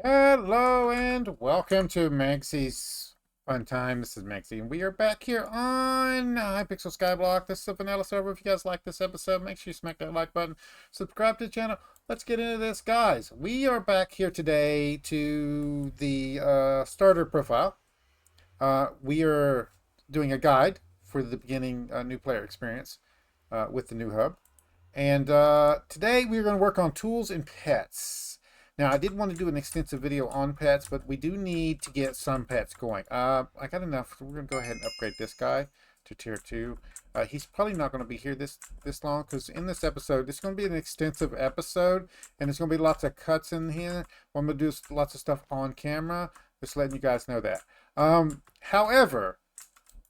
Hello and welcome to Magsie's Fun Time. This is Magzie, and we are back here on Hypixel Skyblock. This is a vanilla server. If you guys like this episode, make sure you smack that like button, subscribe to the channel. Let's get into this, guys. We are back here today to the starter profile. We are doing a guide for the beginning new player experience with the new hub. And today we're going to work on tools and pets. Now, I did want to do an extensive video on pets, but we do need to get some pets going. I got enough. So we're going to go ahead and upgrade this guy to tier 2. He's probably not going to be here this long, because in this episode, this is going to be an extensive episode, and there's going to be lots of cuts in here. I'm going to do lots of stuff on camera, just letting you guys know that. However,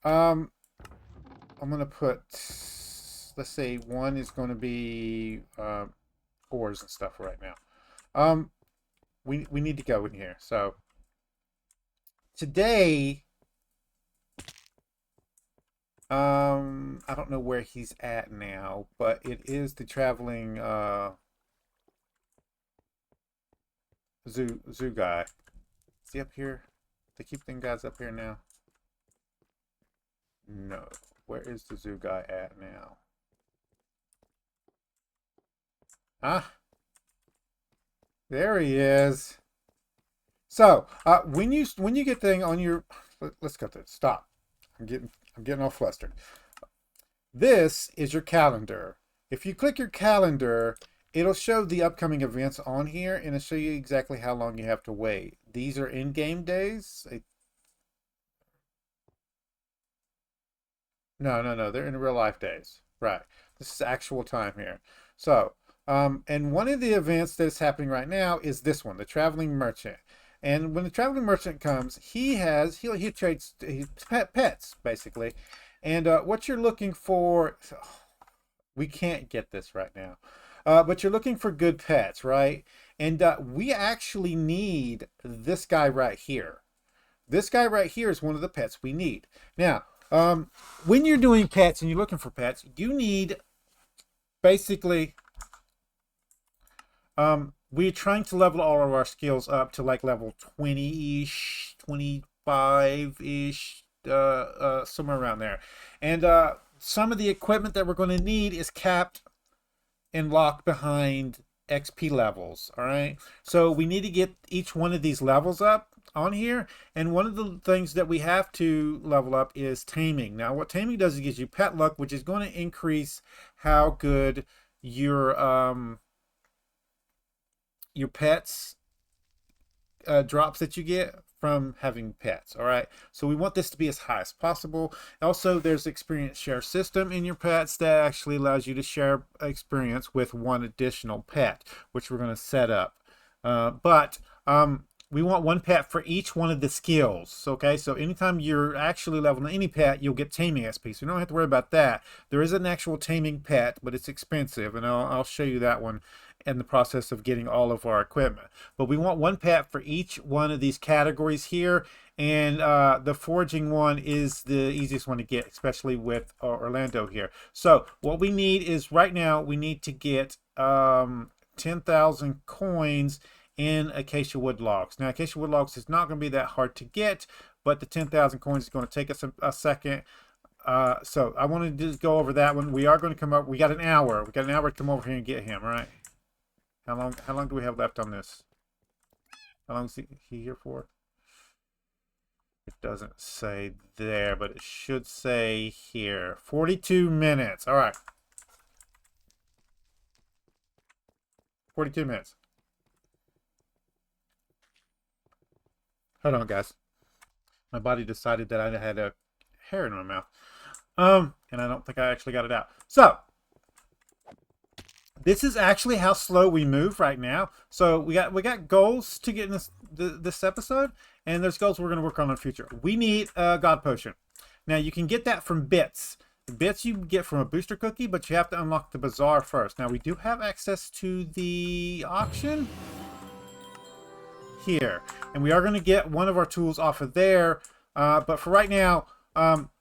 I'm going to put, let's say one is going to be ores and stuff right now. We need to go in here. So today, I don't know where he's at now, but it is the traveling zoo guy. Is he up here? They keep them guys up here now. No. Where is the zoo guy at now? Ah. There he is. So when you get thing on your, let's go to it. Stop. I'm getting all flustered. This is your calendar. If you click your calendar, it'll show the upcoming events on here, and it'll show you exactly how long you have to wait. These are in-game days. No. They're in real life days. Right. This is actual time here. So. And one of the events that's happening right now is this one, the Traveling Merchant. And when the Traveling Merchant comes, he trades pets, basically. And what you're looking for, we can't get this right now, but you're looking for good pets, right? And we actually need this guy right here. This guy right here is one of the pets we need. Now, when you're doing pets and you're looking for pets, you need basically... we're trying to level all of our skills up to like level 20-ish, 25-ish, somewhere around there. And some of the equipment that we're going to need is capped and locked behind XP levels, all right? So we need to get each one of these levels up on here, and one of the things that we have to level up is taming. Now, what taming does is it gives you pet luck, which is going to increase how good your pets drops that you get from having pets. All right, so we want this to be as high as possible. Also, there's experience share system in your pets that actually allows you to share experience with one additional pet, which we're going to set up. But we want one pet for each one of the skills. Okay, so anytime you're actually leveling any pet, you'll get taming XP, so you don't have to worry about that. There is an actual taming pet, but it's expensive, and I'll show you that one in the process of getting all of our equipment. But we want one pet for each one of these categories here, and the foraging one is the easiest one to get, especially with Orlando here. So what we need is, right now we need to get 10,000 coins in acacia wood logs. Now, acacia wood logs is not going to be that hard to get, but the 10,000 coins is going to take us a second. So I want to just go over that one. We are going to come up. We got an hour. We got an hour to come over here and get him. Right? How long do we have left on this? How long is he here for? It doesn't say there, but it should say here. 42 minutes. All right. 42 minutes. Hold on, guys. My body decided that I had a hair in my mouth. And I don't think I actually got it out. So, this is actually how slow we move right now. So we got goals to get in this episode, and there's goals we're going to work on in the future. We need a God Potion. Now, you can get that from bits. The bits you can get from a booster cookie, but you have to unlock the bazaar first. Now, we do have access to the auction here, and we are going to get one of our tools off of there, but for right now,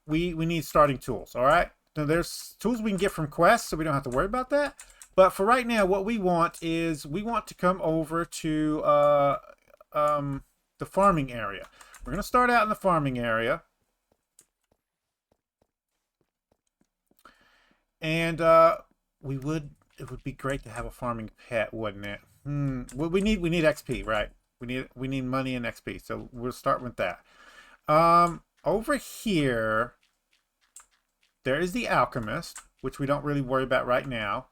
we need starting tools. All right, now there's tools we can get from quests, so we don't have to worry about that. But for right now, what we want is we want to come over to the farming area. We're going to start out in the farming area. And it would be great to have a farming pet, wouldn't it? Well, we need XP, right? We need money and XP. So we'll start with that. Over here, there is the alchemist, which we don't really worry about right now.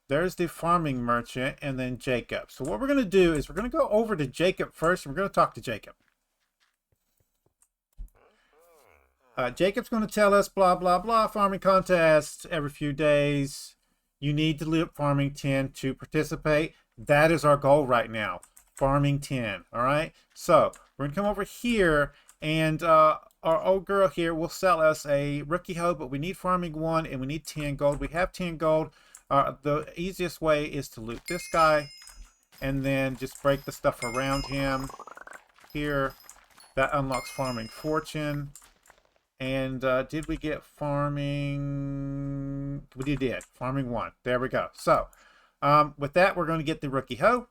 There's the farming merchant, and then Jacob. So what we're going to do is we're going to go over to Jacob first, and we're going to talk to Jacob. Jacob's going to tell us blah, blah, blah, farming contests every few days. You need to live farming 10 to participate. That is our goal right now. Farming 10. All right. So we're going to come over here, and our old girl here will sell us a rookie hoe, but we need farming 1 and we need 10 gold. We have 10 gold. The easiest way is to loot this guy and then just break the stuff around him here. That unlocks farming fortune. And did we get farming? We did. Farming 1. There we go. So with that, we're going to get the rookie hoe.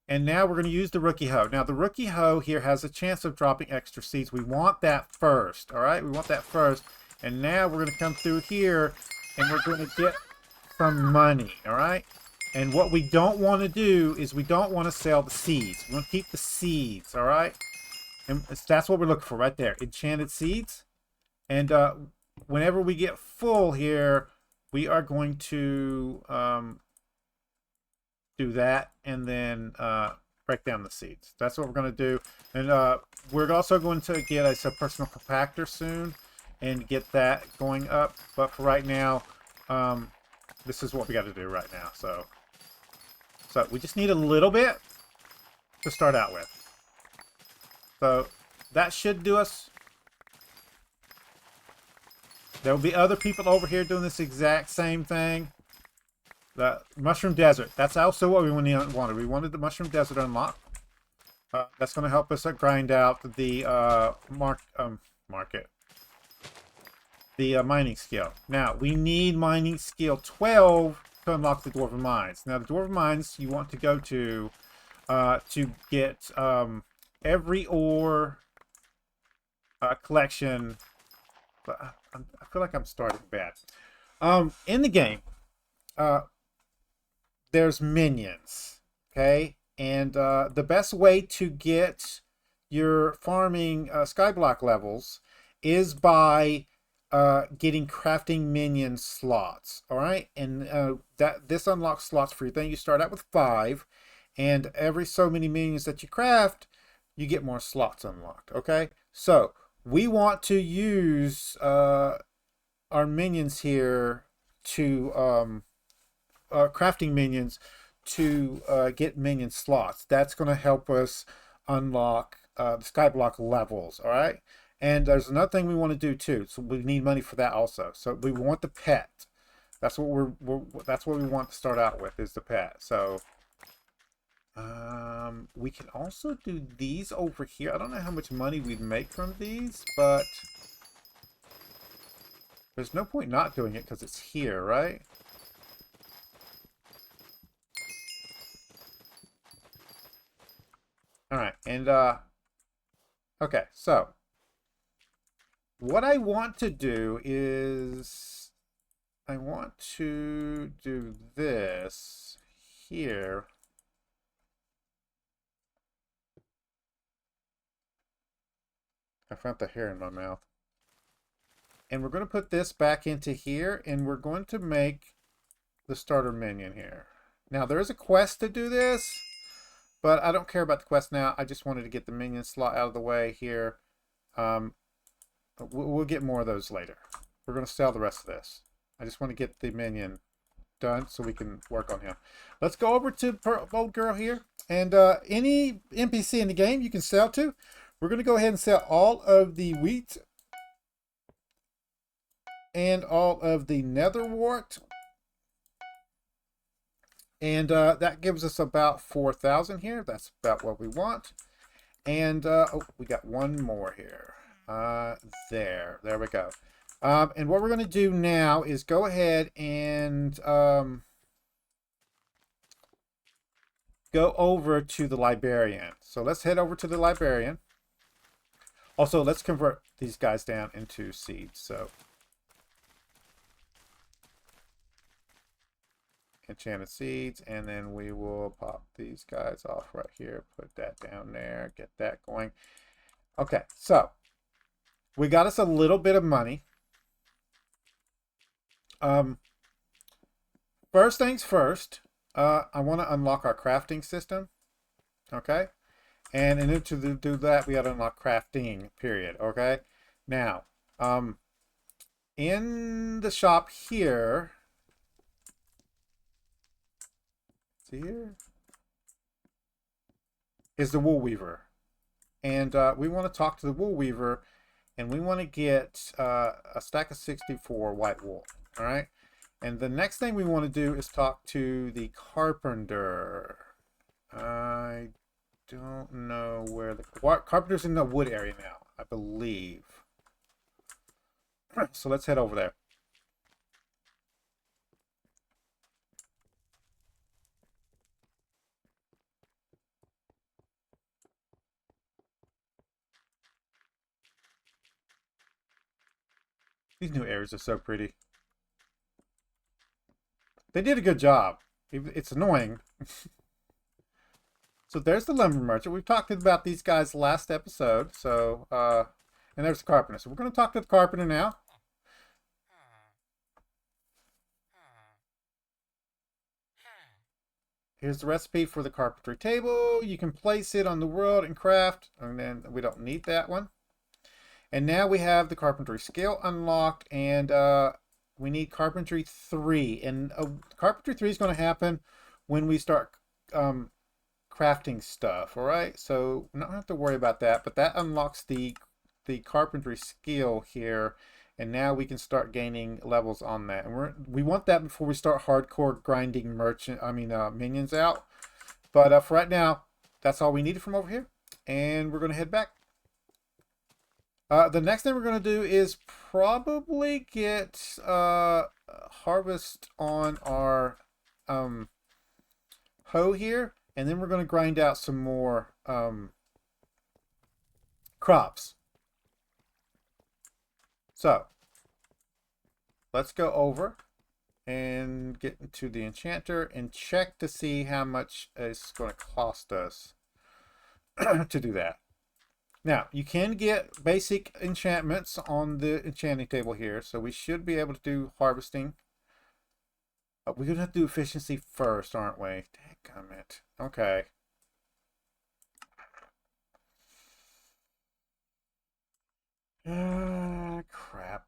And now we're going to use the rookie hoe. Now, the rookie hoe here has a chance of dropping extra seeds. We want that first. All right? We want that first. And now we're going to come through here, and we're going to get some money. All right? And what we don't want to do is we don't want to sell the seeds. We want to keep the seeds. All right? And that's what we're looking for right there. Enchanted seeds. And whenever we get full here, we are going to do that and then break down the seeds. That's what we're going to do. And we're also going to get a personal compactor soon and get that going up. But for right now, this is what we got to do right now. So we just need a little bit to start out with. So that should do us. There will be other people over here doing this exact same thing. The Mushroom Desert. That's also what we wanted. We wanted the Mushroom Desert unlocked. That's going to help us grind out the mining skill. Now, we need mining skill 12 to unlock the Dwarven Mines. Now, the Dwarven Mines you want to go to get every ore collection. I feel like I'm starting bad. In the game, there's minions, okay? And the best way to get your farming skyblock levels is by getting crafting minion slots, all right? And this unlocks slots for you. Then you start out with 5, and every so many minions that you craft, you get more slots unlocked, okay? So we want to use our minions here to crafting minions to get minion slots. That's going to help us unlock the skyblock levels, all right? And there's another thing we want to do too. So we need money for that also. So we want the pet. That's what that's what we want to start out with, is the pet. So we can also do these over here. I don't know how much money we'd make from these, but there's no point not doing it because it's here, right? All right, and okay, so what I want to do is I want to do this here. I found the hair in my mouth. And we're going to put this back into here, and we're going to make the starter minion here. Now, there is a quest to do this, but I don't care about the quest now. I just wanted to get the minion slot out of the way here. We'll get more of those later. We're going to sell the rest of this. I just want to get the minion done so we can work on him. Let's go over to old girl here. And any NPC in the game you can sell to. We're going to go ahead and sell all of the wheat and all of the netherwort. And that gives us about 4,000 here. That's about what we want. And oh, we got one more here. There we go. And what we're going to do now is go ahead and go over to the librarian. So let's head over to the librarian. Also, let's convert these guys down into seeds. So enchanted seeds, and then we will pop these guys off right here, put that down there, get that going. Okay, so we got us a little bit of money. First things first, I want to unlock our crafting system. Okay, and in order to do that, we got to unlock crafting, period. Okay, now, in the shop here, here is the wool weaver, and we want to talk to the wool weaver, and we want to get a stack of 64 white wool. All right, and the next thing we want to do is talk to the carpenter. I don't know where the carpenter's in the wood area now, I believe. So let's head over there. These new areas are so pretty. They did a good job. It's annoying. So there's the lumber merchant. We've talked about these guys last episode. So, and there's the carpenter. So we're going to talk to the carpenter now. Here's the recipe for the carpentry table. You can place it on the world and craft. And then we don't need that one. And now we have the carpentry skill unlocked. And we need carpentry 3. And carpentry 3 is going to happen when we start crafting stuff. All right. So we don't have to worry about that. But that unlocks the carpentry skill here. And now we can start gaining levels on that. And we want that before we start hardcore grinding minions out. But for right now, that's all we needed from over here. And we're going to head back. The next thing we're going to do is probably get harvest on our hoe here. And then we're going to grind out some more crops. So, let's go over and get into the enchanter and check to see how much it's going to cost us to do that. Now, you can get basic enchantments on the enchanting table here, so we should be able to do harvesting. We're going to have to do efficiency first, aren't we? Dadgummit. Okay. Crap.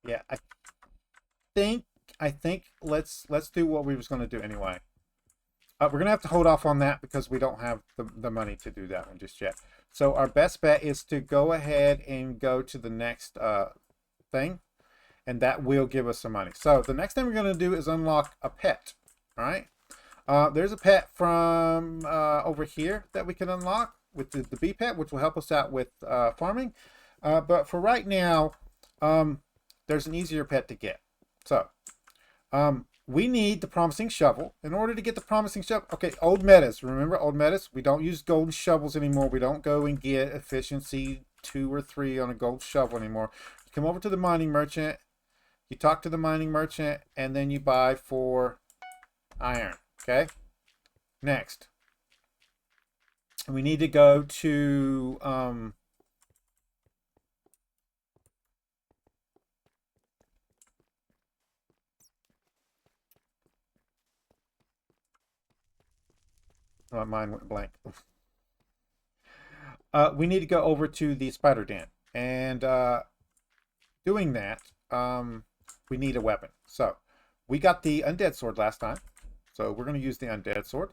Yeah, I think let's do what we was going to do anyway. We're going to have to hold off on that because we don't have the money to do that one just yet. So our best bet is to go ahead and go to the next thing. And that will give us some money. So the next thing we're going to do is unlock a pet. All right. There's a pet from over here that we can unlock with the bee pet, which will help us out with farming. But for right now, there's an easier pet to get. So we need the promising shovel. In order to get the promising shovel, okay, old metas. Remember old metas? We don't use golden shovels anymore. We don't go and get efficiency 2 or 3 on a gold shovel anymore. You come over to the mining merchant. You talk to the mining merchant, and then you buy 4 iron. Okay? Next. We need to go to... oh, mine went blank. We need to go over to the spider den. And doing that... we need a weapon. So we got the undead sword last time. So we're going to use the undead sword.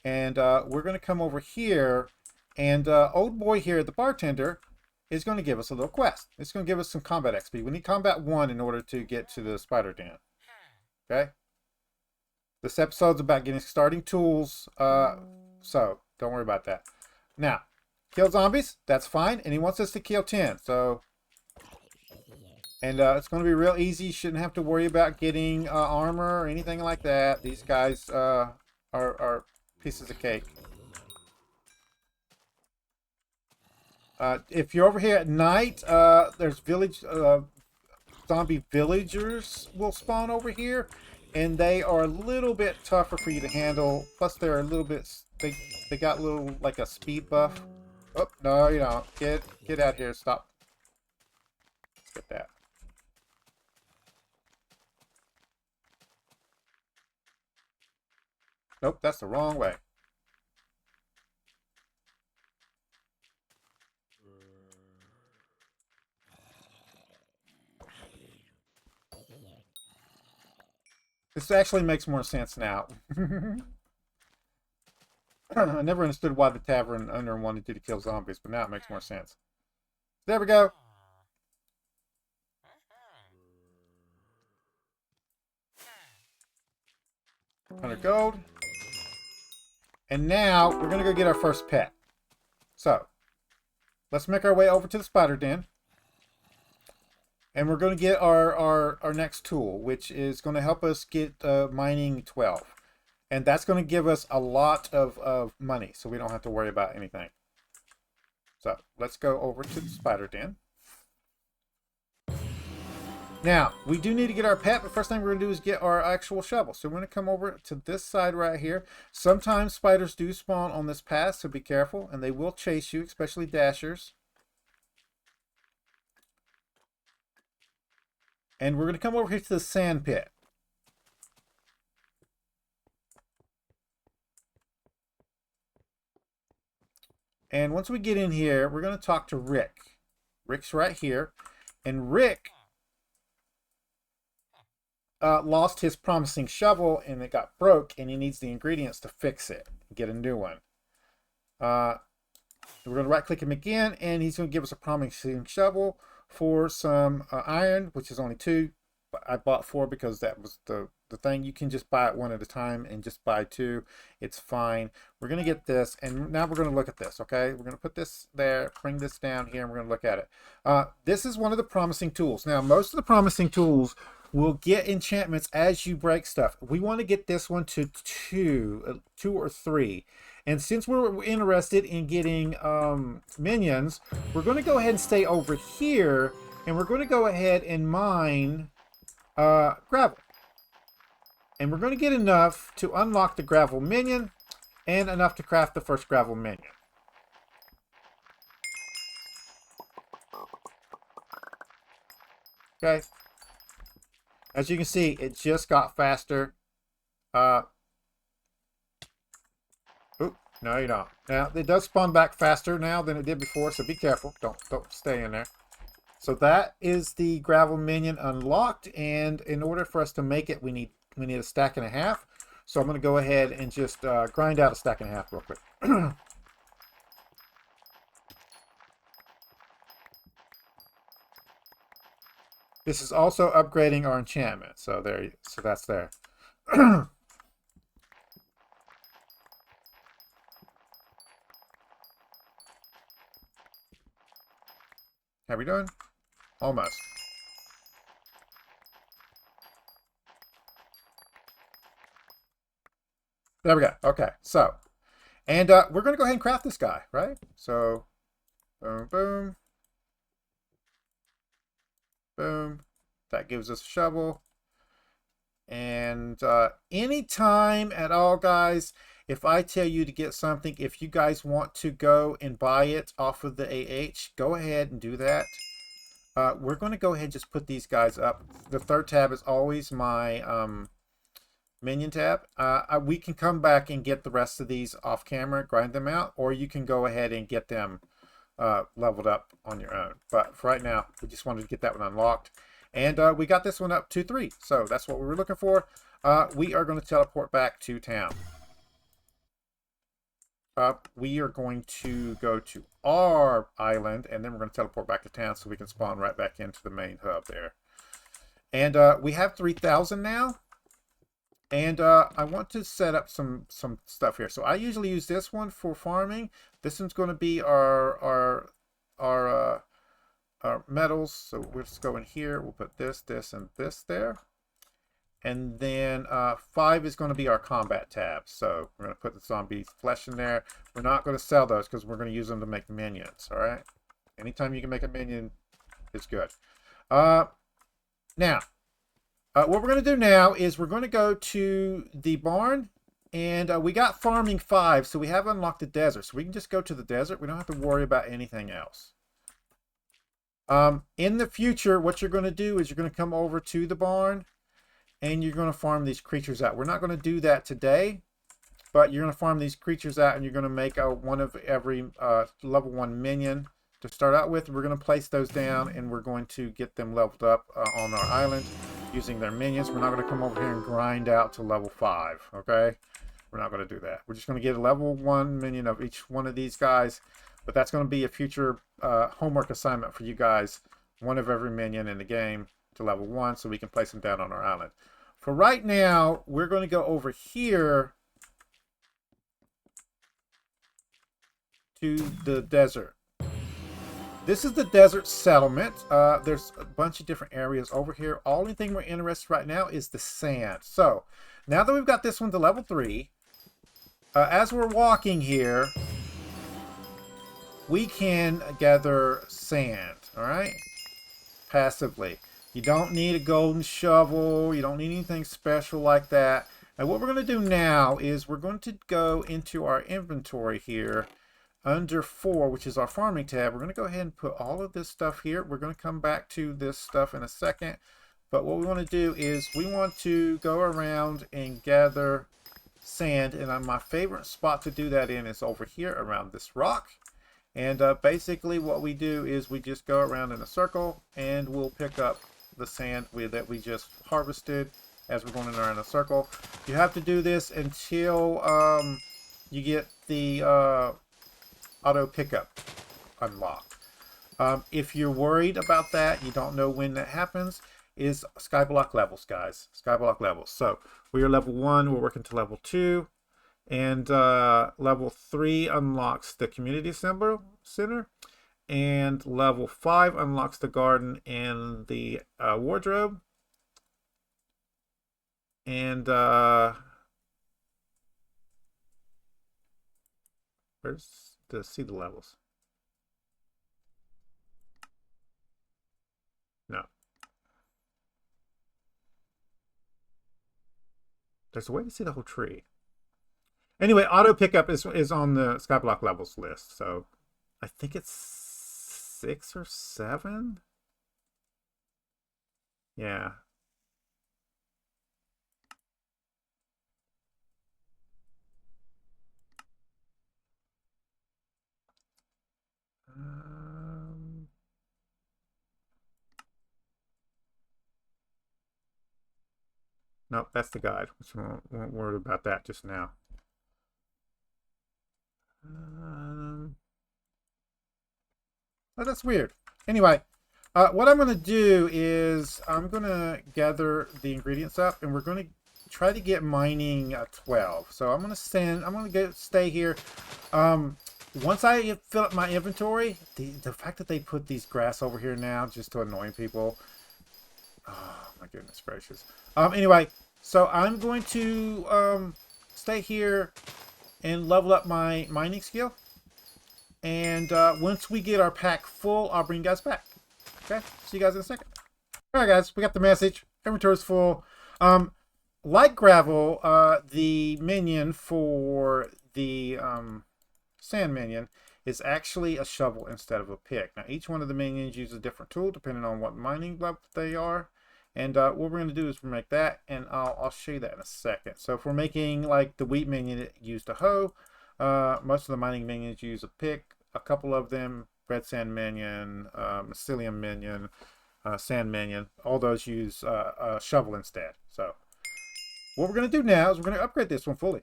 And we're going to come over here. And old boy here, the bartender, is going to give us a little quest. It's going to give us some combat XP. We need combat 1 in order to get to the spider den. Okay? This episode's about getting starting tools. So don't worry about that. Now, kill zombies. That's fine. And he wants us to kill 10. So, and it's going to be real easy. You shouldn't have to worry about getting armor or anything like that. These guys are pieces of cake. If you're over here at night, there's zombie villagers will spawn over here, and they are a little bit tougher for you to handle. Plus, they're a little bit they got a little like a speed buff. Oh no, you don't. Get out here. Stop. Let's get that. Nope, that's the wrong way. This actually makes more sense now. I never understood why the tavern owner wanted you to kill zombies, but now it makes more sense. There we go. $100 gold. And now we're going to go get our first pet. So, let's make our way over to the spider den. And we're going to get our next tool, which is going to help us get mining 12. And that's going to give us a lot of money, so we don't have to worry about anything. So let's go over to the spider den. Now, we do need to get our pet, but first thing we're going to do is get our actual shovel. So we're going to come over to this side right here. Sometimes spiders do spawn on this path, so be careful. And they will chase you, especially dashers. And we're going to come over here to the sand pit. And once we get in here, we're going to talk to Rick. Rick's right here. And Rick lost his promising shovel and it got broke, and he needs the ingredients to fix it and get a new one. We're going to right click him again, and he's going to give us a promising shovel for some iron, which is only 2. But I bought 4 because that was the thing. You can just buy it 1 at a time and just buy 2. It's fine. We're going to get this, and now we're going to look at this, okay? We're going to put this there, bring this down here, and we're going to look at it. This is one of the promising tools. Now, most of the promising tools will get enchantments as you break stuff. We want to get this one to 2 or 3. And since we're interested in getting minions, we're going to go ahead and stay over here, and we're going to go ahead and mine gravel. And we're going to get enough to unlock the gravel minion and enough to craft the first gravel minion. Okay. As you can see, it just got faster. Oop, no, you don't. Now, it does spawn back faster now than it did before, so be careful. Don't stay in there. So that is the gravel minion unlocked, and in order for us to make it, we need a stack and a half. So I'm going to go ahead and just grind out a stack and a half real quick. This is also upgrading our enchantment, so that's there. How we doing? Almost. There we go. Okay, so, and we're going to go ahead and craft this guy, right? So, boom, boom. Boom. That gives us a shovel. And anytime at all, guys, if I tell you to get something, if you guys want to go and buy it off of the AH, go ahead and do that. We're going to go ahead and just put these guys up. The third tab is always my minion tab. We can come back and get the rest of these off camera, grind them out, or you can go ahead and get them leveled up on your own. But for right now, we just wanted to get that one unlocked. And we got this one up to 3. So that's what we were looking for. We are going to teleport back to town. We are going to go to our island, and then we're going to teleport back to town so we can spawn right back into the main hub there. And we have 3,000 now. And I want to set up some stuff here. So I usually use this one for farming. This one's going to be our metals. So we'll just go in here. We'll put this, this, and this there. And then 5 is going to be our combat tab. So we're going to put the zombie flesh in there. We're not going to sell those because we're going to use them to make minions. All right. Anytime you can make a minion, it's good. Now. What we're going to do now is we're going to go to the barn, and we got farming 5, so we have unlocked the desert. So we can just go to the desert. We don't have to worry about anything else. In the future, what you're going to do is you're going to come over to the barn, and you're going to farm these creatures out. We're not going to do that today, but you're going to farm these creatures out, and you're going to make one of every level 1 minion to start out with. We're going to place those down, and we're going to get them leveled up on our island using their minions. We're not going to come over here and grind out to level 5, okay? We're not going to do that. We're just going to get a level 1 minion of each one of these guys, but that's going to be a future homework assignment for you guys. One of every minion in the game to level 1 so we can place them down on our island. For right now, we're going to go over here to the desert. This is the desert settlement. There's a bunch of different areas over here. Only thing we're interested right now is the sand. So now that we've got this one to level 3, as we're walking here, we can gather sand, all right? Passively. You don't need a golden shovel. You don't need anything special like that. And what we're going to do now is we're going to go into our inventory here. Under 4, which is our farming tab, we're going to go ahead and put all of this stuff here. We're going to come back to this stuff in a second. But what we want to do is we want to go around and gather sand. And my favorite spot to do that in is over here around this rock. And basically what we do is we just go around in a circle and we'll pick up the sand that we just harvested as we're going around in a circle. You have to do this until you get the auto pickup unlocked. If you're worried about that, you don't know when that happens, is Skyblock levels, guys. Skyblock levels. So we are level 1, we're working to level 2, and level 3 unlocks the community center, and level 5 unlocks the garden and the wardrobe, and where's to see the levels? No. There's a way to see the whole tree. Anyway, auto pickup is on the Skyblock levels list. So I think it's 6 or 7. Yeah. Nope, that's the guide. So won't worry about that just now. Oh, that's weird. Anyway, what I'm going to do is I'm going to gather the ingredients up, and we're going to try to get mining 12. So I'm going to stay here. Once I fill up my inventory, the fact that they put these grass over here now just to annoy people. Oh my goodness gracious. Anyway, so I'm going to stay here and level up my mining skill. And once we get our pack full, I'll bring you guys back. Okay, see you guys in a second. Alright guys, we got the message. Inventory's full. Like gravel, the minion for the sand minion is actually a shovel instead of a pick. Now each one of the minions uses a different tool depending on what mining level they are. And what we're going to do is we'll make that, and I'll show you that in a second. So if we're making like the wheat minion, it used a hoe. Most of the mining minions use a pick. A couple of them, red sand minion, mycelium minion, sand minion, all those use a shovel instead. So what we're going to do now is we're going to upgrade this one fully.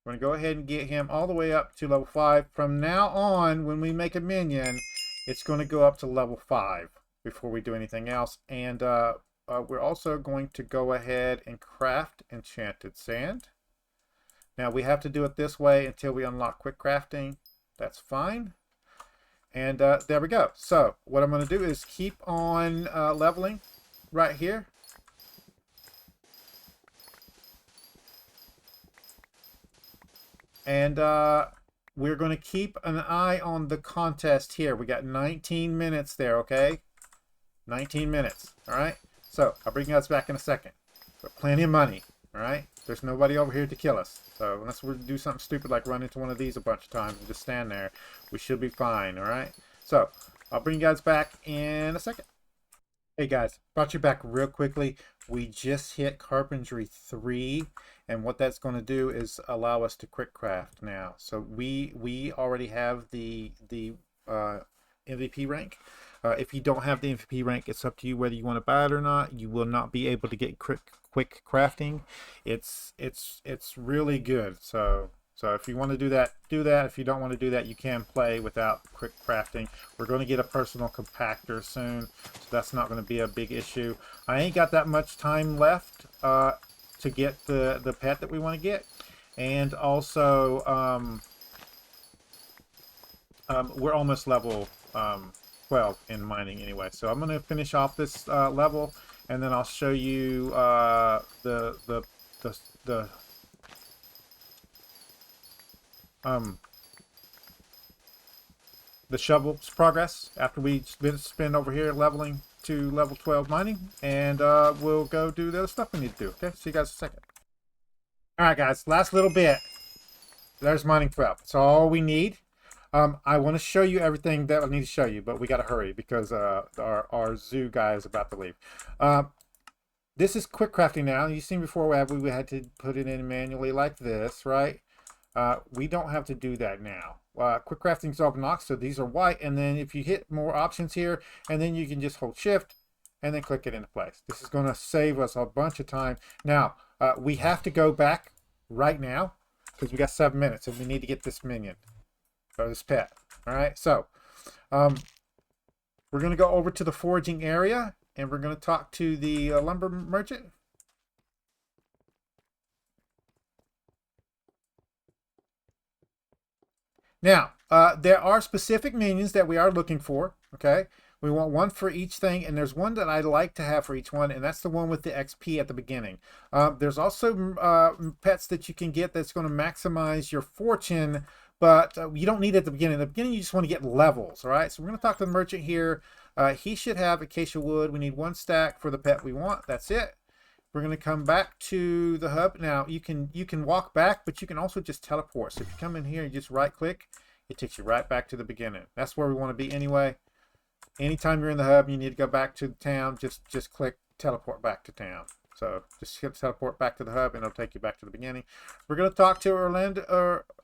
We're going to go ahead and get him all the way up to level 5. From now on, when we make a minion, it's going to go up to level 5. before we do anything else. And we're also going to go ahead and craft enchanted sand. Now we have to do it this way until we unlock quick crafting. That's fine. And there we go. So what I'm going to do is keep on leveling right here. And we're going to keep an eye on the contest here. We got 19 minutes there, okay? 19 minutes, all right? So I'll bring you guys back in a second. Got plenty of money, all right? There's nobody over here to kill us. So unless we do something stupid like run into one of these a bunch of times and just stand there, we should be fine, all right? So I'll bring you guys back in a second. Hey guys, brought you back real quickly. We just hit Carpentry 3, and what that's going to do is allow us to quick craft now. So we already have the MVP rank. If you don't have the MVP rank, it's up to you whether you want to buy it or not. You will not be able to get quick crafting. It's really good. So if you want to do that, do that. If you don't want to do that, you can play without quick crafting. We're going to get a personal compactor soon, so that's not going to be a big issue. I ain't got that much time left to get the pet that we want to get. And also, we're almost level 12 in mining anyway. So I'm going to finish off this level, and then I'll show you the shovel's progress after we spend over here leveling to level 12 mining, and we'll go do the other stuff we need to do. Okay, see you guys in a second. All right, guys, last little bit. There's mining 12. That's all we need. I want to show you everything that I need to show you, but we got to hurry because our zoo guy is about to leave. This is quick crafting now. You've seen before we had to put it in manually like this, right? We don't have to do that now. Quick crafting is all unlocked, so these are white, and then if you hit more options here, and then you can just hold shift and then click it into place. This is going to save us a bunch of time. Now, we have to go back right now because we got 7 minutes and we need to get this minion or this pet. All right, so we're going to go over to the foraging area and we're going to talk to the lumber merchant. Now, there are specific minions that we are looking for, okay? We want one for each thing, and there's one that I like to have for each one, and that's the one with the XP at the beginning. There's also pets that you can get that's going to maximize your fortune, but you don't need it at the beginning. At the beginning, you just want to get levels, all right? So we're going to talk to the merchant here. He should have acacia wood. We need 1 stack for the pet we want. That's it. We're going to come back to the hub. Now, you can walk back, but you can also just teleport. So if you come in here and just right-click, it takes you right back to the beginning. That's where we want to be anyway. Anytime you're in the hub, you need to go back to the town. Just click teleport back to town. So just hit teleport back to the hub, and it'll take you back to the beginning. We're going to talk to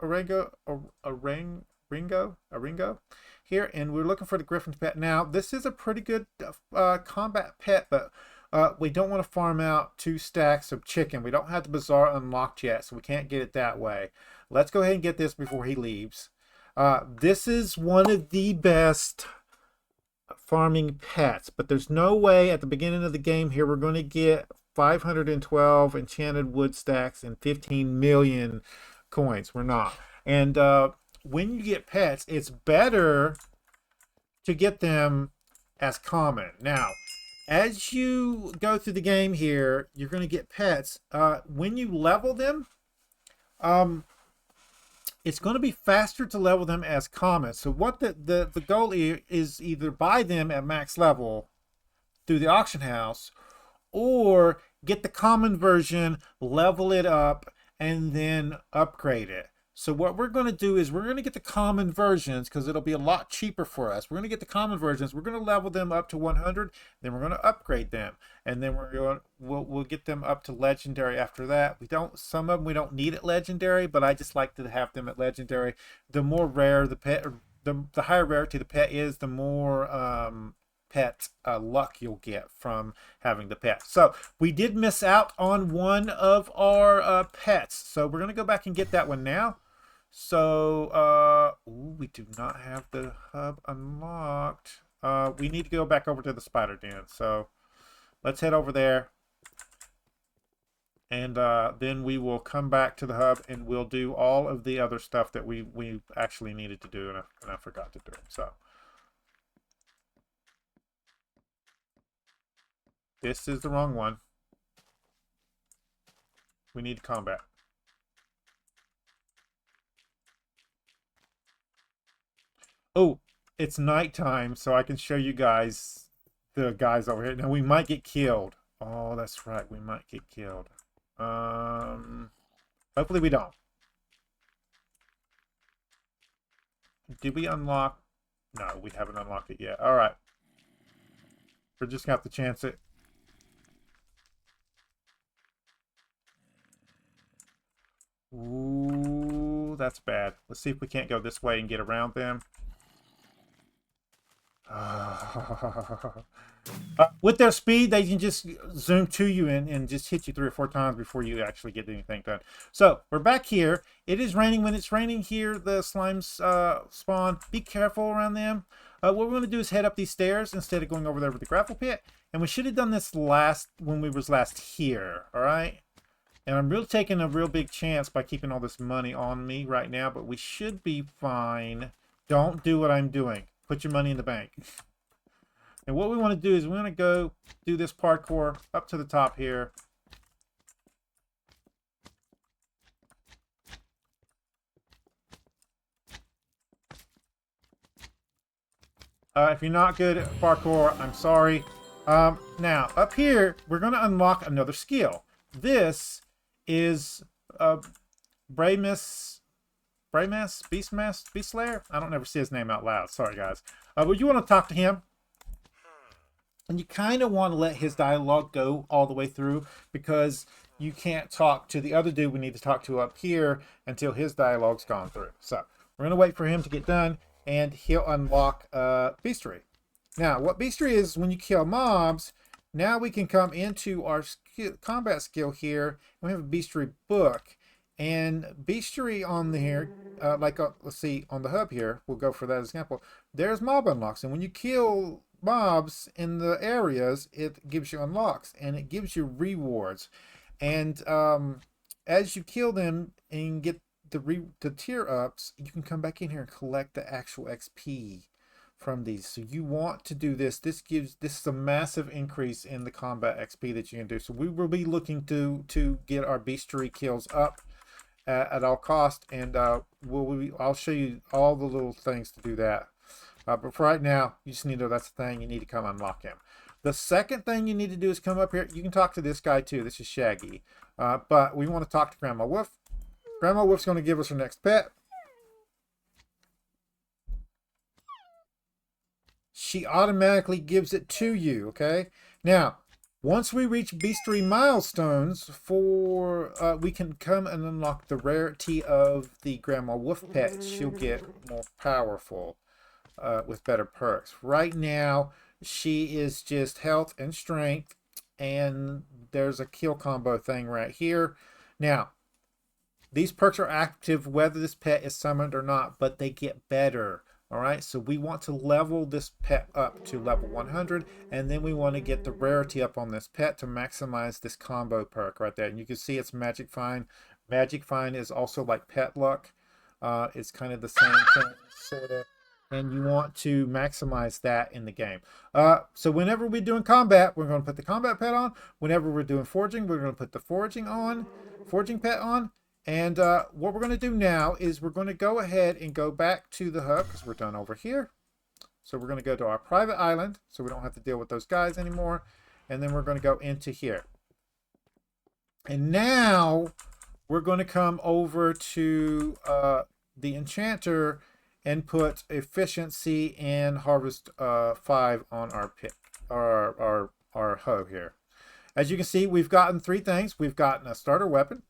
Ringo here, and we're looking for the Griffin's pet. Now, this is a pretty good combat pet, but we don't want to farm out 2 stacks of chicken. We don't have the bazaar unlocked yet, so we can't get it that way. Let's go ahead and get this before he leaves. This is one of the best farming pets, but there's no way at the beginning of the game here we're going to get 512 enchanted wood stacks and 15 million coins. We're not. And when you get pets, it's better to get them as common. Now, as you go through the game here, you're going to get pets. When you level them, it's going to be faster to level them as common. So what the goal is either buy them at max level through the auction house, or get the common version, level it up, and then upgrade it. So what we're going to do is we're going to get the common versions because it'll be a lot cheaper for us. We're going to get the common versions. We're going to level them up to 100. Then we're going to upgrade them, and then we'll get them up to legendary after that. Some of them we don't need at legendary, but I just like to have them at legendary. The more rare the pet, the higher rarity the pet is, the more pet luck you'll get from having the pet. So we did miss out on one of our pets, so we're going to go back and get that one now. So we do not have the hub unlocked. we need to go back over to the spider den. So let's head over there. And then we will come back to the hub and we'll do all of the other stuff that we actually needed to do, and I forgot to do it. So this is the wrong one. We need to combat. Oh, it's nighttime, so I can show you guys the guys over here. Now we might get killed. Oh, that's right. We might get killed. Hopefully we don't. Did we unlock? No, we haven't unlocked it yet. All right. We're just going to have to chance it. Ooh, that's bad. Let's see if we can't go this way and get around them. With their speed, they can just zoom to you and just hit you 3 or 4 times before you actually get anything done. So we're back here. It is raining. When it's raining here, the slimes spawn. Be careful around them. What we're going to do is head up these stairs instead of going over there with the gravel pit. And we should have done this when we was last here. All right. And I'm really taking a real big chance by keeping all this money on me right now, but we should be fine. Don't do what I'm doing. Put your money in the bank. And what we want to do is we want to go do this parkour up to the top here. If you're not good at parkour, I'm sorry. Now, up here, we're going to unlock another skill. This is Beast Slayer? I don't ever see his name out loud. Sorry, guys. But you want to talk to him. And you kind of want to let his dialogue go all the way through, because you can't talk to the other dude we need to talk to up here until his dialogue's gone through. So we're going to wait for him to get done, and he'll unlock Beastery. Now, what Beastery is, when you kill mobs, now we can come into our combat skill here. We have a Beastery book. And Beastery on here, let's see, on the hub here, we'll go for that example. There's mob unlocks. And when you kill mobs in the areas, it gives you unlocks and it gives you rewards. And as you kill them and get the tier ups, you can come back in here and collect the actual XP from these. So you want to do this. This is a massive increase in the combat XP that you can do. So we will be looking to get our Beastery kills up at all cost, and I'll show you all the little things to do that. But for right now, you just need to know that's the thing. You need to come unlock him. The second thing you need to do is come up here. You can talk to this guy too. This is Shaggy. But we want to talk to Grandma Wolf. Grandma Wolf's going to give us her next pet. She automatically gives it to you, okay? Now, once we reach Beastery milestones, we can come and unlock the rarity of the Grandma Wolf pet. She'll get more powerful with better perks. Right now, she is just health and strength, and there's a kill combo thing right here. Now, these perks are active whether this pet is summoned or not, but they get better. All right, so we want to level this pet up to level 100, and then we want to get the rarity up on this pet to maximize this combo perk right there. And you can see it's Magic Find. Magic Find is also like Pet Luck. It's kind of the same thing, sort of. And you want to maximize that in the game. So whenever we're doing combat, we're going to put the combat pet on. Whenever we're doing foraging, we're going to put the foraging pet on. And what we're going to do now is we're going to go ahead and go back to the hub because we're done over here. So we're going to go to our private island so we don't have to deal with those guys anymore. And then we're going to go into here. And now we're going to come over to the enchanter and put efficiency and harvest 5 on our pit, our hoe here. As you can see, we've gotten 3 things. We've gotten a starter weapon.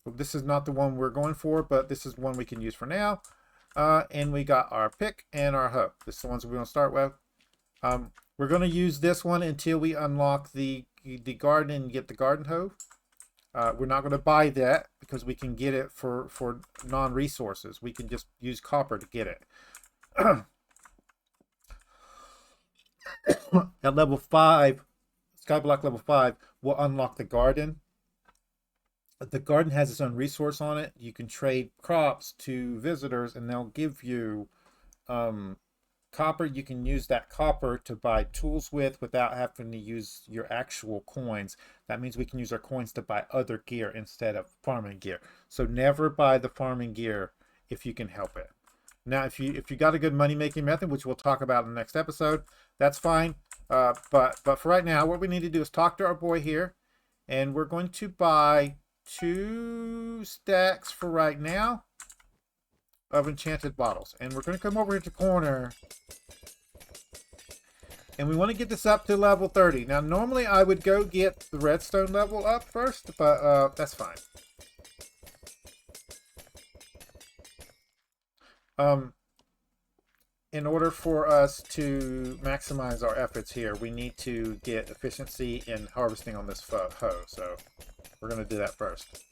This is not the one we're going for, but this is one we can use for now. And we got our pick and our hoe. This is the ones we're going to start with. We're going to use this one until we unlock the garden and get the garden hoe. We're not going to buy that because we can get it for non-resources. We can just use copper to get it. At level 5, Skyblock level 5 will unlock the garden. The garden has its own resource on it. You can trade crops to visitors and they'll give you copper. You can use that copper to buy tools with without having to use your actual coins. That means we can use our coins to buy other gear instead of farming gear. So never buy the farming gear if you can help it. Now, if you got a good money making method, which we'll talk about in the next episode, that's fine. But for right now, what we need to do is talk to our boy here, and we're going to buy 2 stacks for right now of enchanted bottles, and we're going to come over here to corner, and we want to get this up to level 30. Now, normally I would go get the redstone level up first, but that's fine. In order for us to maximize our efforts here, we need to get efficiency in harvesting on this hoe. So we're going to do that first.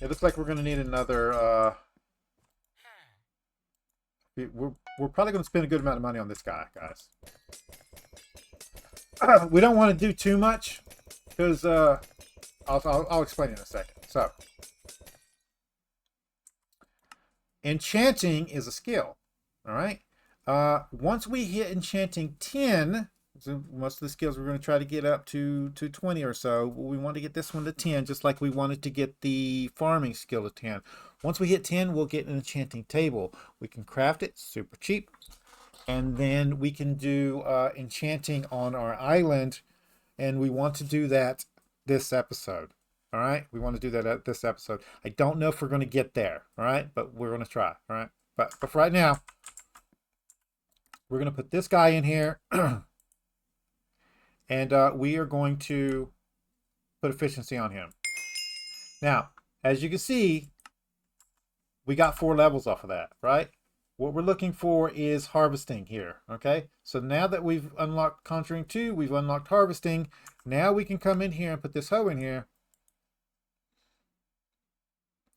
It looks like we're going to need another... we're probably going to spend a good amount of money on this guy, guys. We don't want to do too much because I'll explain in a second. So, enchanting is a skill. All right. Once we hit enchanting 10, so most of the skills we're going to try to get up to 20 or so. We want to get this one to 10, just like we wanted to get the farming skill to 10. Once we hit 10, we'll get an enchanting table. We can craft it super cheap. And then we can do enchanting on our island. And we want to do that this episode. All right. We want to do that at this episode. I don't know if we're going to get there. All right. But we're going to try. All right. But for right now, we're going to put this guy in here. And we are going to put efficiency on him. Now, as you can see, we got 4 levels off of that, right? What we're looking for is harvesting here, okay? So now that we've unlocked Conjuring 2, we've unlocked harvesting. Now we can come in here and put this hoe in here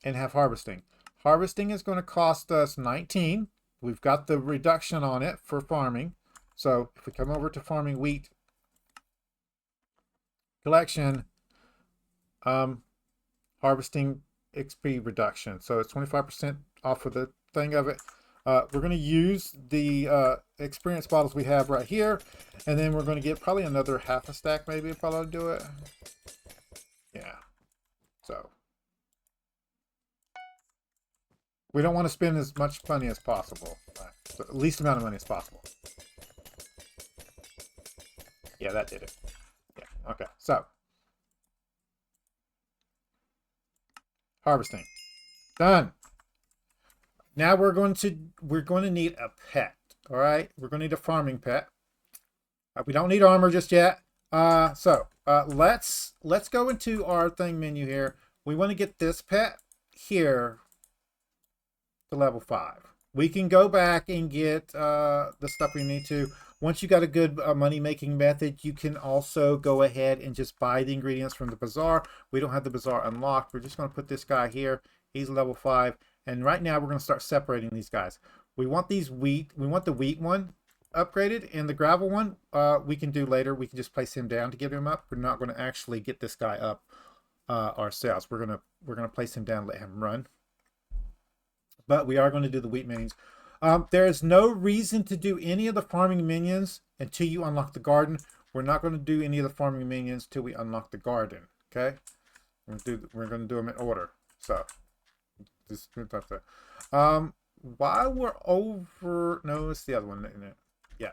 and have harvesting. Harvesting is going to cost us 19. We've got the reduction on it for farming. So if we come over to farming wheat, collection, harvesting XP reduction. So it's 25% off of the thing of it. We're going to use the experience bottles we have right here. And then we're going to get probably another half a stack maybe if I'll do it. Yeah. So we don't want to spend as much money as possible. Right? So the least amount of money as possible. Yeah, that did it. Yeah, okay. So harvesting. Done. Now we're going to need a pet. All right? We're going to need a farming pet. We don't need armor just yet. Let's go into our thing menu here. We want to get this pet here to level 5. We can go back and get the stuff we need to. Once you got a good money-making method, you can also go ahead and just buy the ingredients from the bazaar. We don't have the bazaar unlocked. We're just going to put this guy here. He's level 5. And right now, we're going to start separating these guys. We want these wheat. We want the wheat one upgraded, and the gravel one we can do later. We can just place him down to get him up. We're not going to actually get this guy up ourselves. We're gonna place him down, let him run. But we are going to do the wheat minions. There is no reason to do any of the farming minions until you unlock the garden. We're not going to do any of the farming minions till we unlock the garden. Okay, we're going to do them in order. So, just while we're over, no, it's the other one. Yeah.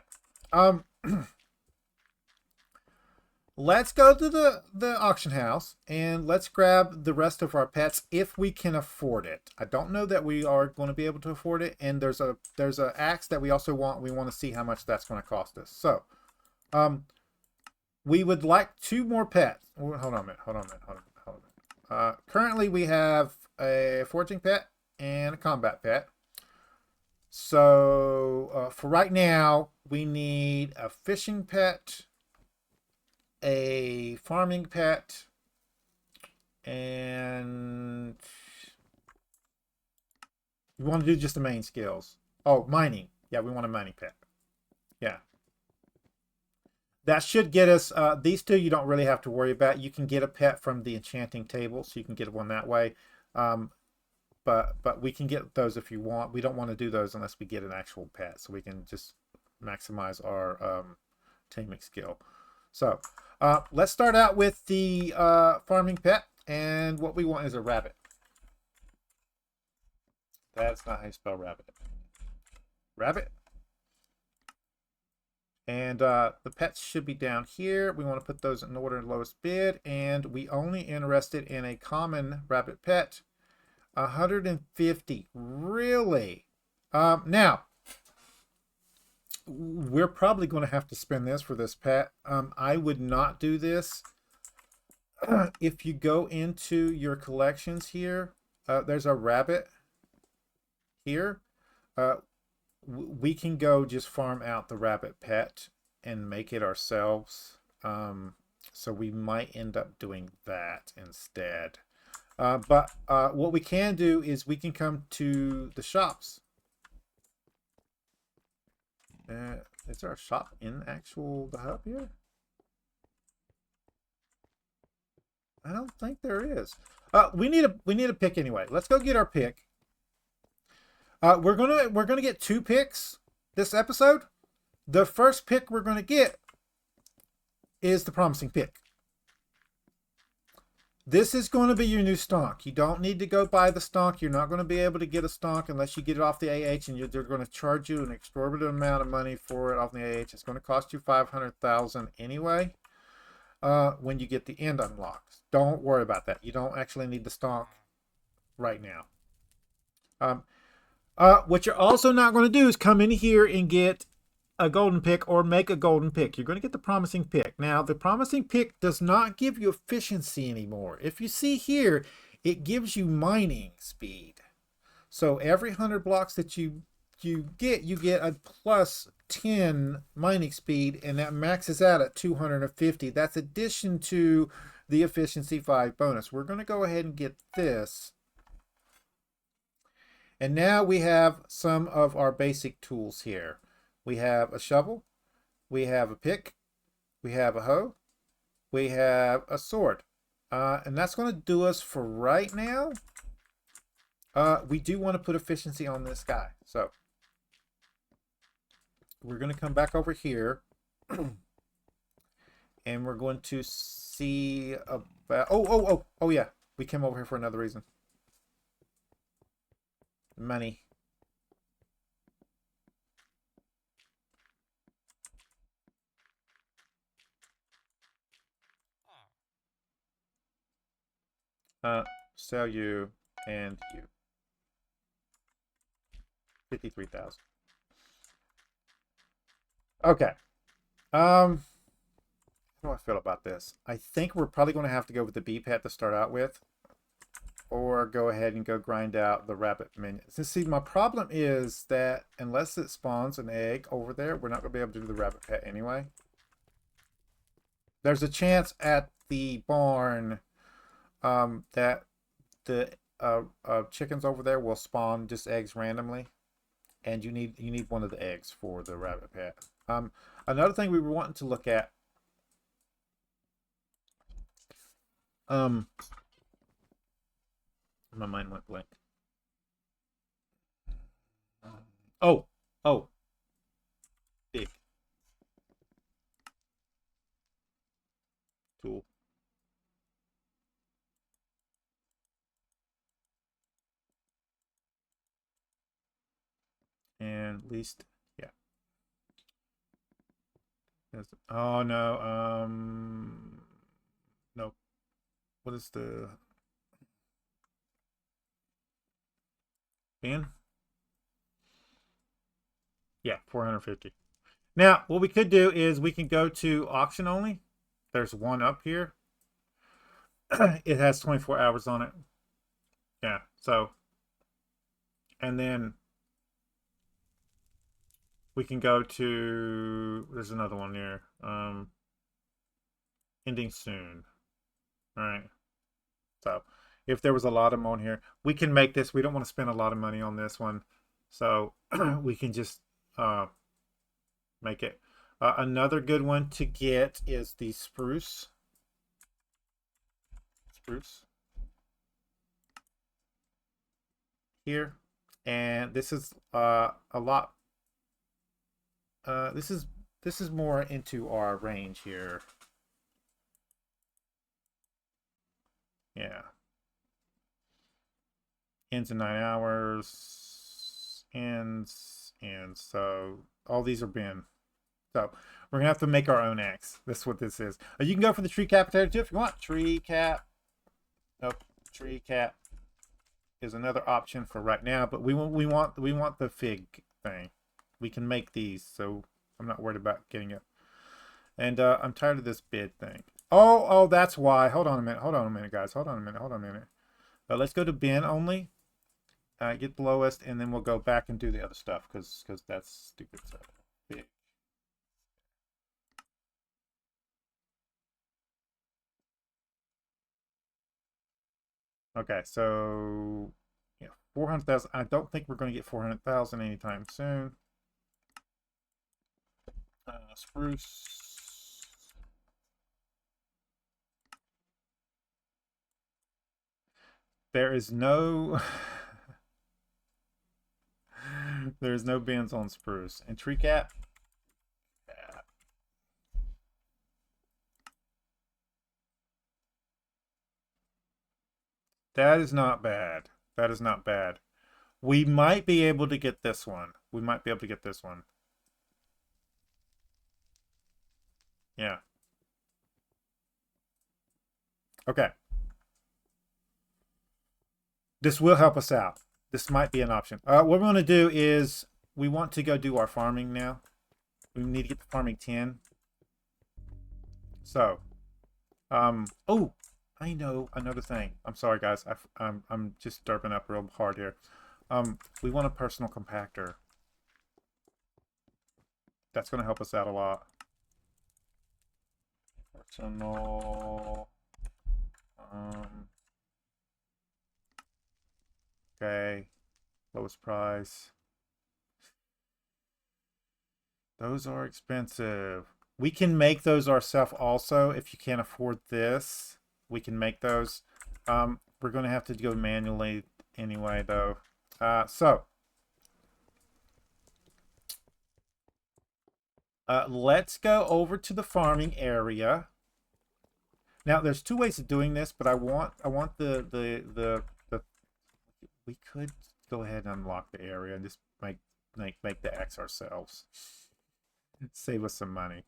Let's go to the auction house and let's grab the rest of our pets if we can afford it. I don't know that we are going to be able to afford it, and there's a axe that we also want. We want to see how much that's going to cost us. So, we would like 2 more pets. Hold on a minute. Currently we have a foraging pet and a combat pet. So for right now, we need a fishing pet, a farming pet, and we want to do just the main skills. Oh, mining. Yeah, we want a mining pet. Yeah. That should get us, these two you don't really have to worry about. You can get a pet from the enchanting table, so you can get one that way. Um, but we can get those if you want. We don't want to do those unless we get an actual pet, so we can just maximize our taming skill. So let's start out with the farming pet, and what we want is a rabbit. That's not how you spell rabbit. Rabbit. And the pets should be down here. We want to put those in order of lowest bid, and we only interested in a common rabbit pet. 150. Really? Now, we're probably going to have to spend this for this pet. I would not do this. If you go into your collections here, there's a rabbit here. We can go just farm out the rabbit pet and make it ourselves. So we might end up doing that instead. But what we can do is we can come to the shops. Is there a shop in the hub here? I don't think there is. We need a pick anyway. Let's go get our pick. We're gonna get 2 picks this episode. The first pick we're gonna get is the promising pick. This is going to be your new stonk. You don't need to go buy the stonk. You're not going to be able to get a stonk unless you get it off the AH, and they're going to charge you an exorbitant amount of money for it off the AH. It's going to cost you 500,000 anyway. When you get the end unlocked, don't worry about that. You don't actually need the stonk right now. What you're also not going to do is come in here and get a golden pick or make a golden pick. You're going to get the promising pick. Now, the promising pick does not give you efficiency anymore. If you see here, it gives you mining speed. So every 100 blocks that you get a plus 10 mining speed, and that maxes out at 250. That's addition to the efficiency 5 bonus. We're going to go ahead and get this. And now we have some of our basic tools here. We have a shovel, we have a pick, we have a hoe, we have a sword. And that's going to do us for right now. We do want to put efficiency on this guy. So we're going to come back over here. And we're going to see about... Oh, yeah. We came over here for another reason. Money. Sell you and you. 53,000. Okay. How do I feel about this? I think we're probably going to have to go with the bee pet to start out with, or go ahead and go grind out the rabbit minions. See, my problem is that unless it spawns an egg over there, we're not going to be able to do the rabbit pet anyway. There's a chance at the barn that the chickens over there will spawn just eggs randomly, and you need one of the eggs for the rabbit pet. Another thing we were wanting to look at, my mind went blank. Oh, big tool. And at least, yeah. Oh no, no. What is the bin? Yeah, 450. Now, what we could do is we can go to auction only. There's one up here. It has 24 hours on it. Yeah, so, and then we can go to, there's another one there. Ending soon. All right. So if there was a lot of them on here, we can make this. We don't want to spend a lot of money on this one. So we can just make it. Another good one to get is the spruce. Spruce. Here. And this is a lot. This is more into our range here. Yeah. Ends in 9 hours. Ends. And so all these are bin. So we're gonna have to make our own axe. That's what this is. You can go for the tree cap potato too if you want. Tree cap. Nope. Tree cap is another option for right now, but we want the fig thing. We can make these, so I'm not worried about getting it. And I'm tired of this bid thing. Oh, that's why. Hold on a minute, guys. Hold on a minute. Let's go to bin only. Get the lowest, and then we'll go back and do the other stuff because that's stupid stuff. Big. Okay, so yeah, 400,000. I don't think we're going to get 400,000 anytime soon. Spruce. There is no there's no bins on spruce. And tree cap. Yeah. That is not bad. That is not bad. We might be able to get this one. We might be able to get this one. Yeah. Okay. This will help us out. This might be an option. What we're going to do is we want to go do our farming now. We need to get the farming 10. So, oh, I know another thing. I'm sorry, guys. I'm just derping up real hard here. We want a personal compactor. That's going to help us out a lot. Personal. Okay. Lowest price. Those are expensive. We can make those ourselves also. If you can't afford this, we can make those. We're going to have to go manually anyway, though. Let's go over to the farming area. Now, there's two ways of doing this, but I want the we could go ahead and unlock the area and just make the X ourselves. Save us some money.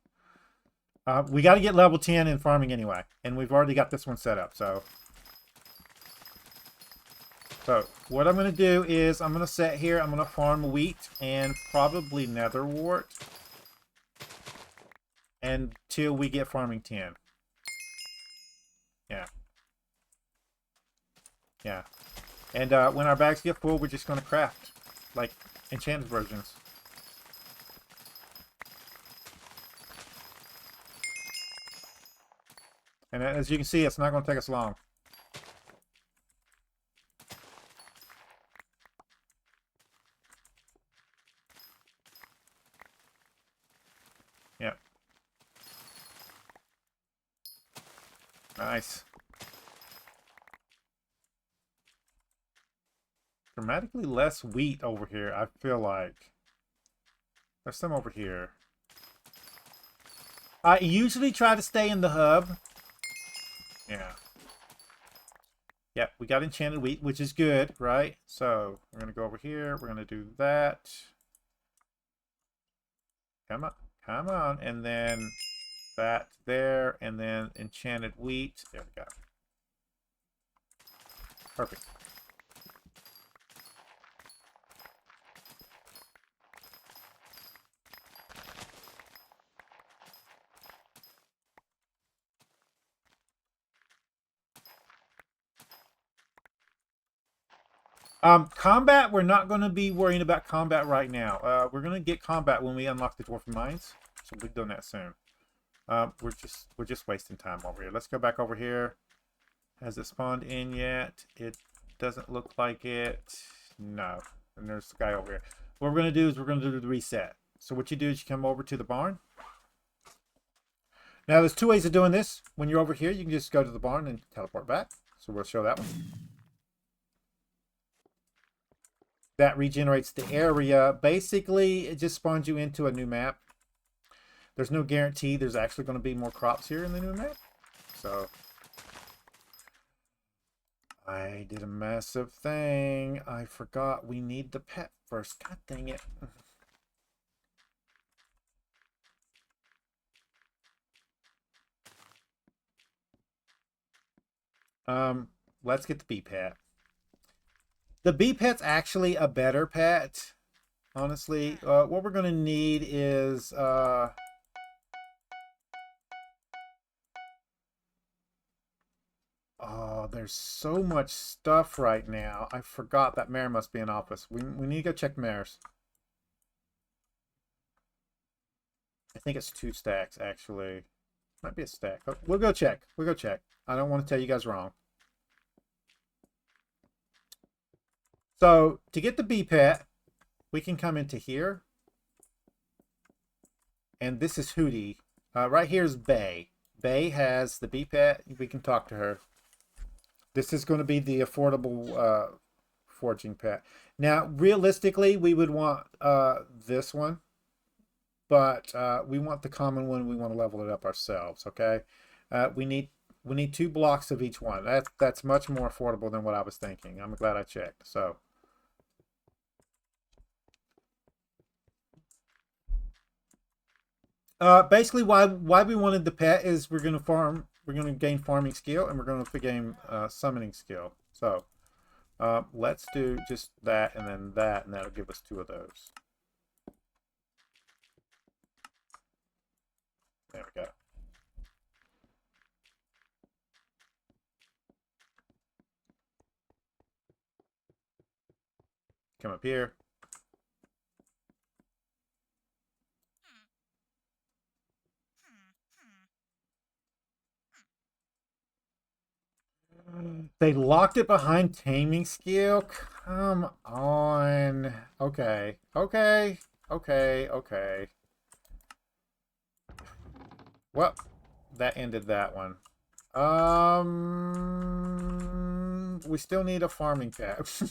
We got to get level 10 in farming anyway, and we've already got this one set up. So what I'm going to do is I'm going to sit here. I'm going to farm wheat and probably netherwort until we get farming 10. Yeah. Yeah. And when our bags get full, we're just going to craft, like, enchanted versions. And as you can see, it's not going to take us long. Yep. Nice. Dramatically less wheat over here, I feel like. There's some over here. I usually try to stay in the hub. Yeah. Yep, we got enchanted wheat, which is good, right? So, we're going to go over here. We're going to do that. Come on. Come on. And then that there. And then enchanted wheat. There we go. Perfect. Combat, we're not going to be worrying about combat right now. We're going to get combat when we unlock the Dwarf Mines. So we'll be doing that soon. We're just wasting time over here. Let's go back over here. Has it spawned in yet? It doesn't look like it. No. And there's the guy over here. what we're going to do is we're going to do the reset. So what you do is you come over to the barn. Now there's two ways of doing this. When you're over here, you can just go to the barn and teleport back. So we'll show that one. That regenerates the area. Basically, it just spawns you into a new map. There's no guarantee there's actually going to be more crops here in the new map. So I did a massive thing. I forgot we need the pet first. God dang it. Let's get the bee pet. The bee pet's actually a better pet, honestly. What we're gonna need is oh, there's so much stuff right now. I forgot that mare must be in office. We need to go check mares. I think it's 2 stacks actually. Might be a stack. We'll go check. We'll go check. I don't want to tell you guys wrong. So to get the bee pet, we can come into here. And this is Hootie. Right here is Bay. Bay has the bee pet. We can talk to her. This is going to be the affordable foraging pet. Now, realistically, we would want this one. But we want the common one. We want to level it up ourselves, okay? We need 2 blocks of each one. That's much more affordable than what I was thinking. I'm glad I checked. So basically why we wanted the pet is we're gonna gain farming skill and we're gonna gain summoning skill. So let's do just that and then that, and that'll give us 2 of those. There we go. Come up here. They locked it behind taming skill? Come on. Okay. Okay. Okay. Okay. Well, that ended that one. We still need a farming pet.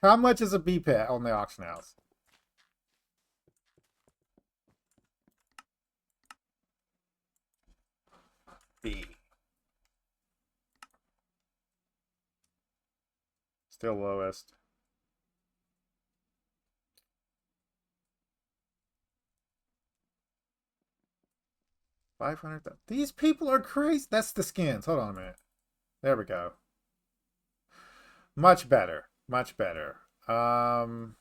How much is a bee pet on the auction house? B. Still lowest. $500. These people are crazy. That's the skins. Hold on a minute. There we go. Much better. Much better. When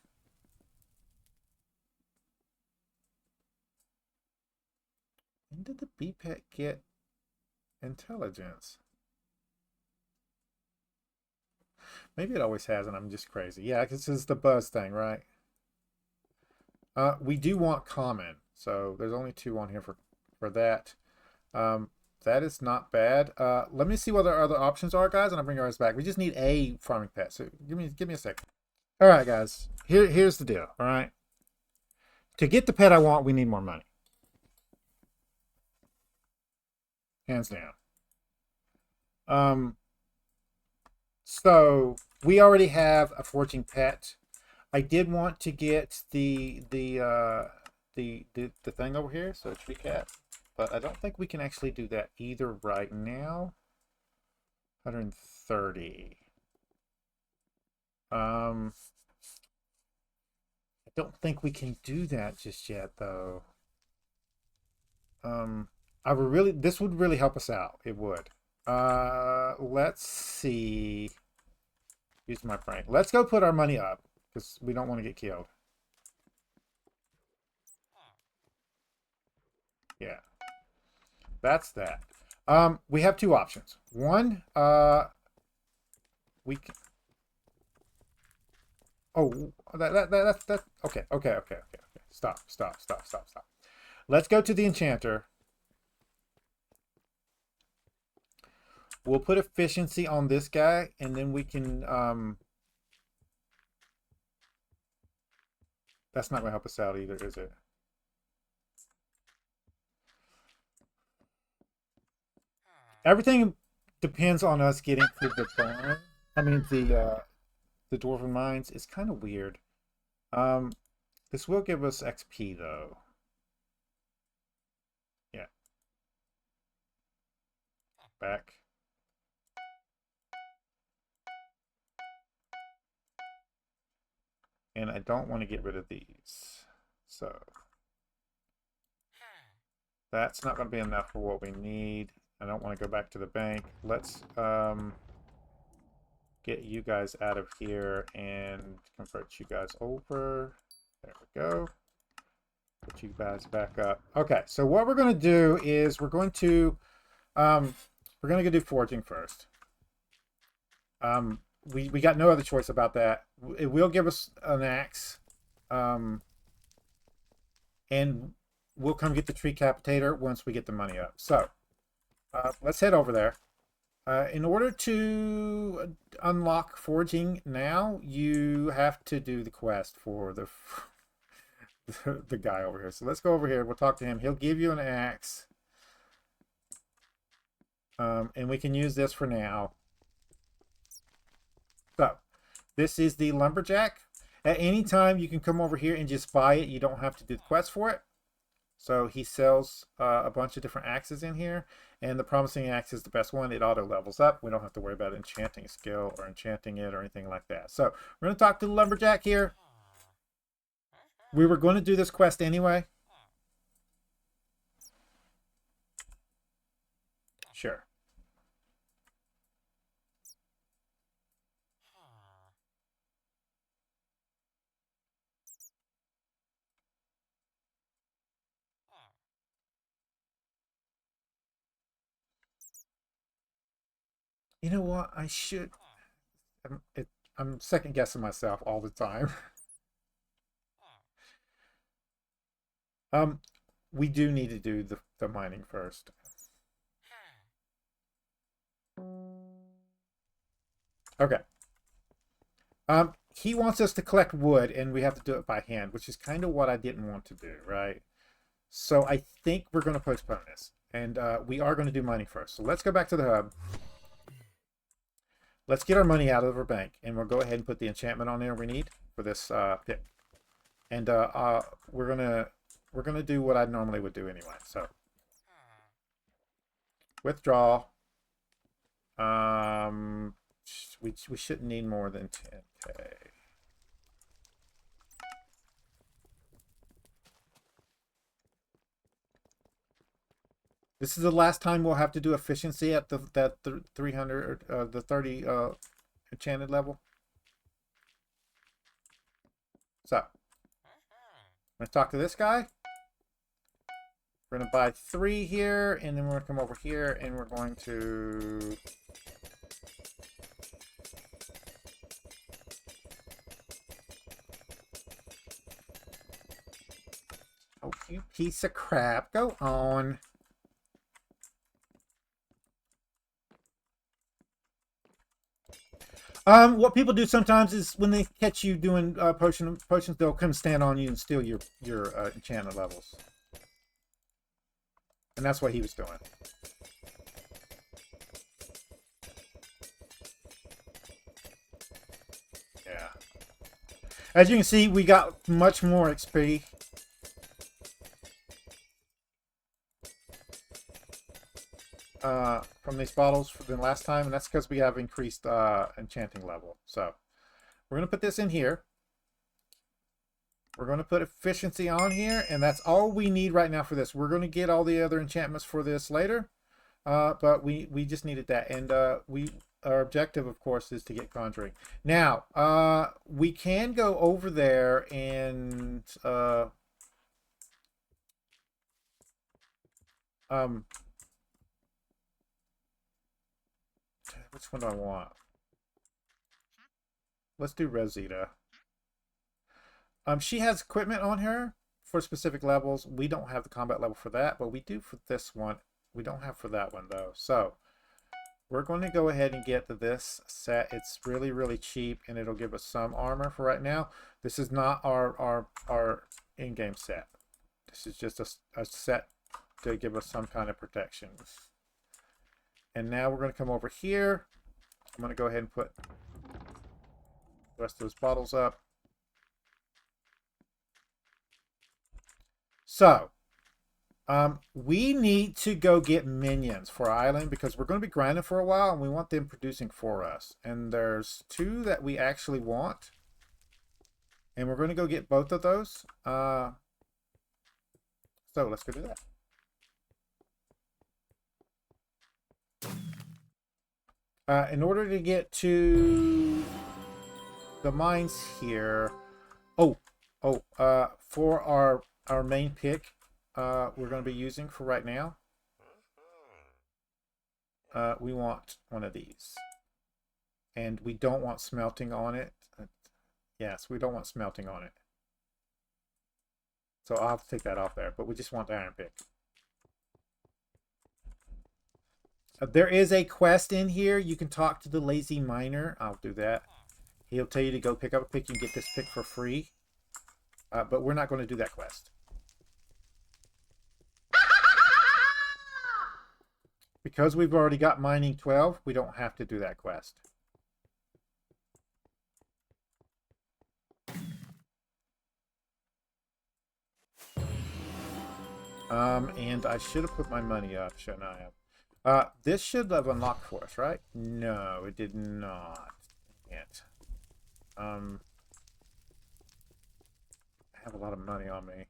did the bee pet get intelligence? Maybe it always has, and I'm just crazy. Yeah, because this is the buzz thing, right? We do want common, so there's only 2 on here for that. That is not bad. Let me see what our other options are, guys, and I'll bring you guys back. We just need a farming pet, so give me a second. All right, guys. Here's the deal. All right. To get the pet I want, we need more money. Hands down. So we already have a foraging pet. I did want to get the thing over here, so tree cat, but I don't think we can actually do that either right now. 130. I don't think we can do that just yet, though. This would really help us out. It would. Let's see. Use my prank. Let's go put our money up because we don't want to get killed. Yeah. That's that. We have 2 options. One, we can. Oh, that. Okay. Stop. Let's go to the enchanter. We'll put efficiency on this guy, and then we can That's not going to help us out either, is it? Everything depends on us getting to the barn. I mean, the dwarven mines. It's kind of weird. Um, this will give us XP though. Yeah. Back. And I don't want to get rid of these. So that's not going to be enough for what we need. I don't want to go back to the bank. Let's get you guys out of here and convert you guys over. There we go. Put you guys back up. Okay, so what we're going to do is we're going to go do forging first. We got no other choice about that. It will give us an axe. And we'll come get the tree capitator once we get the money up. So let's head over there. In order to unlock forging now, you have to do the quest for the guy over here. So let's go over here. We'll talk to him. He'll give you an axe. And we can use this for now. So this is the lumberjack. At any time, you can come over here and just buy it. You don't have to do the quest for it. So he sells a bunch of different axes in here. And the promising axe is the best one. It auto levels up. We don't have to worry about enchanting skill or enchanting it or anything like that. So we're going to talk to the lumberjack here. We were going to do this quest anyway. Sure. You know what? I should. I'm second guessing myself all the time. We do need to do the mining first. Okay. He wants us to collect wood, and we have to do it by hand, which is kind of what I didn't want to do, right? So I think we're going to postpone this, and we are going to do mining first. So let's go back to the hub. Let's get our money out of our bank, and we'll go ahead and put the enchantment on there we need for this pit. And we're gonna do what I normally would do anyway. So withdraw. We shouldn't need more than 10K. This is the last time we'll have to do efficiency at the 300 the 30 enchanted level. So let's talk to this guy. We're going to buy 3 here, and then we're going to come over here, and we're going to... Oh, you piece of crap. Go on. What people do sometimes is when they catch you doing potions, they'll come stand on you and steal your enchantment levels. And that's what he was doing. Yeah. As you can see, we got much more XP. From these bottles than last time, and that's because we have increased enchanting level. So we're going to put this in here. We're going to put efficiency on here, and that's all we need right now for this. We're going to get all the other enchantments for this later, but we just needed that. And our objective, of course, is to get conjuring. Now, we can go over there and which one do I want? Let's do Rosita. She has equipment on her for specific levels. We don't have the combat level for that, but we do for this one. We don't have for that one, though. So we're going to go ahead and get this set. It's really, really cheap, and it'll give us some armor for right now. This is not our in-game set. This is just a set to give us some kind of protection. And now we're going to come over here. I'm going to go ahead and put the rest of those bottles up. So, we need to go get minions for our island because we're going to be grinding for a while and we want them producing for us. And there's 2 that we actually want. And we're going to go get both of those. So let's go do that. In order to get to the mines here, for our main pick, we're going to be using for right now, we want one of these, and we don't want smelting on it. Yes, we don't want smelting on it, so I'll have to take that off there, but we just want the iron pick. There is a quest in here. You can talk to the lazy miner. I'll do that. He'll tell you to go pick up a pick. You can get this pick for free. But we're not going to do that quest. Because we've already got mining 12, we don't have to do that quest. And I should have put my money up, shouldn't I have? This should have unlocked for us, right? No, it did not. Yet. I have a lot of money on me.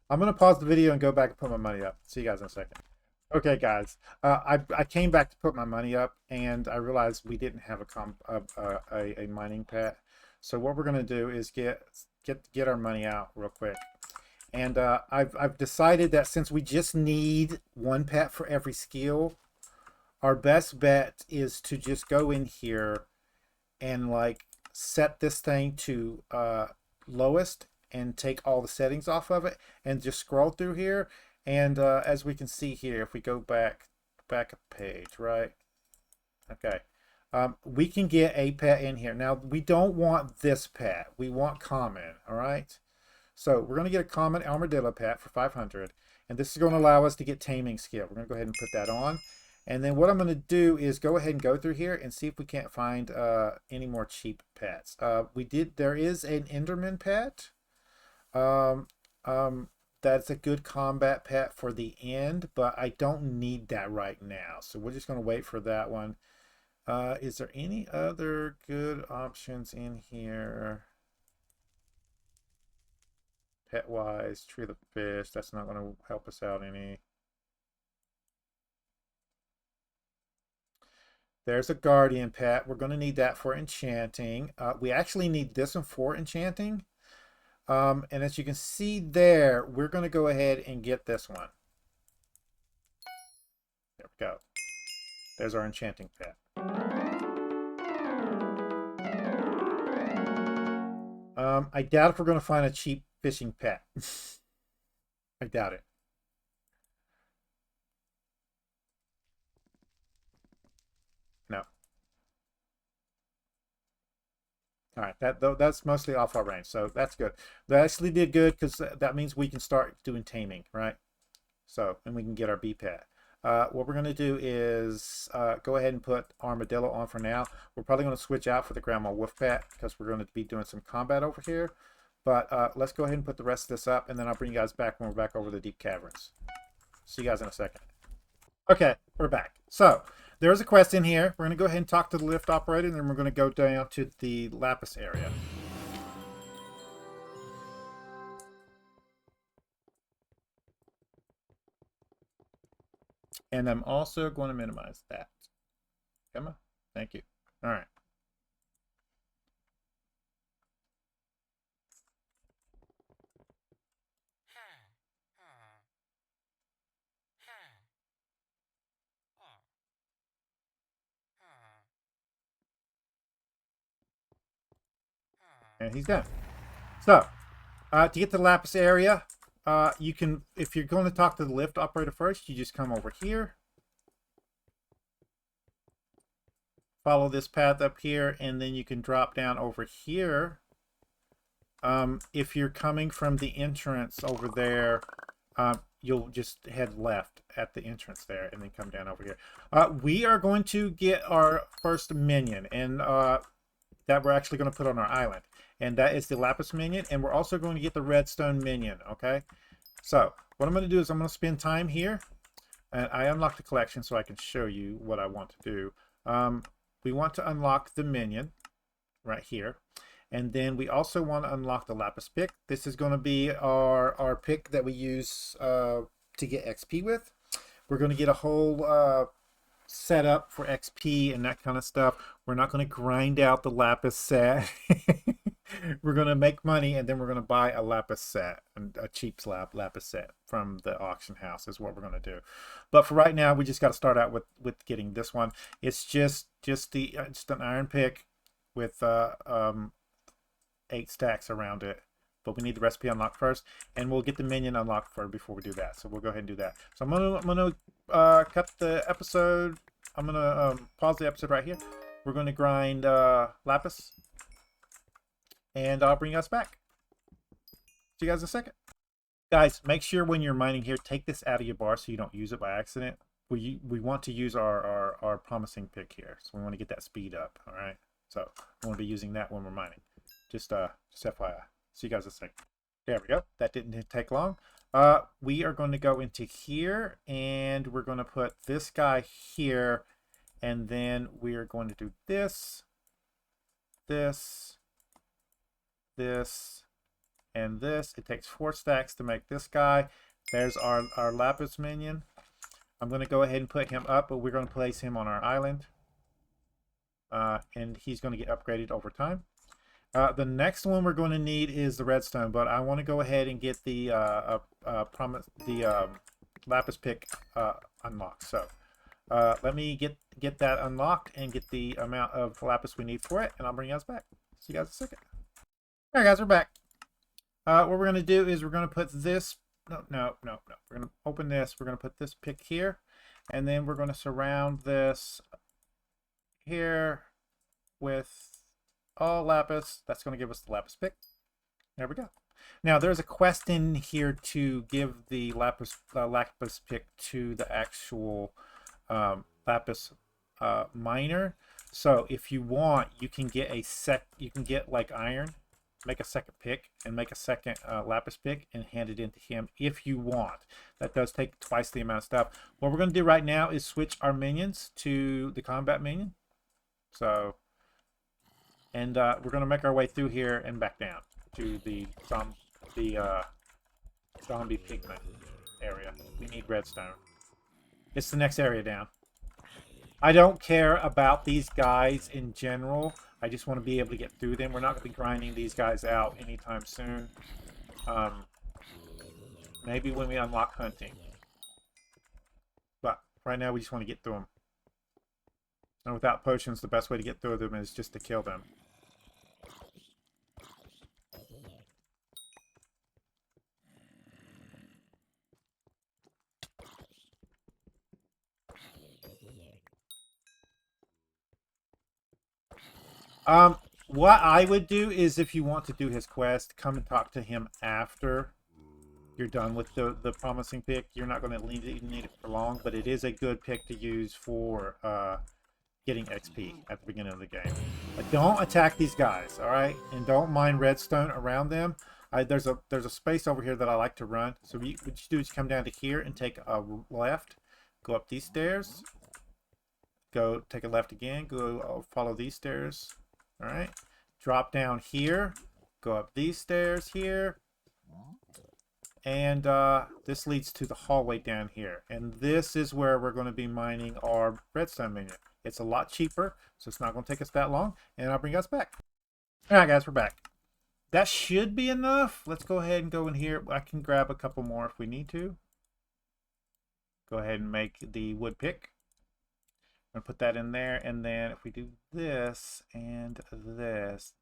I'm going to pause the video and go back and put my money up. See you guys in a second. Okay, guys. I came back to put my money up, and I realized we didn't have a mining pet. So what we're going to do is get our money out real quick. And I've decided that since we just need 1 pet for every skill, our best bet is to just go in here and like set this thing to lowest and take all the settings off of it and just scroll through here. And as we can see here, if we go back a page, right? Okay. We can get a pet in here. Now, we don't want this pet. We want common, all right? So we're going to get a common armadillo pet for 500. And this is going to allow us to get taming skill. We're going to go ahead and put that on. And then what I'm going to do is go ahead and go through here and see if we can't find any more cheap pets. There is an Enderman pet. That's a good combat pet for the end, but I don't need that right now. So we're just going to wait for that one. Is there any other good options in here? Pet-wise, Tree of the Fish, that's not going to help us out any. There's a Guardian pet. We're going to need that for enchanting. We actually need this one for enchanting. And as you can see there, we're going to go ahead and get this one. There we go. There's our enchanting pet. I doubt if we're going to find a cheap fishing pet. I doubt it. No. All right, that's mostly off our range, so that's good. That actually did good because that means we can start doing taming, right? So, and we can get our bee pet. What we're going to do is go ahead and put armadillo on for now. We're probably going to switch out for the grandma wolf pet because we're going to be doing some combat over here. But let's go ahead and put the rest of this up, and then I'll bring you guys back when we're back over the deep caverns. See you guys in a second. Okay, we're back. So there's a quest in here. We're going to go ahead and talk to the lift operator, and then we're going to go down to the lapis area. And I'm also going to minimize that. Come on. Thank you. All right. And he's done. So, to get to the lapis area, you can, if you're going to talk to the lift operator first, you just come over here. follow this path up here, and then you can drop down over here. If you're coming from the entrance over there, you'll just head left at the entrance there and then come down over here. We are going to get our first minion, and that we're actually going to put on our island. And that is the lapis minion, and we're also going to get the redstone minion, okay? So what I'm going to do is I'm going to spend time here, and I unlock the collection so I can show you what I want to do. We want to unlock the minion right here. And then we also want to unlock the lapis pick. This is going to be our pick that we use to get XP with. We're going to get a whole setup for XP and that kind of stuff. We're not going to grind out the lapis set. We're going to make money, and then we're going to buy a lapis set, a cheap lapis set from the auction house is what we're going to do. But for right now, we just got to start out with getting this one. It's just an iron pick with 8 stacks around it, but we need the recipe unlocked first, and we'll get the minion unlocked first before we do that. So we'll go ahead and do that. So I'm gonna cut the episode. I'm gonna pause the episode right here. We're gonna grind lapis, and I'll bring us back. See you guys in a second. Guys, make sure when you're mining here, take this out of your bar so you don't use it by accident. We want to use our promising pick here, so we want to get that speed up. All right, so we want to be using that when we're mining. Just FYI. See you guys in a second. There we go. That didn't take long. We are going to go into here, and we're going to put this guy here, and then we are going to do this, and this. It takes 4 stacks to make this guy. There's our lapis minion. I'm going to go ahead and put him up, but we're going to place him on our island, and he's going to get upgraded over time. The next one we're going to need is the redstone, but I want to go ahead and get the lapis pick unlocked. So let me get that unlocked and get the amount of lapis we need for it, and I'll bring you guys back. See you guys in a second. All right, guys, we're back. What we're going to do is we're going to put this. No. We're going to open this. We're going to put this pick here, and then we're going to surround this here with all lapis. That's going to give us the lapis pick. There we go. Now there's a quest in here to give the lapis pick to the actual lapis miner. So if you want, you can get like iron, make a second pick, and make a second lapis pick and hand it into him if you want. That does take twice the amount of stuff. What we're going to do right now is switch our minions to the combat minion. So, and we're going to make our way through here and back down to the zombie pigment area. We need redstone. It's the next area down. I don't care about these guys in general. I just want to be able to get through them. We're not going to be grinding these guys out anytime soon. Maybe when we unlock hunting. But right now we just want to get through them. And without potions, the best way to get through them is just to kill them. What I would do is, if you want to do his quest, come and talk to him after you're done with the promising pick. You're not going to need it for long, but it is a good pick to use for getting XP at the beginning of the game. But don't attack these guys, all right? And don't mine redstone around them. There's a space over here that I like to run. So what you do is you come down to here and take a left, go up these stairs, go take a left again, go follow these stairs. All right, drop down here, go up these stairs here, and this leads to the hallway down here. And this is where we're going to be mining our redstone minion. It's a lot cheaper, so it's not going to take us that long, and I'll bring us back. All right, guys, we're back. That should be enough. Let's go ahead and go in here. I can grab a couple more if we need to. Go ahead and make the wood pick. I'm going to put that in there, and then if we do this and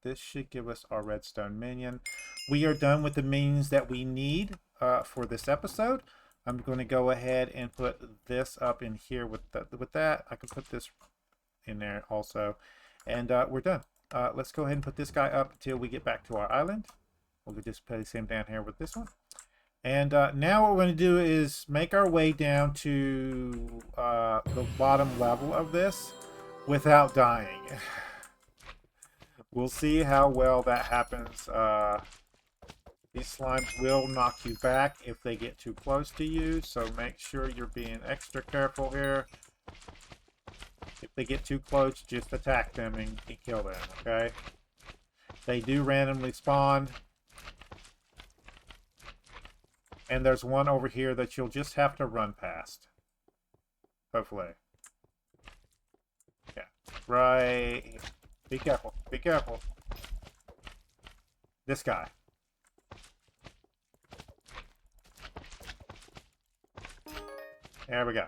this should give us our redstone minion. We are done with the minions that we need for this episode. I'm going to go ahead and put this up in here with that. I can put this in there also. And we're done. Let's go ahead and put this guy up until we get back to our island. We'll just place him down here with this one. And now what we're going to do is make our way down to the bottom level of this without dying. We'll see how well that happens. These slimes will knock you back if they get too close to you, so make sure you're being extra careful here. If they get too close, just attack them and kill them, okay? They do randomly spawn. And there's one over here that you'll just have to run past. Hopefully. Yeah. Right. Be careful. Be careful. This guy. There we go.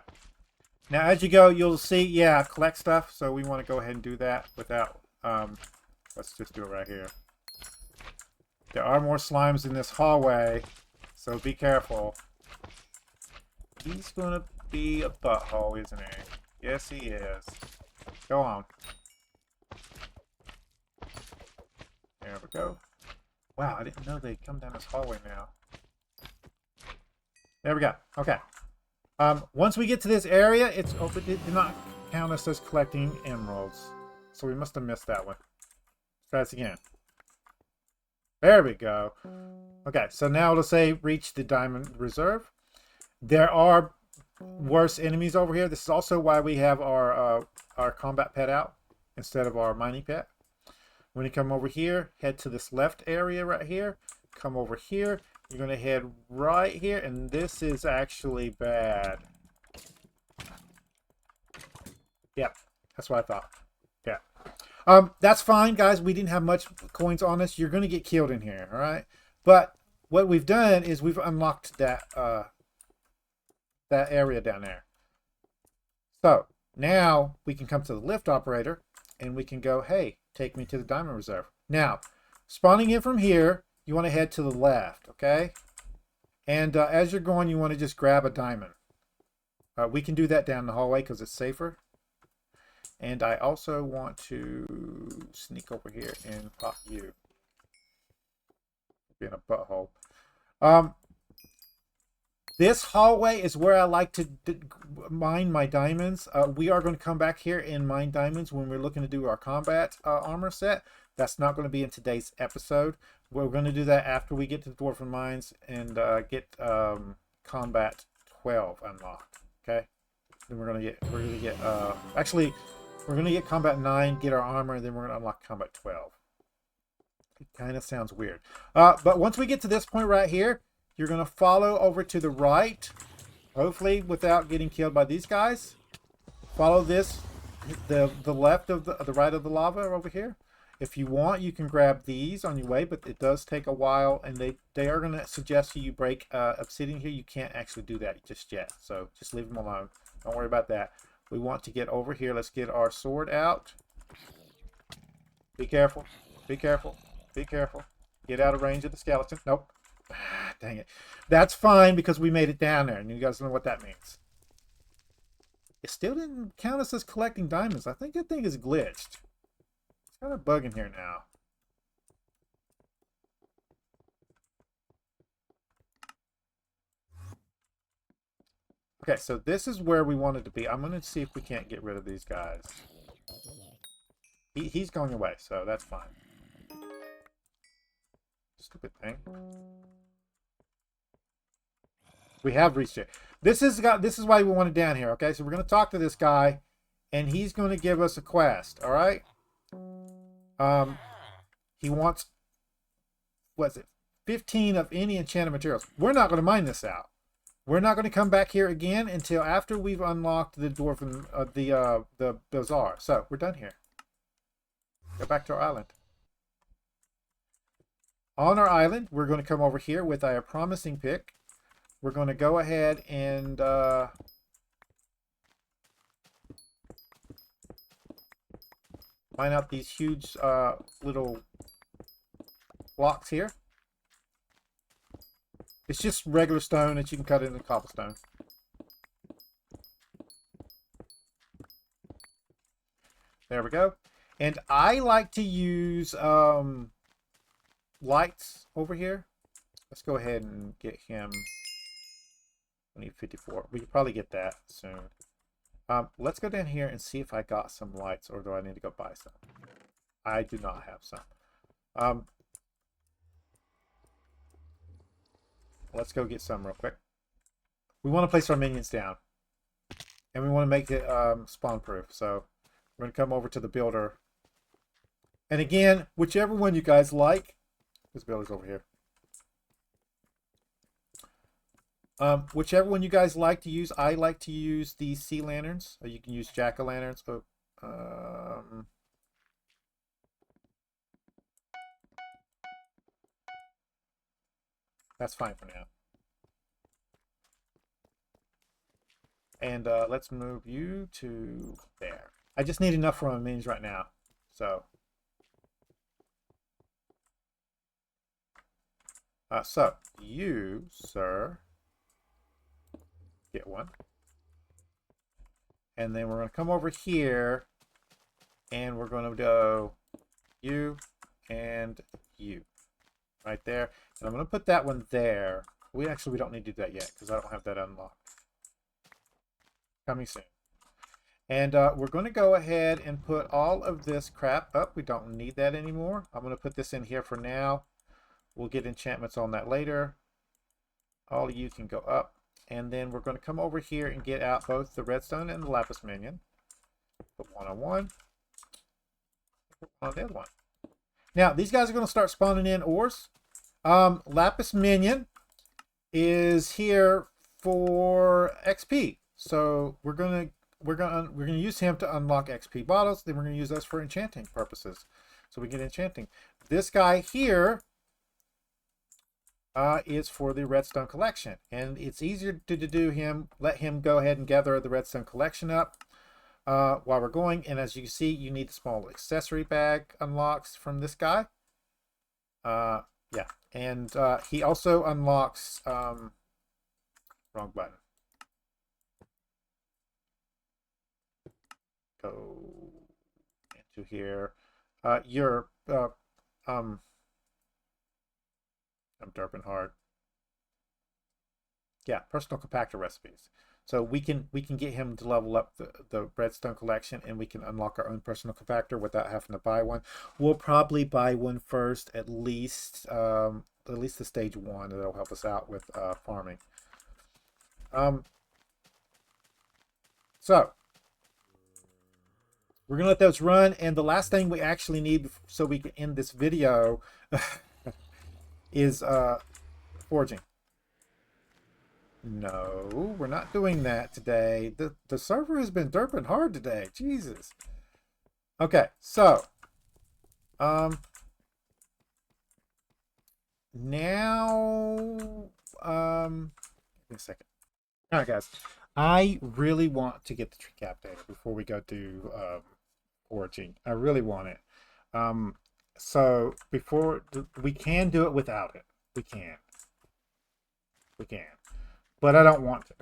Now, as you go, you'll see, yeah, collect stuff. So we want to go ahead and do that without, let's just do it right here. There are more slimes in this hallway, so be careful. He's going to be a butthole, isn't he? Yes, he is. Go on. There we go. Wow, I didn't know they'd come down this hallway now. There we go. Okay. Once we get to this area, it's open. It did not count us as collecting emeralds. So we must have missed that one. Try this again. There we go. Okay, so now let's say reach the diamond reserve. There are worse enemies over here. This is also why we have our combat pet out instead of our mining pet. When you come over here, head to this left area right here. Come over here. You're going to head right here, and this is actually bad. Yep, that's what I thought. Yeah. That's fine, guys. We didn't have much coins on us. You're going to get killed in here, all right? But what we've done is we've unlocked that that area down there. So now we can come to the lift operator, and we can go, hey, take me to the diamond reserve. Now, spawning in from here, you want to head to the left, okay? And as you're going, you want to just grab a diamond. We can do that down the hallway because it's safer. And I also want to sneak over here and pop you. Being a butthole. This hallway is where I like to mine my diamonds. We are going to come back here and mine diamonds when we're looking to do our combat armor set. That's not going to be in today's episode. We're going to do that after we get to the Dwarven Mines and get combat 12 unlocked. Okay, then we're going to get actually we're going to get combat 9, get our armor, and then we're going to unlock combat 12. It kind of sounds weird, but once we get to this point right here, you're going to follow over to the right, hopefully without getting killed by these guys. Follow this, the left of the right of the lava over here. If you want, you can grab these on your way, but it does take a while, and they are going to suggest you break obsidian here. You can't actually do that just yet, so just leave them alone. Don't worry about that. We want to get over here. Let's get our sword out. Be careful. Be careful. Be careful. Get out of range of the skeleton. Nope. Dang it. That's fine because we made it down there, and you guys know what that means. It still didn't count us as collecting diamonds. I think that thing is glitched. It's kind of bugging here now. Okay, so this is where we wanted to be. I'm going to see if we can't get rid of these guys. He's going away, so that's fine. Stupid thing. We have reached it. This is why we wanted down here. Okay, so we're going to talk to this guy, and he's going to give us a quest. All right. He wants, what's it, 15 of any enchanted materials. We're not going to mine this out. We're not going to come back here again until after we've unlocked the dwarven the bazaar. So we're done here. Go back to our island. On our island, we're going to come over here with our promising pick. We're going to go ahead and mine out these huge little blocks here. It's just regular stone that you can cut into cobblestone. There we go. And I like to use lights over here. Let's go ahead and get him. I need 54. We can probably get that soon. Let's go down here and see if I got some lights, or do I need to go buy some? I do not have some. Let's go get some real quick. We want to place our minions down. And we want to make it spawn proof. So we're going to come over to the builder. And again, whichever one you guys like. This builder's over here. Whichever one you guys like to use. I like to use these sea lanterns. Or you can use jack-o'-lanterns. That's fine for now. And let's move you to there. I just need enough for my minions right now. So you, sir, get one. And then we're going to come over here and we're going to go you and you. Right there. And I'm going to put that one there. We don't need to do that yet because I don't have that unlocked. Coming soon. And we're going to go ahead and put all of this crap up. We don't need that anymore. I'm going to put this in here for now. We'll get enchantments on that later. All of you can go up. And then we're going to come over here and get out both the redstone and the lapis minion. Put one on one. Put one on the other one. Now, these guys are going to start spawning in ores. Lapis minion is here for XP. So we're gonna use him to unlock XP bottles. Then we're gonna use us for enchanting purposes. So we get enchanting. This guy here is for the redstone collection, and it's easier to do him. Let him go ahead and gather the redstone collection up while we're going. And as you can see, you need a small accessory bag unlocks from this guy. Yeah, and he also unlocks wrong button. Go into here. I'm derping hard. Yeah, personal compactor recipes. So we can get him to level up the redstone collection, and we can unlock our own personal compactor without having to buy one. We'll probably buy one first, at least the stage 1. That'll help us out with farming. So we're gonna let those run, and the last thing we actually need so we can end this video is forging. No, we're not doing that today. The server has been derping hard today. Jesus. Okay, so now give me a second. All right, guys. I really want to get the tree cap data before we go do foraging. I really want it. So before we can do it without it. We can. But I don't want to.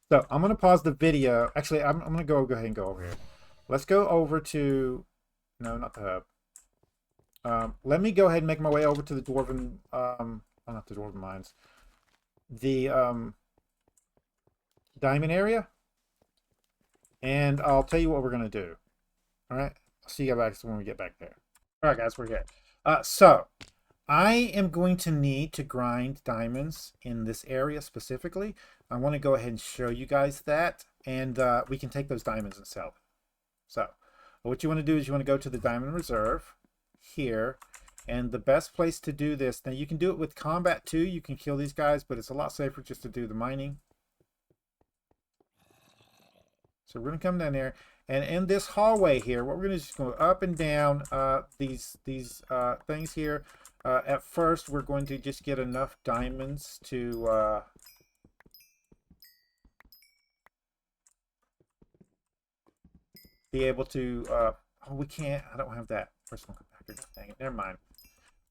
So I'm going to pause the video. Actually, I'm going to go ahead and go over here. Let's go over to, no, not the hub. Let me go ahead and make my way over to the dwarven, not the dwarven mines. The diamond area. And I'll tell you what we're going to do. All right. I'll see you guys when we get back there. All right, guys, we're here. So I am going to need to grind diamonds in this area specifically. I want to go ahead and show you guys that, and we can take those diamonds and sell them. So what you want to do is you want to go to the diamond reserve here, and the best place to do this, now you can do it with combat too. You can kill these guys, but it's a lot safer just to do the mining. So we're going to come down there, and in this hallway here, what we're going to just go up and down these things here. At first, we're going to just get enough diamonds to be able to. Oh, we can't. I don't have that personal compactor. Dang it. Never mind.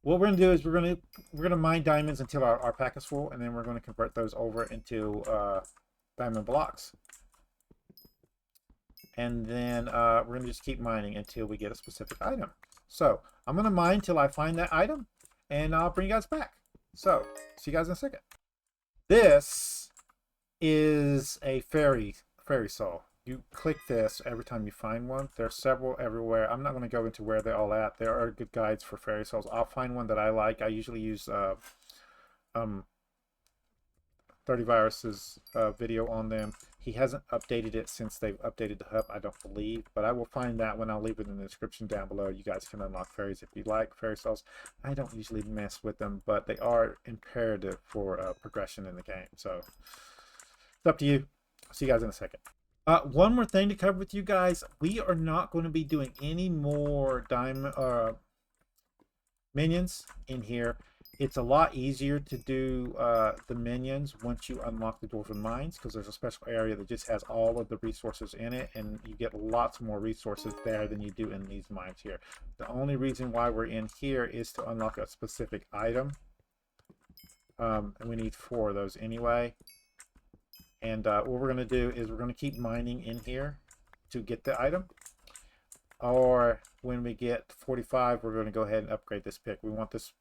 What we're going to do is we're going to mine diamonds until our pack is full, and then we're going to convert those over into diamond blocks. and then we're going to just keep mining until we get a specific item. So I'm going to mine till I find that item, and I'll bring you guys back. So see you guys in a second. This is a fairy soul. You click this every time you find one. There are several everywhere. I'm not going to go into where they're all at. There are good guides for fairy souls. I'll find one that I like. I usually use 30 Virus's video on them. He hasn't updated it since they've updated the hub, I don't believe, but I will find that one. I'll leave it in the description down below. You guys can unlock fairies if you like fairy souls. I don't usually mess with them, but they are imperative for progression in the game. So it's up to you. I'll see you guys in a second. One more thing to cover with you guys. We are not going to be doing any more diamond minions in here. It's a lot easier to do the minions once you unlock the Dwarven Mines, because there's a special area that just has all of the resources in it, and you get lots more resources there than you do in these mines here. The only reason why we're in here is to unlock a specific item, and we need 4 of those anyway. And what we're going to do is we're going to keep mining in here to get the item. Or when we get 45, we're going to go ahead and upgrade this pick. We want this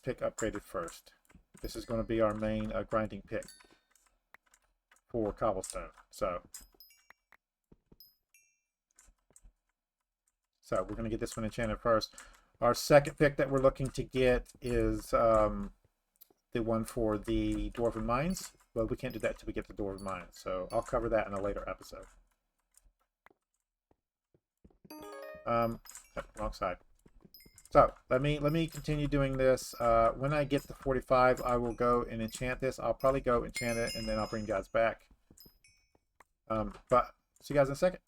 pick upgraded first. This is going to be our main grinding pick for cobblestone. So we're going to get this one enchanted first. Our second pick that we're looking to get is the one for the Dwarven Mines. But we can't do that until we get the Dwarven Mines. So I'll cover that in a later episode. Wrong side. So let me continue doing this. When I get to 45, I will go and enchant this. I'll probably go enchant it, and then I'll bring you guys back. But see you guys in a second.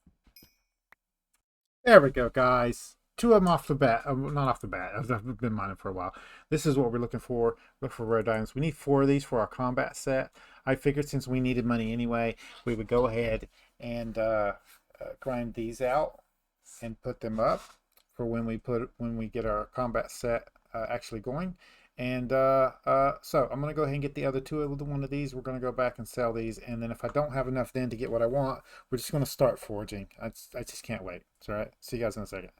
There we go, guys. 2 of them off the bat. Not off the bat. I've been mining for a while. This is what we're looking for. Look for rare diamonds. We need 4 of these for our combat set. I figured since we needed money anyway, we would go ahead and grind these out and put them up for when we get our combat set actually going. And so I'm going to go ahead and get the other 2 of one of these. We're going to go back and sell these, and then if I don't have enough then to get what I want, we're just going to start forging. I just can't wait. It's all right. See you guys in a second.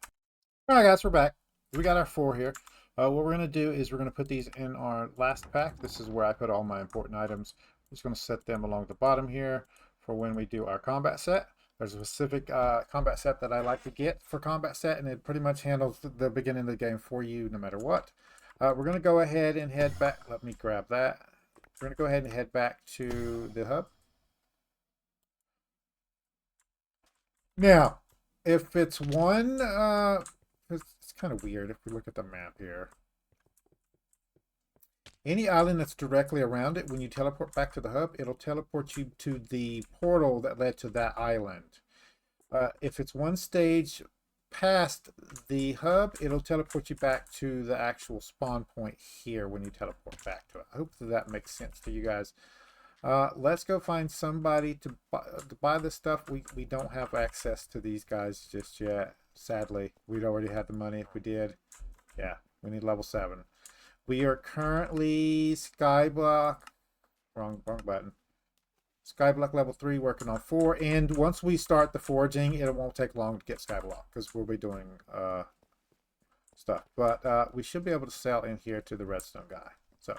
All right, guys, we're back. We got our 4 here. What we're going to do is we're going to put these in our last pack. This is where I put all my important items. I'm just going to set them along the bottom here for when we do our combat set. There's a specific combat set that I like to get for combat set, and it pretty much handles the beginning of the game for you no matter what. We're going to go ahead and head back. Let me grab that. We're going to go ahead and head back to the hub. Now, if it's one... it's kind of weird if we look at the map here. Any island that's directly around it, when you teleport back to the hub, it'll teleport you to the portal that led to that island. If it's one stage past the hub, it'll teleport you back to the actual spawn point here when you teleport back to it. I hope that makes sense to you guys. Let's go find somebody to buy this stuff. We don't have access to these guys just yet. Sadly, we'd already had the money if we did. Yeah, we need level 7. We are currently Skyblock. Wrong button. Skyblock level 3, working on 4. And once we start the forging, it won't take long to get Skyblock because we'll be doing stuff. But we should be able to sell in here to the redstone guy. So,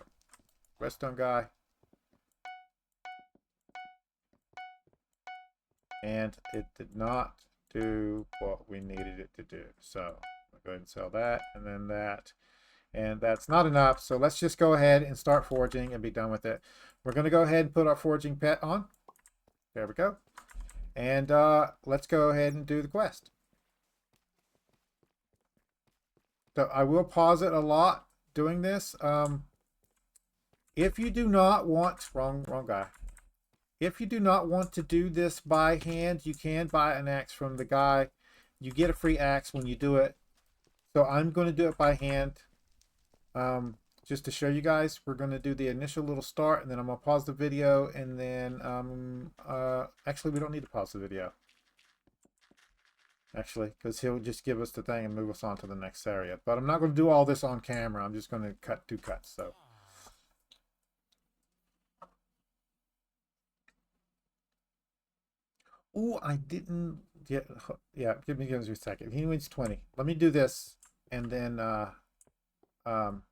redstone guy. And it did not do what we needed it to do. So I'll go ahead and sell that, and then that. And that's not enough, so let's just go ahead and start forging and be done with it. We're going to go ahead and put our forging pet on. There we go. And let's go ahead and do the quest. So I will pause it a lot doing this. If you do not want... Wrong guy. If you do not want to do this by hand, you can buy an axe from the guy. You get a free axe when you do it. So I'm going to do it by hand. Just to show you guys, we're going to do the initial little start, and then I'm going to pause the video, and then actually we don't need to pause the video. Actually, because he'll just give us the thing and move us on to the next area. But I'm not going to do all this on camera. I'm just going to do cuts. So. Ooh, I didn't yeah, give me a second. He needs 20. Let me do this, and then um,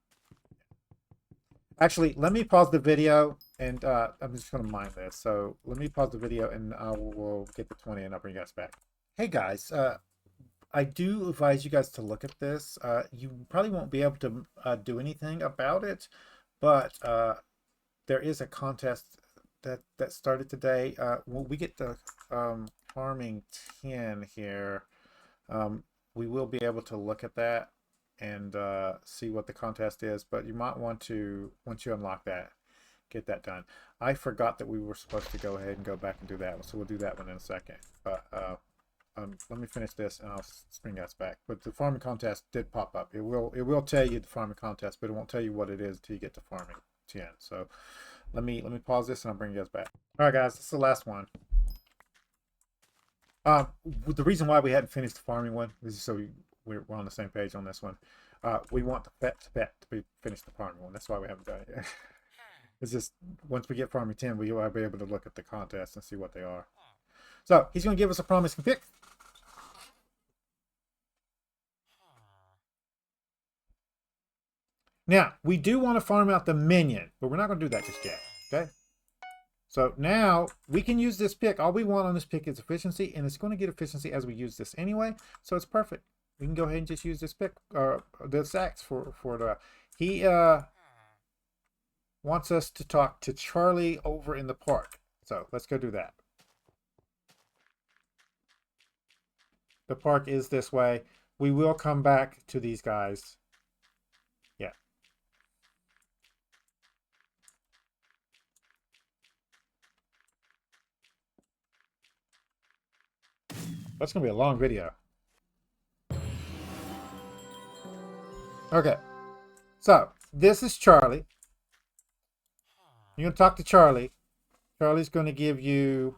actually, let me pause the video, and I'm just gonna mine this. So let me pause the video, and I will get the 20, and I'll bring you guys back. Hey guys, I do advise you guys to look at this. You probably won't be able to do anything about it, but there is a contest that started today. When we get the farming 10 here, we will be able to look at that and see what the contest is. But you might want to, once you unlock that, get that done. I forgot that we were supposed to go ahead and go back and do that one, so we'll do that one in a second. But let me finish this and I'll bring us back. But the farming contest did pop up. It will tell you the farming contest, but it won't tell you what it is until you get to farming 10. So let me pause this and I'll bring you guys back. All right, guys, this is the last one. The reason why we hadn't finished the farming one is so we're on the same page on this one. We want the pet to be finished the farming one. That's why we haven't done it yet. It's just once we get farming 10, we will be able to look at the contests and see what they are. So he's going to give us a promising pick. Now, we do want to farm out the minion, but we're not going to do that just yet, okay? So now we can use this pick. All we want on this pick is efficiency, and it's going to get efficiency as we use this anyway, so it's perfect. We can go ahead and just use this pick, or this axe for the... He wants us to talk to Charlie over in the park. So let's go do that. The park is this way. We will come back to these guys. Yeah. That's going to be a long video. Okay. So, this is Charlie. You're going to talk to Charlie. Charlie's going to give you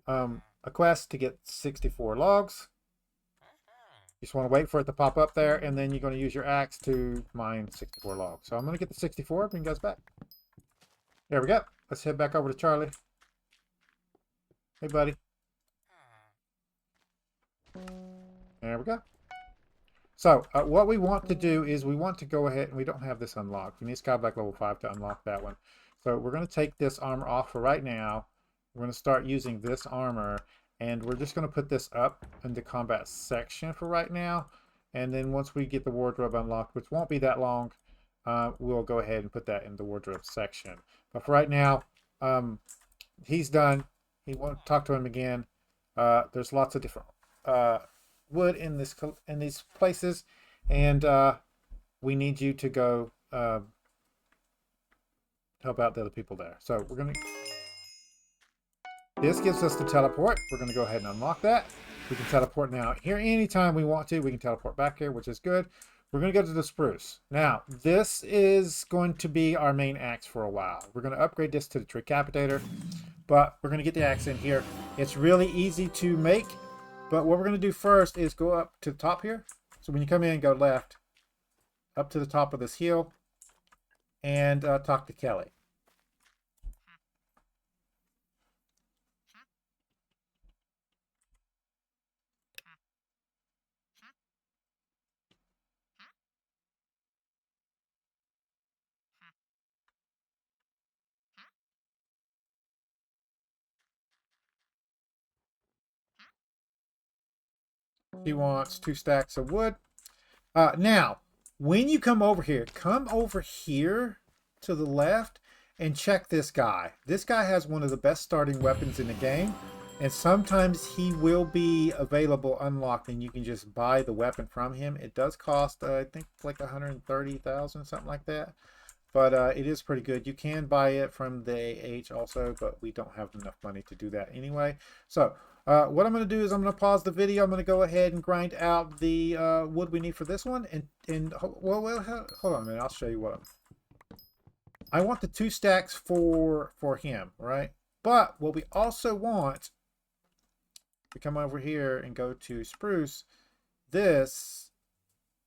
a quest to get 64 logs. You just want to wait for it to pop up there, and then you're going to use your axe to mine 64 logs. So I'm going to get the 64, bring you guys back. There we go. Let's head back over to Charlie. Hey, buddy. There we go. So what we want to do is we want to go ahead, and we don't have this unlocked. We need Skyblock level 5 to unlock that one. So we're going to take this armor off for right now. We're going to start using this armor, and we're just going to put this up in the combat section for right now. And then once we get the wardrobe unlocked, which won't be that long, we'll go ahead and put that in the wardrobe section. But for right now, he's done. He won't talk to him again. There's lots of different wood in these places, and we need you to go help out the other people there. So we're gonna... This gives us the teleport. We're gonna go ahead and unlock that. We can teleport now here anytime we want to. We can teleport back here, which is good. We're gonna go to the spruce. Now, this is going to be our main axe for a while. We're gonna upgrade this to the Decapitator, but we're gonna get the axe in here. It's really easy to make. But what we're going to do first is go up to the top here. So when you come in, go left, up to the top of this hill, and talk to Kelly. He wants 2 stacks of wood. Now, when you come over here to the left and check this guy. This guy has one of the best starting weapons in the game, and sometimes he will be available unlocked, and you can just buy the weapon from him. It does cost, I think, like 130,000, something like that. But it is pretty good. You can buy it from the AH also, but we don't have enough money to do that anyway. So what I'm going to do is I'm going to pause the video. I'm going to go ahead and grind out the wood we need for this one. And well, hold on a minute. I'll show you what I want the 2 stacks for him, right? But what we also want, we come over here and go to spruce. This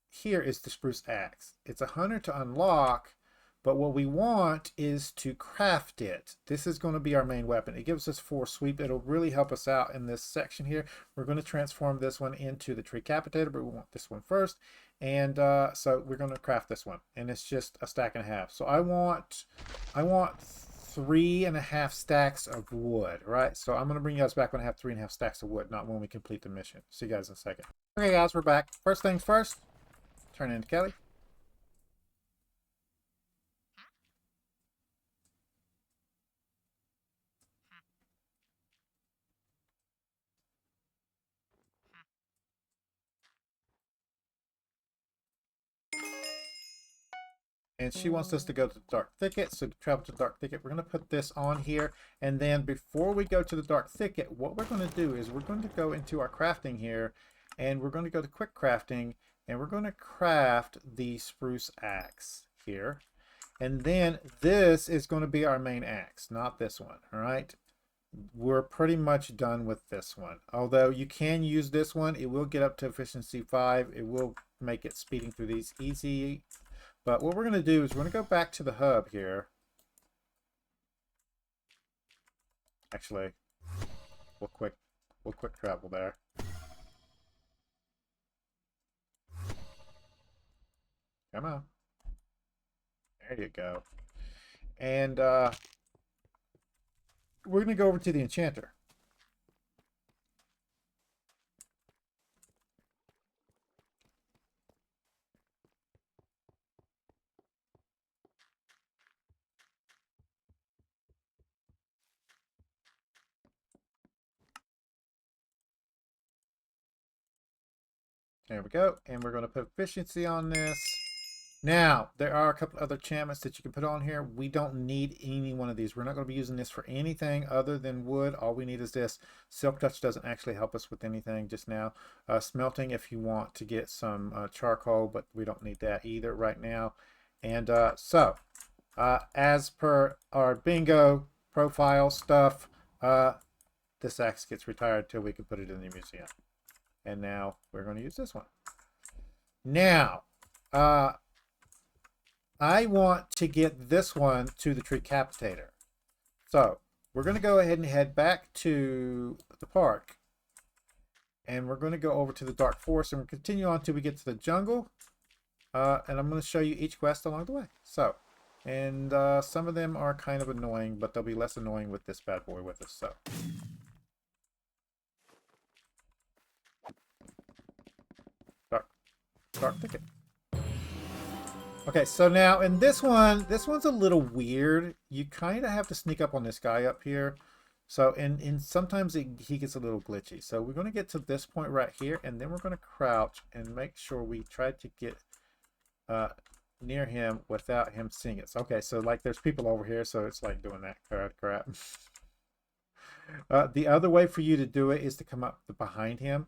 here is the spruce axe. It's 100 to unlock. But what we want is to craft it. This is going to be our main weapon. It gives us 4 sweep. It'll really help us out in this section here. We're going to transform this one into the tree capitator, but we want this one first. And so we're going to craft this one, and it's just a stack and a half. So I want 3.5 stacks of wood, right? So I'm going to bring you guys back when I have 3.5 stacks of wood, not when we complete the mission. See you guys in a second. Okay, guys, we're back. First things first, turn into Kelly. And she wants us to go to the dark thicket. So to travel to the dark thicket, we're going to put this on here. And then before we go to the dark thicket, what we're going to do is we're going to go into our crafting here, and we're going to go to quick crafting, and we're going to craft the spruce axe here. And then this is going to be our main axe, not this one. All right. We're pretty much done with this one. Although you can use this one, it will get up to efficiency 5. It will make it speeding through these easy. But what we're going to do is we're going to go back to the hub here. Actually, we'll quick travel there. Come on. There you go. And we're going to go over to the enchanter. There we go. And we're going to put efficiency on this. Now, there are a couple other enchantments that you can put on here. We don't need any one of these. We're not going to be using this for anything other than wood. All we need is this. Silk Touch doesn't actually help us with anything just now. Smelting if you want to get some charcoal, but we don't need that either right now. And as per our bingo profile stuff, this axe gets retired till we can put it in the museum. And now we're going to use this one. Now, I want to get this one to the tree capitator. So we're going to go ahead and head back to the park. And we're going to go over to the dark forest, and we'll continue on until we get to the jungle. And I'm going to show you each quest along the way. So, and some of them are kind of annoying, but they'll be less annoying with this bad boy with us. So. Dark thicket. Okay, so now in this one's a little weird. You kind of have to sneak up on this guy up here. So, and sometimes he gets a little glitchy. So we're going to get to this point right here, and then we're going to crouch and make sure we try to get near him without him seeing it. So, okay, so like there's people over here, so it's like doing that crap. The other way for you to do it is to come up behind him.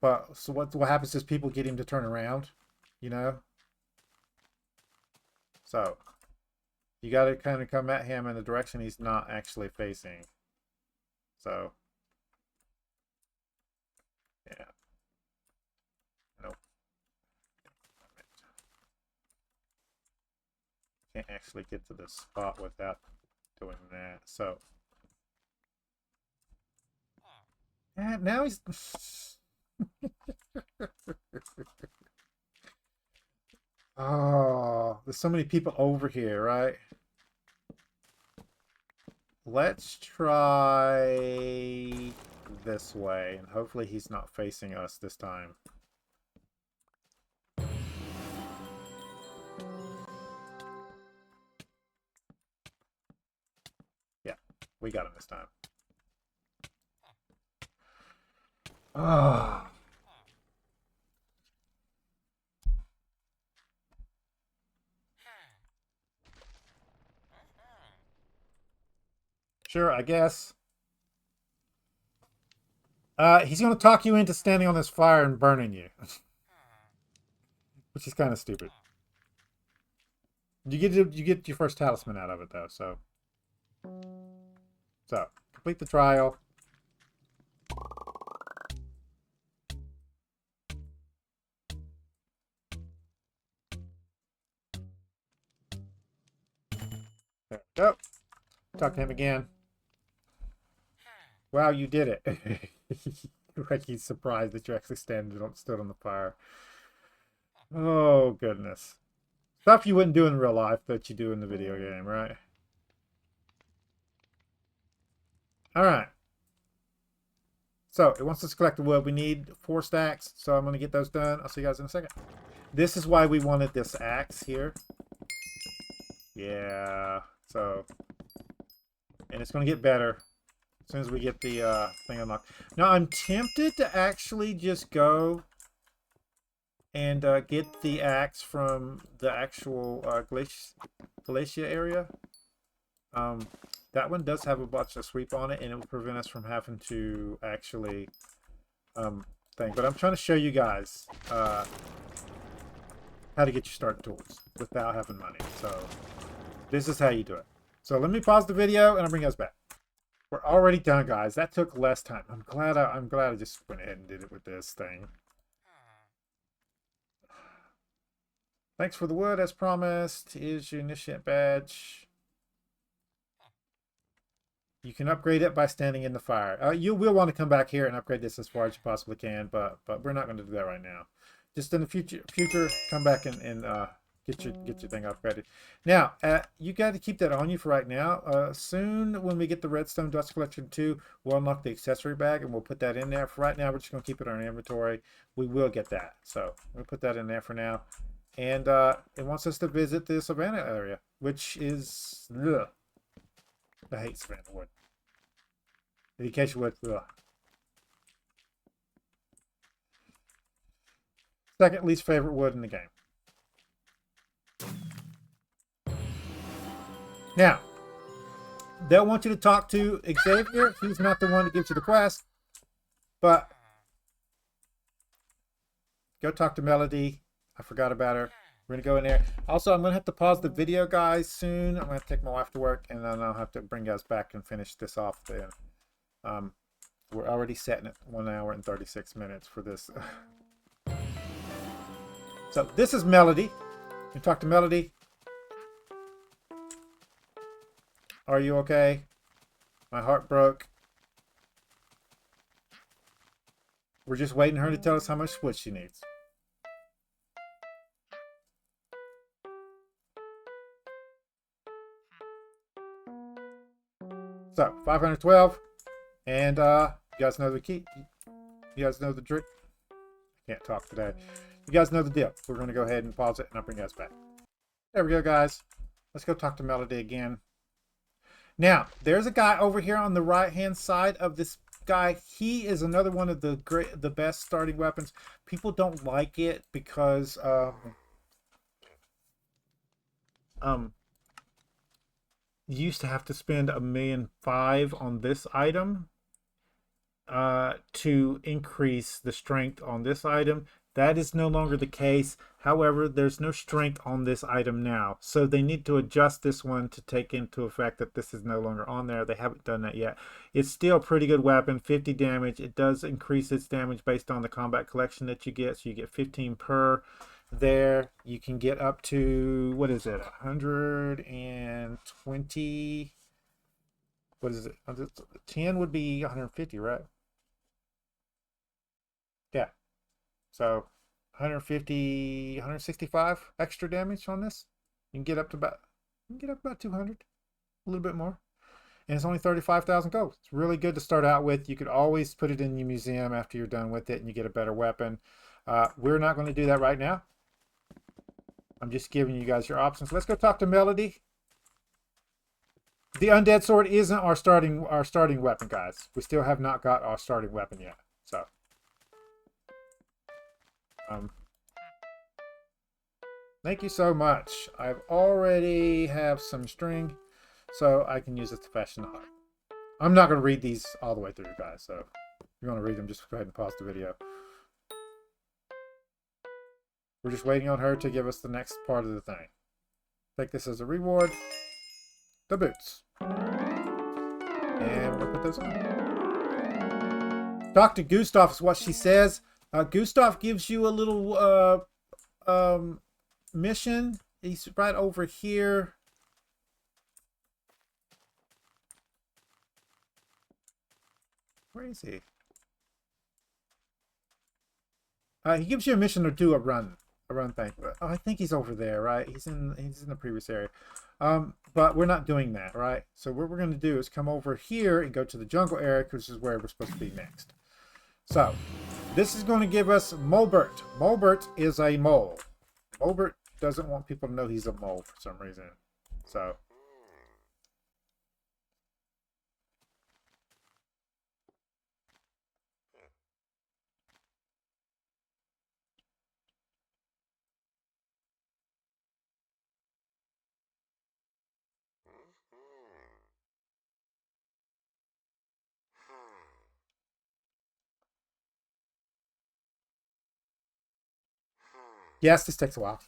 But so what happens is people get him to turn around, you know? So you got to kind of come at him in the direction he's not actually facing. So yeah. Nope. Can't actually get to this spot without doing that. So yeah, now he's oh, there's so many people over here, right? Let's try this way, and hopefully he's not facing us this time. Yeah, we got him this time. Ah. Sure, I guess. He's going to talk you into standing on this fire and burning you. Which is kind of stupid. You get your first talisman out of it, though, so. So, complete the trial. There we go. Talk to him again. Wow, you did it. Like he's surprised that you actually stood on the fire. Oh, goodness. Stuff you wouldn't do in real life that you do in the video game, right? Alright. So, it wants us to collect the wood. We need 4 stacks, so I'm going to get those done. I'll see you guys in a second. This is why we wanted this axe here. Yeah, so... And it's going to get better as soon as we get the thing unlocked. Now, I'm tempted to actually just go and get the axe from the actual glacier area. That one does have a bunch of sweep on it, and it will prevent us from having to actually thing. But I'm trying to show you guys how to get your start tools without having money. So this is how you do it. So let me pause the video, and I'll bring you guys back. We're already done, guys. That took less time. I'm glad I just went ahead and did it with this thing. Thanks for the wood, as promised. Here's your initiate badge. You can upgrade it by standing in the fire. You will want to come back here and upgrade this as far as you possibly can, but we're not going to do that right now. Just in the future, come back and get your thing upgraded. Now, you got to keep that on you for right now. Soon, when we get the redstone dust collection 2, we'll unlock the accessory bag and we'll put that in there. For right now, we're just going to keep it in our inventory. We will get that, so we'll put that in there for now. And it wants us to visit the Savannah area, which is... Ugh. I hate Savannah wood. In case you would... Ugh. Second least favorite wood in the game. Now, they'll want you to talk to Xavier. He's not the one that gives you the quest. But go talk to Melody. I forgot about her. We're going to go in there. Also, I'm going to have to pause the video, guys, soon. I'm going to take my wife to work, and then I'll have to bring you guys back and finish this off then. We're already setting it 1 hour and 36 minutes for this. So, this is Melody. You talk to Melody. Are you okay? My heart broke. We're just waiting for her to tell us how much wood she needs. So, 512. And you guys know the key. You guys know the trick. I can't talk today. You guys know the deal. We're going to go ahead and pause it, and I'll bring you guys back. There we go, guys. Let's go talk to Melody again. Now, there's a guy over here on the right-hand side of this guy. He is another one of the best starting weapons. People don't like it because you used to have to spend $1.5 million on this item to increase the strength on this item. That is no longer the case. However, there's no strength on this item now. So they need to adjust this one to take into effect that this is no longer on there. They haven't done that yet. It's still a pretty good weapon, 50 damage. It does increase its damage based on the combat collection that you get. So you get 15 per there. You can get up to, what is it, 120. What is it? 10 would be 150, right? Yeah. So 150, 165 extra damage on this. You can get up to about 200, a little bit more. And it's only 35,000 gold. It's really good to start out with. You could always put it in your museum after you're done with it and you get a better weapon. We're not going to do that right now. I'm just giving you guys your options. Let's go talk to Melody. The undead sword isn't our starting weapon, guys. We still have not got our starting weapon yet. So thank you so much. I've already have some string, so I can use it to fashion the heart. I'm not going to read these all the way through, guys. So if you want to read them, just go ahead and pause the video. We're just waiting on her to give us the next part of the thing. Take this as a reward. The boots. And we'll put those on. Talk to Gustav is what she says. Gustav gives you a little mission. He's right over here. Where is he? He gives you a mission to do a run thing. Oh, I think he's over there, right? He's in the previous area. But we're not doing that, right? So what we're going to do is come over here and go to the jungle area, which is where we're supposed to be next. So this is going to give us Mulbert. Mulbert is a mole. Mulbert doesn't want people to know he's a mole for some reason. So yes, this takes a while.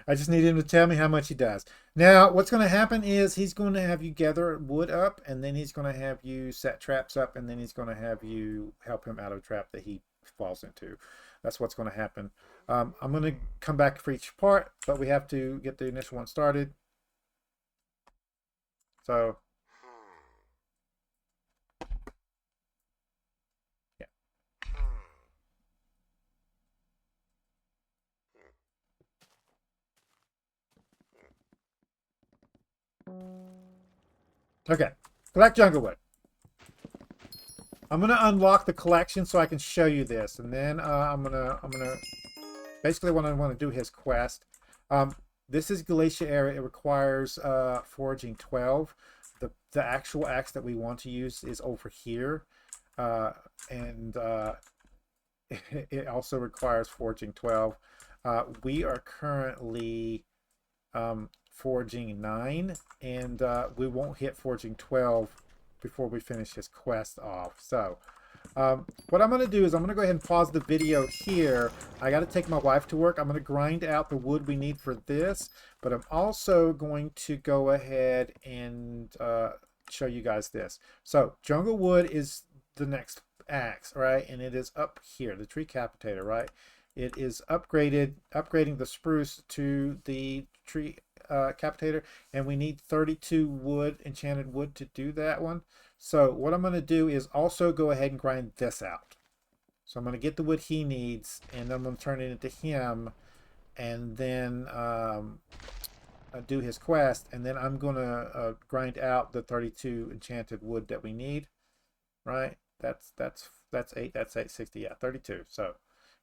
I just need him to tell me how much he does. Now, what's going to happen is he's going to have you gather wood up, and then he's going to have you set traps up, and then he's going to have you help him out of a trap that he falls into. That's what's going to happen. I'm going to come back for each part, but we have to get the initial one started. So, yeah. Okay, collect jungle wood. I'm gonna unlock the collection so I can show you this, and then I'm gonna basically what I want to do his quest. This is Glacier area. It requires foraging 12. The actual axe that we want to use is over here, and it also requires foraging 12. We are currently foraging 9, and we won't hit foraging 12 before we finish his quest off. So what I'm going to do is I'm going to go ahead and pause the video here. I got to take my wife to work. I'm going to grind out the wood we need for this, but I'm also going to go ahead and show you guys this. So jungle wood is the next axe, right? And it is up here, the tree capitator, right? It is upgrading the spruce to the tree capitator, and we need 32 wood, enchanted wood, to do that one. So what I'm going to do is also go ahead and grind this out. So I'm going to get the wood he needs, and then I'm going to turn it into him, and then do his quest, and then I'm going to grind out the 32 enchanted wood that we need. Right? That's 8. That's 860. Yeah, 32. So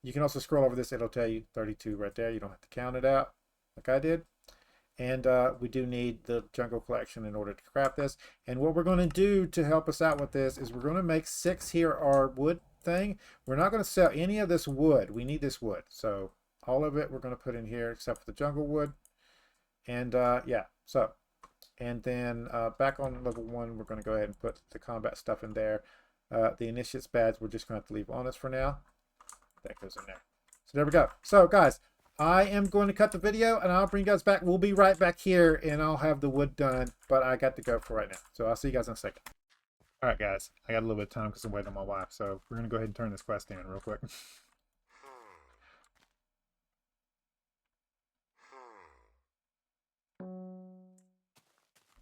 you can also scroll over this. It'll tell you 32 right there. You don't have to count it out like I did. And we do need the jungle collection in order to craft this. And what we're going to do to help us out with this is we're going to make 6 here our wood thing. We're not going to sell any of this wood. We need this wood. So all of it we're going to put in here except for the jungle wood. And yeah, so. And then back on level 1, we're going to go ahead and put the combat stuff in there. The initiates badge we're just going to have to leave on us for now. That goes in there. So there we go. So guys, I am going to cut the video, and I'll bring you guys back. We'll be right back here, and I'll have the wood done, but I got to go for right now. So I'll see you guys in a second. All right, guys. I got a little bit of time because I'm waiting on my wife, so we're going to go ahead and turn this quest in real quick.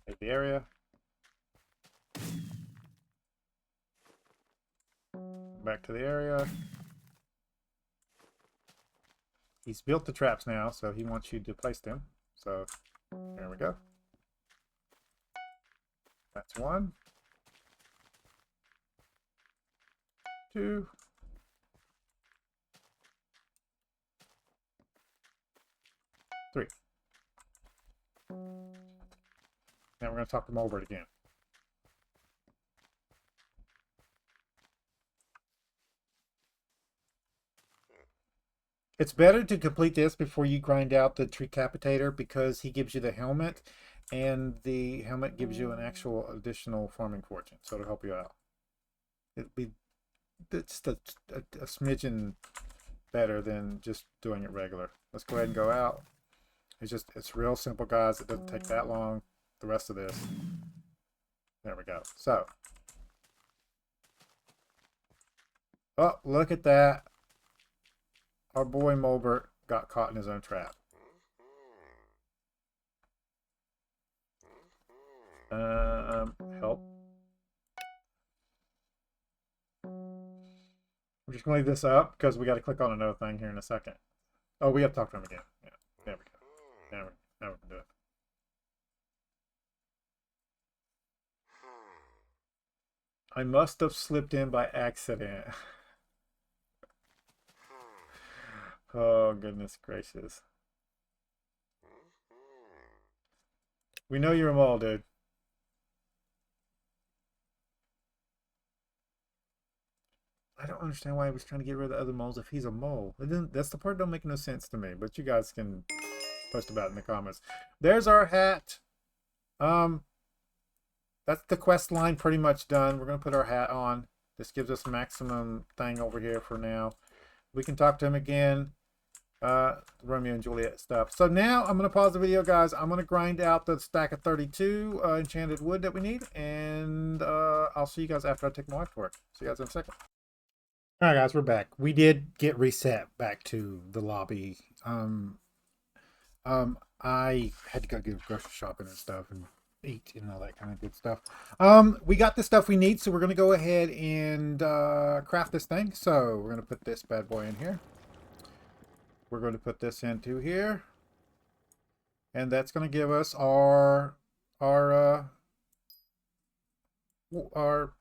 Hit the area. Back to the area. He's built the traps now, so he wants you to place them. So there we go. That's 1, 2, 3. Now we're going to talk to Mulbert again. It's better to complete this before you grind out the tree capitator because he gives you the helmet, and the helmet gives you an actual additional farming fortune, so it'll help you out. It'll be just a smidgen better than just doing it regular. Let's go ahead and go out. It's real simple, guys. It doesn't take that long. The rest of this. There we go. So. Oh, look at that. Our boy Mulbert got caught in his own trap. Help. We're just gonna leave this up because we got to click on another thing here in a second. Oh, we have to talk to him again. Yeah, there we go. Now we can do it. I must have slipped in by accident. Oh, goodness gracious. We know you're a mole, dude. I don't understand why he was trying to get rid of the other moles if he's a mole. That's the part that don't make no sense to me, but you guys can post about it in the comments. There's our hat. That's the quest line pretty much done. We're going to put our hat on. This gives us maximum thing over here for now. We can talk to him again. Romeo and Juliet stuff. So now I'm going to pause the video, guys. I'm going to grind out the stack of 32 enchanted wood that we need. And I'll see you guys after I take my wife to work. See you guys in a second. All right, guys, we're back. We did get reset back to the lobby. I had to go do grocery shopping and stuff and eat and all that kind of good stuff. We got the stuff we need, so we're going to go ahead and craft this thing. So we're going to put this bad boy in here. We're going to put this into here. And that's going to give us our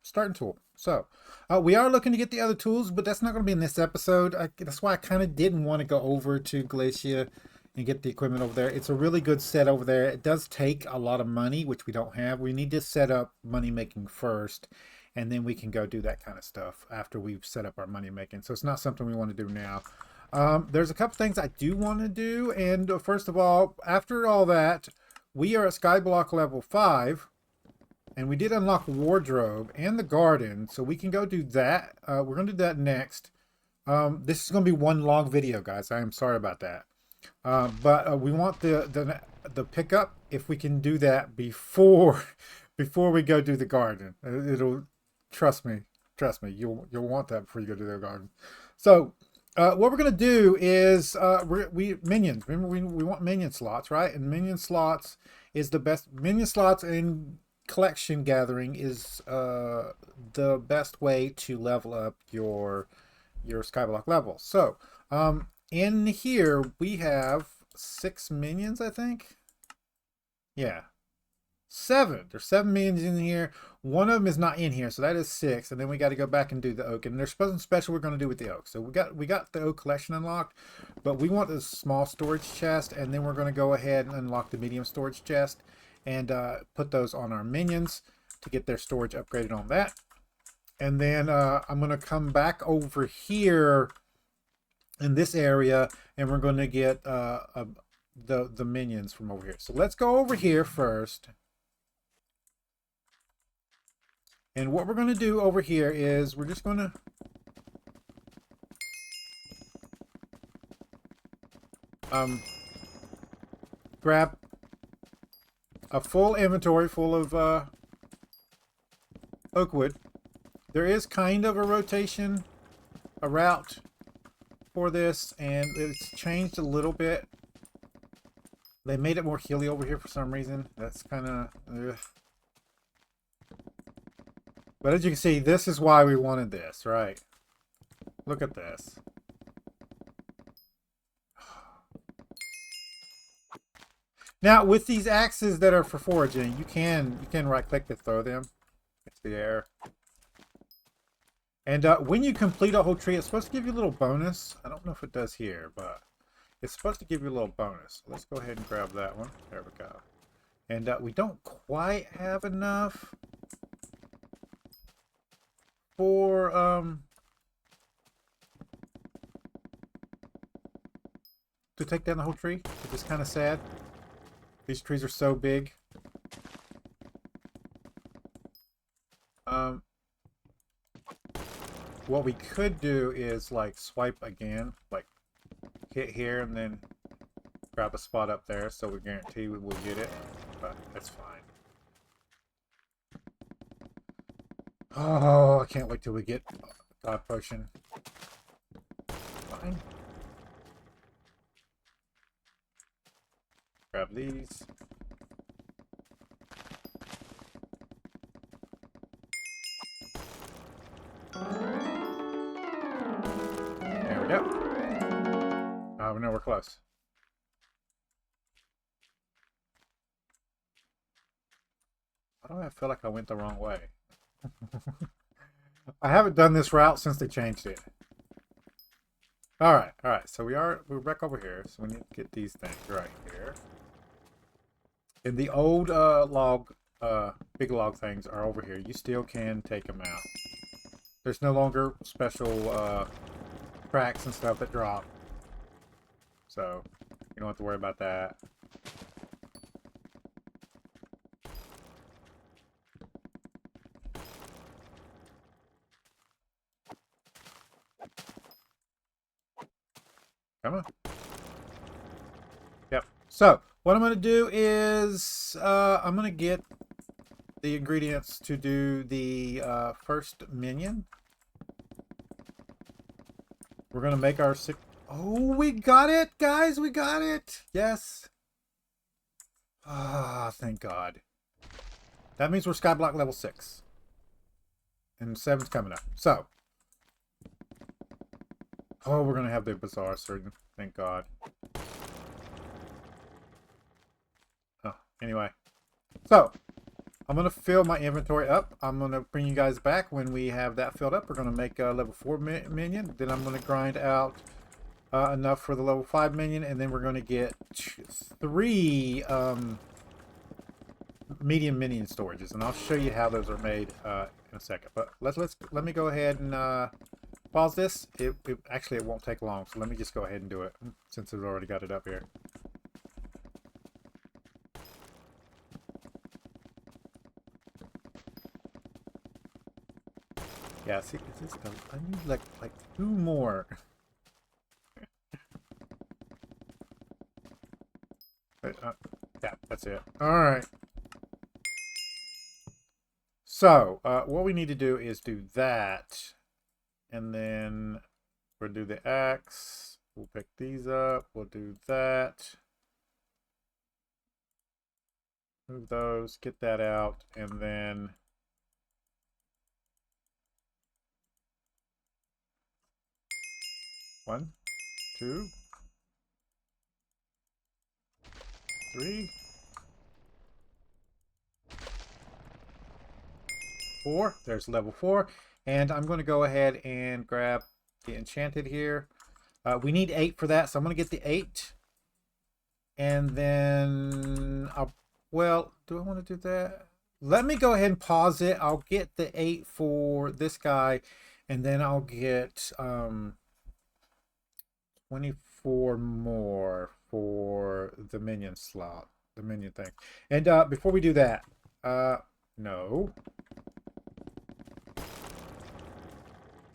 starting tool. So we are looking to get the other tools, but that's not going to be in this episode. That's why I kind of didn't want to go over to Glacia and get the equipment over there. It's a really good set over there. It does take a lot of money, which we don't have. We need to set up money making first, and then we can go do that kind of stuff after we've set up our money making. So it's not something we want to do now. There's a couple things I do want to do, and first of all, after all that, we are at Skyblock level 5. And we did unlock wardrobe and the garden, so we can go do that. We're going to do that next. This is going to be one long video, guys. I am sorry about that. But we want the pickup, if we can do that before we go do the garden. It'll trust me, you'll want that before you go do the garden. So what we're going to do is minions. Remember, we want minion slots, right? And minion slots is the best. Minion slots and collection gathering is the best way to level up your Skyblock level. So in here we have 6 minions, I think. Yeah, 7. There's 7 minions in here. One of them is not in here, so that is 6. And then we got to go back and do the oak. And there's something special we're going to do with the oak. So we got the oak collection unlocked, but we want a small storage chest, and then we're going to go ahead and unlock the medium storage chest and put those on our minions to get their storage upgraded on that. And then I'm going to come back over here in this area, and we're going to get the minions from over here. So let's go over here first. And what we're going to do over here is we're just going to grab a full inventory full of oak wood. There is kind of a rotation, a route for this, and it's changed a little bit. They made it more hilly over here for some reason. That's kind of... But as you can see, this is why we wanted this, right? Look at this. Now, with these axes that are for foraging, you can right-click to throw them into the air. And when you complete a whole tree, it's supposed to give you a little bonus. I don't know if it does here, but it's supposed to give you a little bonus. Let's go ahead and grab that one. There we go. And we don't quite have enough for to take down the whole tree, which is kind of sad. These trees are so big. What we could do is like swipe again, like hit here and then grab a spot up there, so we guarantee we will get it, but that's fine. Oh, I can't wait till we get God Potion. Fine. Grab these. close. Why do I feel like I went the wrong way? I haven't done this route since they changed it. All right. So we're back over here. So we need to get these things right here. And the old big log things are over here. You still can take them out. There's no longer special cracks and stuff that drop. So you don't have to worry about that. Come on. Yep. So what I'm going to do is I'm going to get the ingredients to do the first minion. We're going to make our six. Oh, we got it, guys. We got it. Yes. Ah, thank God. That means we're Skyblock level 6. And 7's coming up. So. Oh, we're going to have the Bazaar surgeon. Thank God. Oh, anyway. So, I'm going to fill my inventory up. I'm going to bring you guys back when we have that filled up. We're going to make a level 4 minion. Then I'm going to grind out enough for the level 5 minion. And then we're going to get 3 medium minion storages. And I'll show you how those are made in a second. But let me go ahead and pause this. Actually, it won't take long. So let me just go ahead and do it since I've already got it up here. Yeah, see, I need like 2 more. Yeah, that's it. All right. So, what we need to do is do that. And then we'll do the axe. We'll pick these up. We'll do that. Move those. Get that out. And then... One, 2, 3, 4. There's level 4. And I'm going to go ahead and grab the enchanted here. We need 8 for that, so I'm going to get the 8. And then well, do I want to do that? Let me go ahead and pause it. I'll get the 8 for this guy, and then I'll get 24 more for the minion slot, the minion thing. And before we do that, no.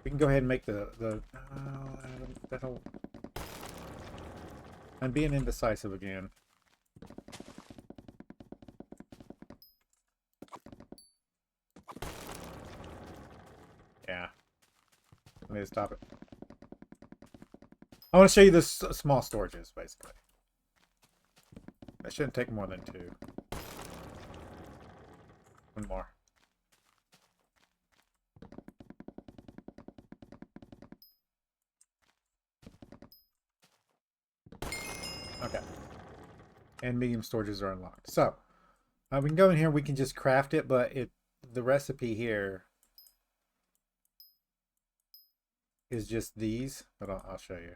We can go ahead and make that'll... I'm being indecisive again. Yeah. I need to stop it. I want to show you the small storages, basically. That shouldn't take more than 2. 1 more. Okay. And medium storages are unlocked. So, we can go in here, we can just craft it, but the recipe here is just these. But I'll show you.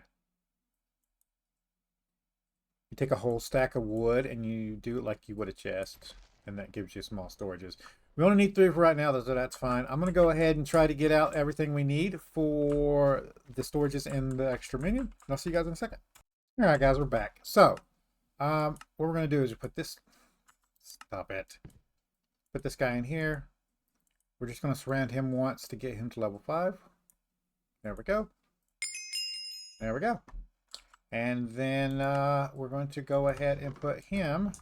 You take a whole stack of wood and you do it like you would a chest, and that gives you small storages. We only need 3 for right now, so that's fine. I'm going to go ahead and try to get out everything we need for the storages and the extra minion. And I'll see you guys in a second. All right, guys, we're back. So, what we're going to do is put this... Stop it. Put this guy in here. We're just going to surround him once to get him to level 5. There we go. There we go. And then we're going to go ahead and put him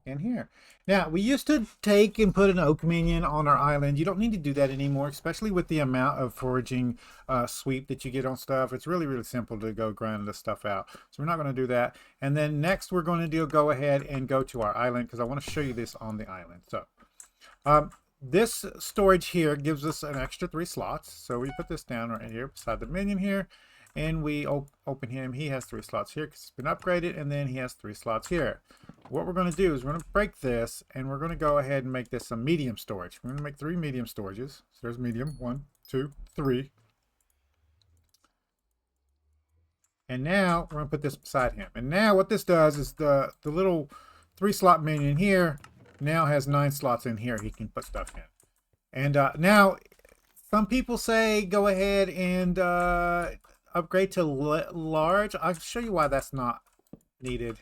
in here. Now, we used to take and put an oak minion on our island. You don't need to do that anymore, especially with the amount of foraging sweep that you get on stuff. It's really, really simple to go grind this stuff out. So we're not going to do that. And then next we're going to go ahead and go to our island, because I want to show you this on the island. So this storage here gives us an extra 3 slots. So we put this down right here beside the minion here. and we open him. He has 3 slots here because it's been upgraded, and then he has 3 slots here. What we're going to do is we're going to break this, and we're going to go ahead and make this a medium storage. We're going to make 3 medium storages. So there's medium, 1, 2, 3. And now we're going to put this beside him. And now what this does is the little 3-slot minion here now has 9 slots in here he can put stuff in. And now some people say go ahead and upgrade to large. I'll show you why that's not needed.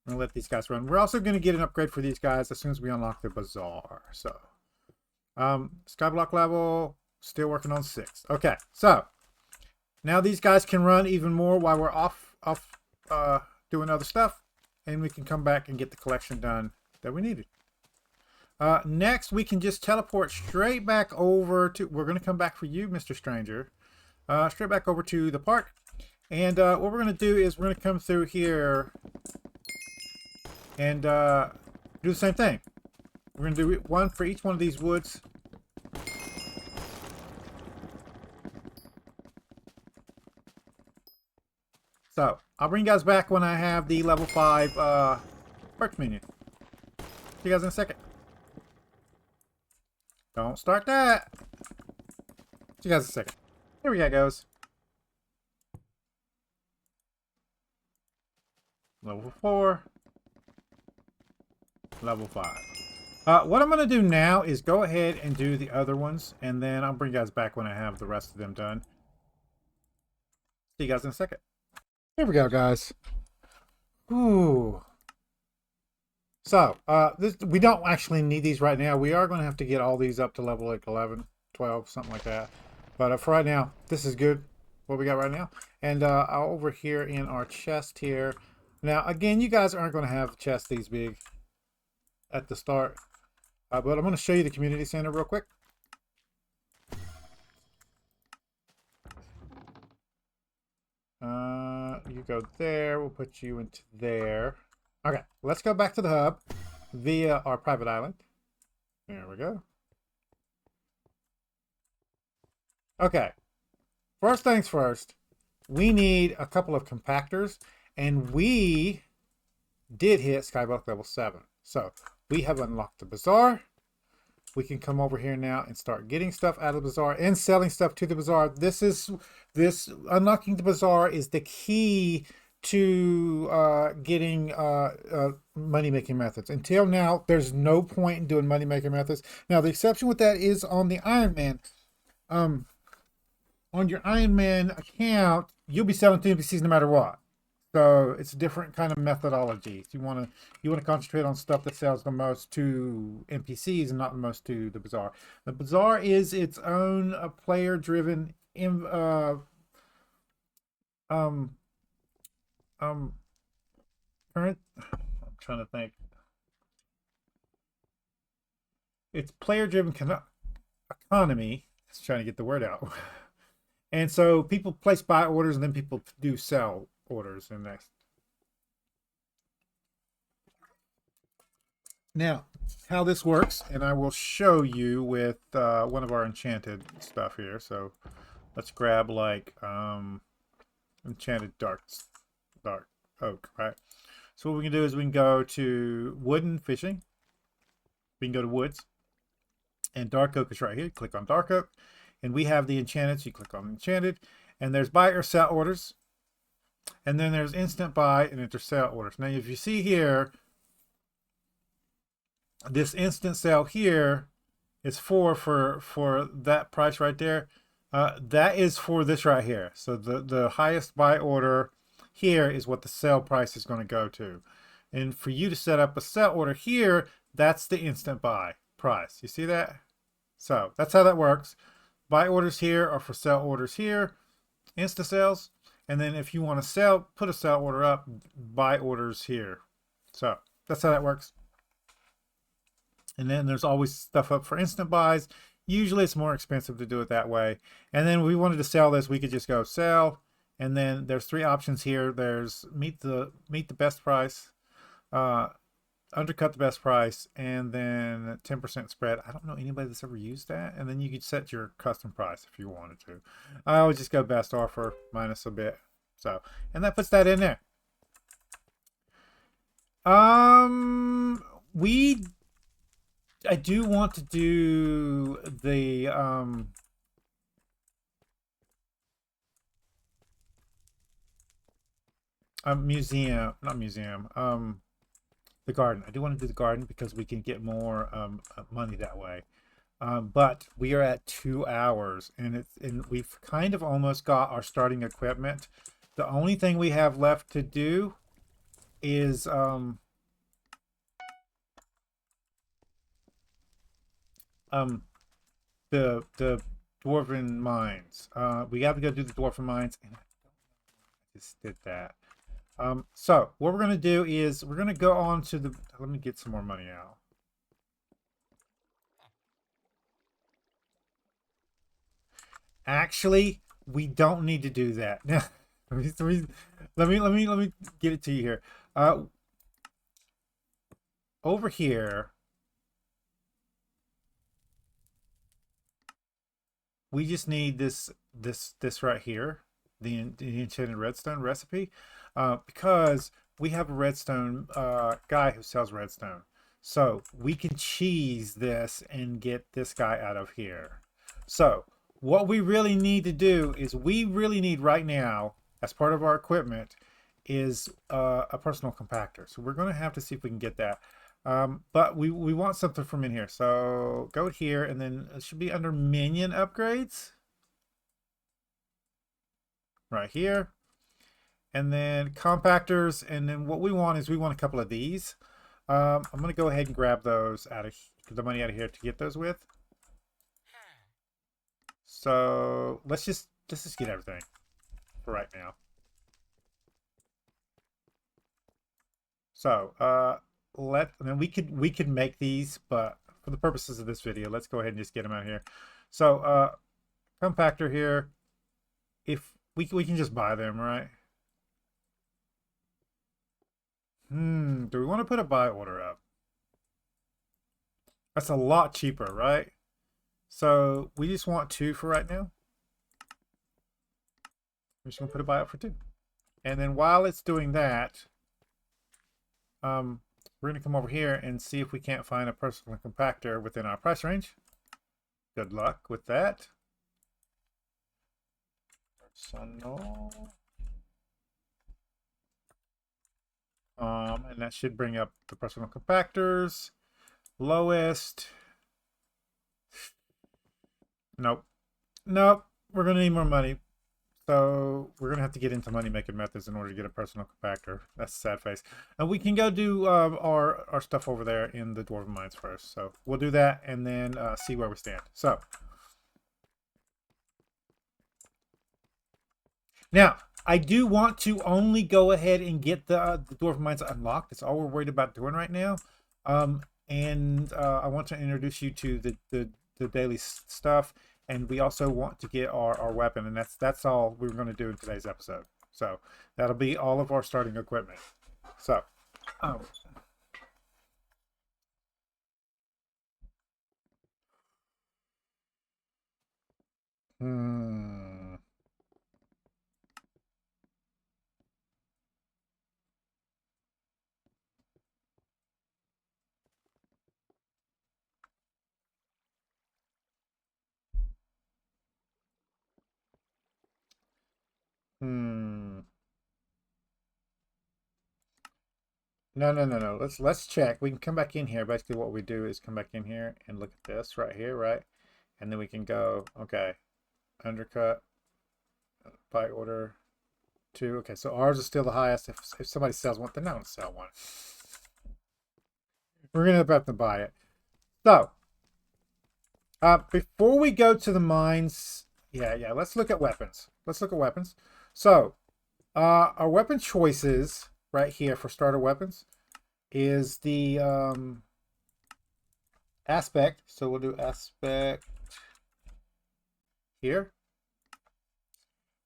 I'm going to let these guys run. We're also going to get an upgrade for these guys as soon as we unlock the bazaar. So, Skyblock level, still working on 6. Okay, so now these guys can run even more while we're off doing other stuff. And we can come back and get the collection done that we needed. Next, we can just teleport straight back over to... We're going to come back for you, Mr. Stranger. Straight back over to the park. And what we're going to do is we're going to come through here and do the same thing. We're going to do one for each one of these woods. So, I'll bring you guys back when I have the level 5 perk minion. See you guys in a second. Don't start that. See you guys in a second. Here we go, guys. Level 4. Level 5. What I'm going to do now is go ahead and do the other ones, and then I'll bring you guys back when I have the rest of them done. See you guys in a second. Here we go, guys. Ooh. So, we don't actually need these right now. We are going to have to get all these up to level like 11, 12, something like that. But for right now, this is good, what we got right now. And over here in our chest here. Now, again, you guys aren't going to have a chest these big at the start. But I'm going to show you the community center real quick. You go there. We'll put you into there. Okay, let's go back to the hub via our private island. There we go. Okay, first things first, we need a couple of compactors, and we did hit Skyblock level 7. So we have unlocked the bazaar. We can come over here now and start getting stuff out of the bazaar and selling stuff to the bazaar. This unlocking the bazaar is the key to getting money-making methods. Until now, there's no point in doing money-making methods. Now, the exception with that is on the Iron Man. On your Iron Man account, you'll be selling to NPCs no matter what. So it's a different kind of methodology. You want to concentrate on stuff that sells the most to NPCs and not the most to the bazaar. The bazaar is its own player-driven current. I'm trying to think. It's player-driven economy. Just trying to get the word out. And so people place buy orders, and then people do sell orders. And next. Now, how this works, and I will show you with one of our enchanted stuff here. So let's grab like enchanted dark oak, right? So what we can do is we can go to wooden fishing. We can go to woods, and dark oak is right here. Click on dark oak, and we have the enchanted. So you click on enchanted, and there's buy or sell orders, and then there's instant buy and enter sell orders. Now, if you see here, this instant sell here is for that price right there. That is for this right here. So the highest buy order here is what the sell price is going to go to. And for you to set up a sell order here, that's the instant buy price. You see that? So that's how that works. Buy orders here are for sell orders here, insta sales. And then if you want to sell, put a sell order up, buy orders here. So that's how that works. And then there's always stuff up for instant buys. Usually it's more expensive to do it that way. And then if we wanted to sell this, we could just go sell. And then there's 3 options here. There's meet the best price. undercut the best price, and then 10% spread. I don't know anybody that's ever used that. And then you could set your custom price if you wanted to. I would just go best offer minus a bit. So, and that puts that in there. We I do want to do the museum, not museum, the garden. I do want to do the garden because we can get more money that way. But we are at 2 hours, and we've kind of almost got our starting equipment. The only thing we have left to do is the dwarven mines. We got to go do the dwarven mines, and I just did that. So what we're gonna do is we're gonna go on to the. Let me get some more money out. Actually, we don't need to do that. Now, let me get it to you here. Over here, we just need this right here, the enchanted redstone recipe, because we have a redstone guy who sells redstone, so we can cheese this and get this guy out of here. So what we really need to do is we really need right now, as part of our equipment, is a personal compactor. So we're going to have to see if we can get that. But we want something from in here. So go here, and then it should be under minion upgrades. Right here. And then compactors. And then what we want is we want a couple of these. I'm going to go ahead and grab those out of the money out of here to get those with. So let's just get everything for right now. So and then we could make these, but for the purposes of this video, let's go ahead and just get them out here. So compactor here, if we can just buy them, right? Do we want to put a buy order up? That's a lot cheaper, right? So we just want 2 for right now. We're just gonna put a buy up for 2. And then while it's doing that, we're gonna come over here and see if we can't find a personal compactor within our price range. Good luck with that. Personal. And that should bring up the personal compactors. Lowest. Nope. Nope. We're gonna need more money. So we're gonna have to get into money making methods in order to get a personal compactor. That's a sad face. And we can go do our stuff over there in the dwarven mines first. So we'll do that and then see where we stand. So now I do want to only go ahead and get the dwarven mines unlocked. That's all we're worried about doing right now. And I want to introduce you to the daily stuff. And we also want to get our weapon, and that's all we're going to do in today's episode. So that'll be all of our starting equipment. So, hmm. Hmm. No. Let's check. We can come back in here. Basically, what we do is come back in here and look at this right here, right? And then we can go, okay, undercut, buy order 2. Okay, so ours is still the highest. If somebody sells one, then I don't sell one. We're gonna have to buy it. So, before we go to the mines, yeah, let's look at weapons. Let's look at weapons. So, our weapon choices right here for starter weapons is the aspect. So we'll do aspect here,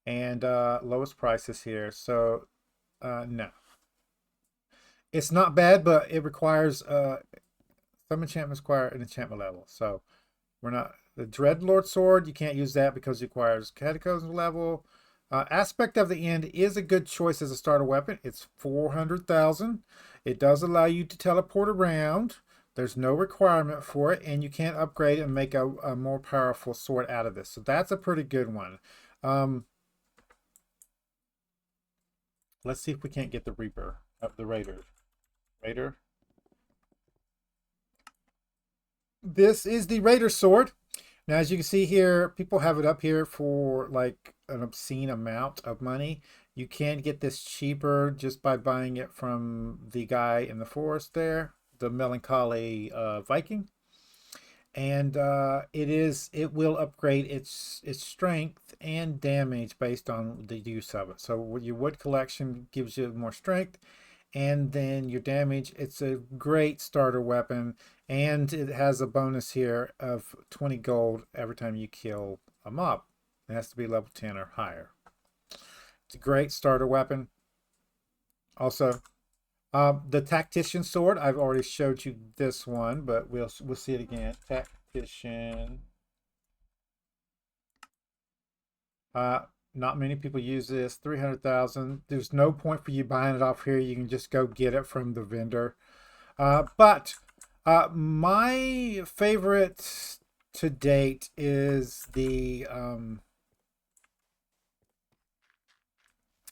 and lowest prices here. So no, It's not bad, but it requires some enchantments require an enchantment level. So we're not the Dreadlord sword. You can't use that because it requires Cataclysm level. Aspect of the End is a good choice as a starter weapon. It's 400,000. It does allow you to teleport around. There's no requirement for it, and you can upgrade and make a more powerful sword out of this. So that's a pretty good one. Let's see if we can't get the Reaper, the Raider. Raider. This is the Raider sword. Now, as you can see here, people have it up here for like an obscene amount of money. You can get this cheaper just by buying it from the guy in the forest there, the melancholy Viking. And it will upgrade its strength and damage based on the use of it. So your wood collection gives you more strength, and then your damage. It's a great starter weapon, and it has a bonus here of 20 gold every time you kill a mob. It has to be level 10 or higher. It's a great starter weapon. Also, the Tactician sword, I've already showed you this one, but we'll see it again. Tactician. Not many people use this. 300,000. There's no point for you buying it off here. You can just go get it from the vendor. But my favorite to date is the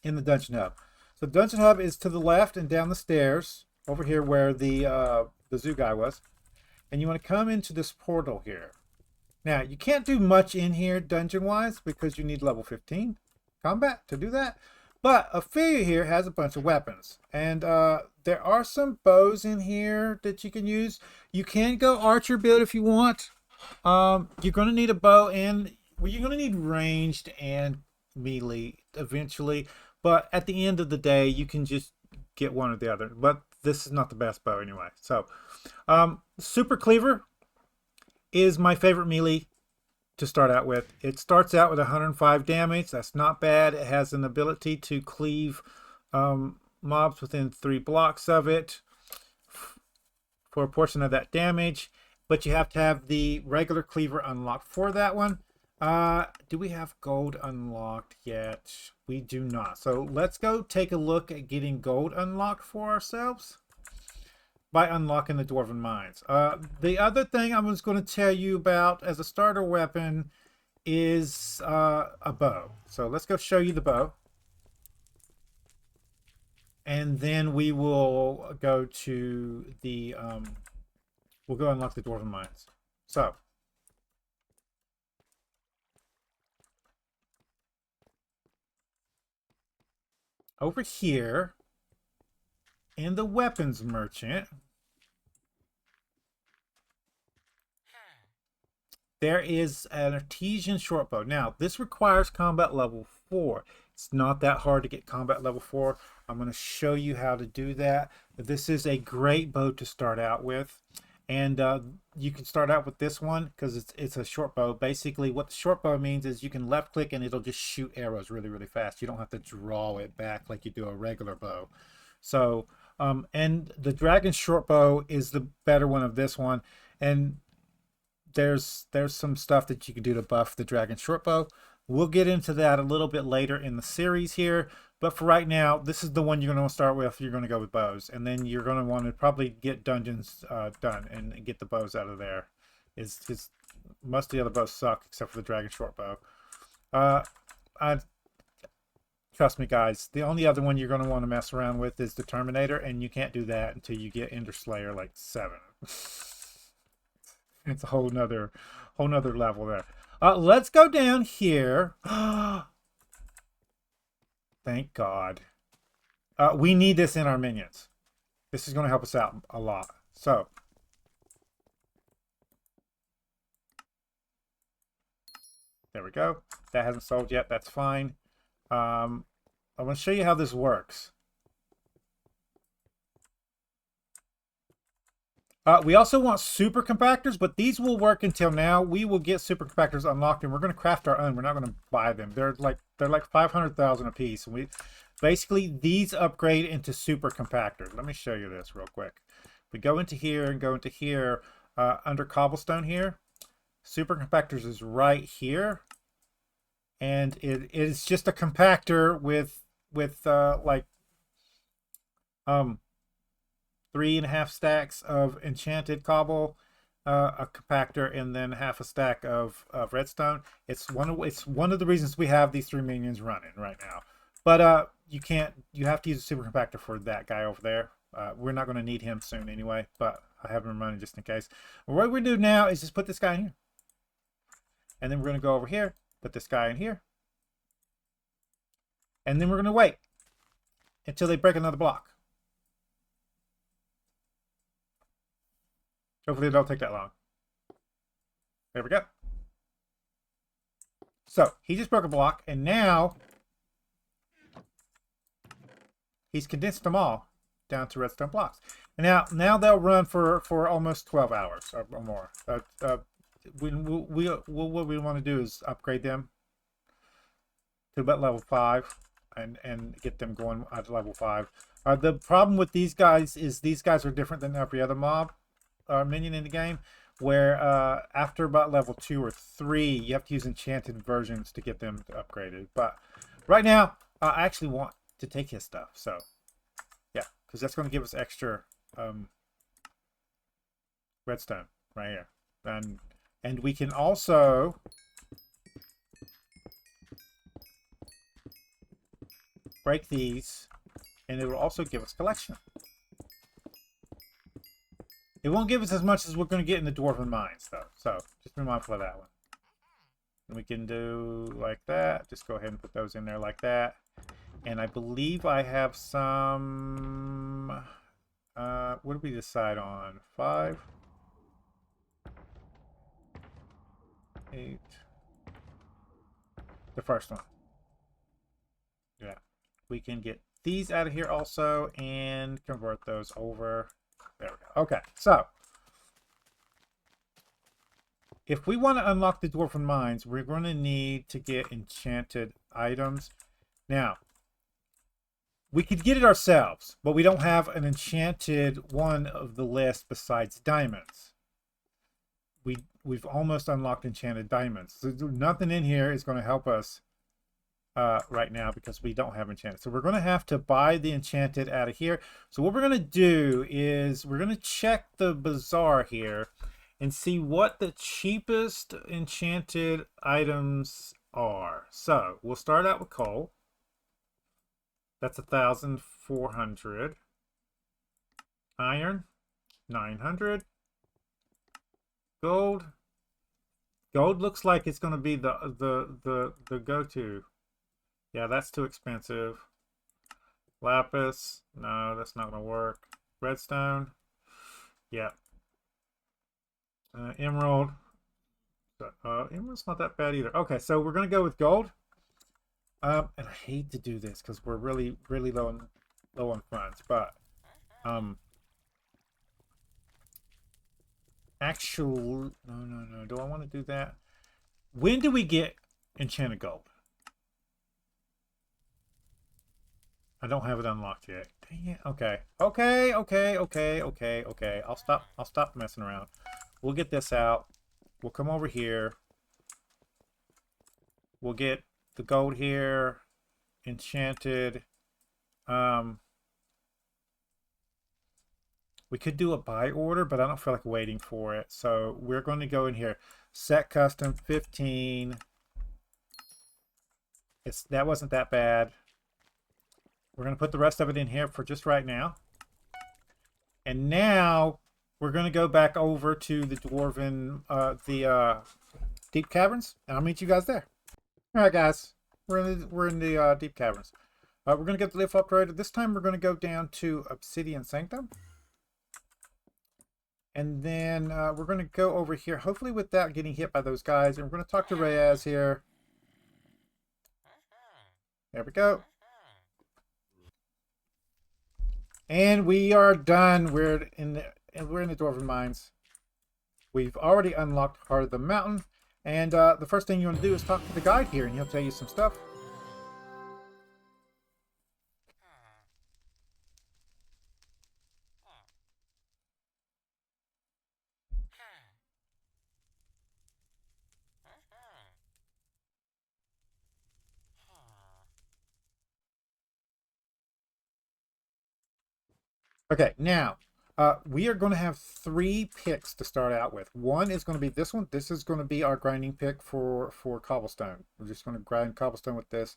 in the Dungeon Hub. So Dungeon Hub is to the left and down the stairs over here where the zoo guy was. And you want to come into this portal here. Now, you can't do much in here dungeon-wise because you need level 15 combat to do that. But Ophelia here has a bunch of weapons. And there are some bows in here that you can use. You can go archer build if you want. You're going to need a bow and well, you're going to need ranged and melee eventually. But at the end of the day, you can just get one or the other. But this is not the best bow anyway. So, Super Cleaver is my favorite melee to start out with. It starts out with 105 damage. That's not bad. It has an ability to cleave mobs within 3 blocks of it for a portion of that damage. But you have to have the regular cleaver unlocked for that one. Do we have gold unlocked yet? We do not. So let's go take a look at getting gold unlocked for ourselves by unlocking the Dwarven Mines. The other thing I was going to tell you about as a starter weapon is a bow. So let's go show you the bow. And then we will go to the, we'll go unlock the Dwarven Mines. So, over here in the weapons merchant, there is an artesian shortbow. Now, this requires combat level 4. It's not that hard to get combat level 4. I'm going to show you how to do that. This is a great bow to start out with. And you can start out with this one because it's a short bow. Basically, what the short bow means is you can left click and it'll just shoot arrows really, really fast. You don't have to draw it back like you do a regular bow. So, and the dragon short bow is the better one of this one. And there's some stuff that you can do to buff the dragon short bow. We'll get into that a little bit later in the series here. But for right now, this is the one you're going to start with. You're going to go with bows. And then you're going to want to probably get dungeons done and get the bows out of there. Most of the other bows suck except for the dragon short bow. Trust me, guys. The only other one you're going to want to mess around with is the Terminator. And you can't do that until you get Ender Slayer like 7. It's a whole nother level there. Let's go down here. Thank God. We need this in our minions. This is going to help us out a lot. So, there we go. That hasn't sold yet. That's fine. I want to show you how this works. We also want super compactors, but these will work until now. We will get super compactors unlocked, and we're going to craft our own. We're not going to buy them. They're like 500,000 a piece. Basically, these upgrade into super compactors. Let me show you this real quick. We go into here and go into here, under cobblestone here. Super compactors is right here. And it is just a compactor with like 3.5 stacks of enchanted cobble, a compactor, and then half a stack of redstone. It's one of the reasons we have these 3 minions running right now. But you have to use a super compactor for that guy over there. We're not going to need him soon anyway, but I have him running just in case. What we're going to do now is just put this guy in here. And then we're going to go over here, put this guy in here. And then we're going to wait until they break another block. Hopefully it don't take that long. There we go. So, he just broke a block, and now he's condensed them all down to redstone blocks. And now they'll run for almost 12 hours or more. What we want to do is upgrade them to about level 5 and get them going at level 5. The problem with these guys is these guys are different than every other mob minion in the game, where after about level 2 or 3 you have to use enchanted versions to get them upgraded. But right now I actually want to take his stuff, so yeah, because that's going to give us extra redstone right here, and we can also break these, and it will also give us collection. It won't give us as much as we're going to get in the Dwarven Mines, though. So, just be mindful of that one. And we can do like that. Just go ahead and put those in there like that. And I believe I have some... what did we decide on? 5? 8. The first one. Yeah. We can get these out of here also and convert those over. There we go. Okay, so if we want to unlock the Dwarven Mines, we're going to need to get enchanted items. Now, we could get it ourselves, but we don't have an enchanted one of the list besides diamonds. We've almost unlocked enchanted diamonds. So nothing in here is going to help us right now because we don't have enchanted. So we're going to have to buy the enchanted out of here. So what we're going to do is we're going to check the bazaar here and see what the cheapest enchanted items are. So we'll start out with coal. That's 1,400. Iron, 900. Gold. Gold looks like it's going to be the go-to. Yeah, that's too expensive. Lapis. No, that's not going to work. Redstone. Yeah. Emerald. Emerald's not that bad either. Okay, so we're going to go with gold. And I hate to do this because we're really low on funds. But actual... No. Do I want to do that? When do we get enchanted gold? I don't have it unlocked yet. Dang it. Okay. Okay. I'll stop messing around. We'll get this out. We'll come over here. We'll get the gold here. Enchanted. We could do a buy order, but I don't feel like waiting for it. So we're going to go in here. Set custom 15. That wasn't that bad. We're going to put the rest of it in here for just right now. And now we're going to go back over to the Dwarven, Deep Caverns, and I'll meet you guys there. All right, guys, we're in the Deep Caverns. We're going to get the lift upgraded. This time we're going to go down to Obsidian Sanctum. And then we're going to go over here, hopefully without getting hit by those guys. And we're going to talk to Reyes here. There we go. And we are done. We're in the Dwarven Mines. We've already unlocked Heart of the Mountain. And the first thing you want to do is talk to the guide here, and he'll tell you some stuff. Okay, now we are going to have 3 picks to start out with. One is going to be this one. This is going to be our grinding pick for cobblestone. We're just going to grind cobblestone with this.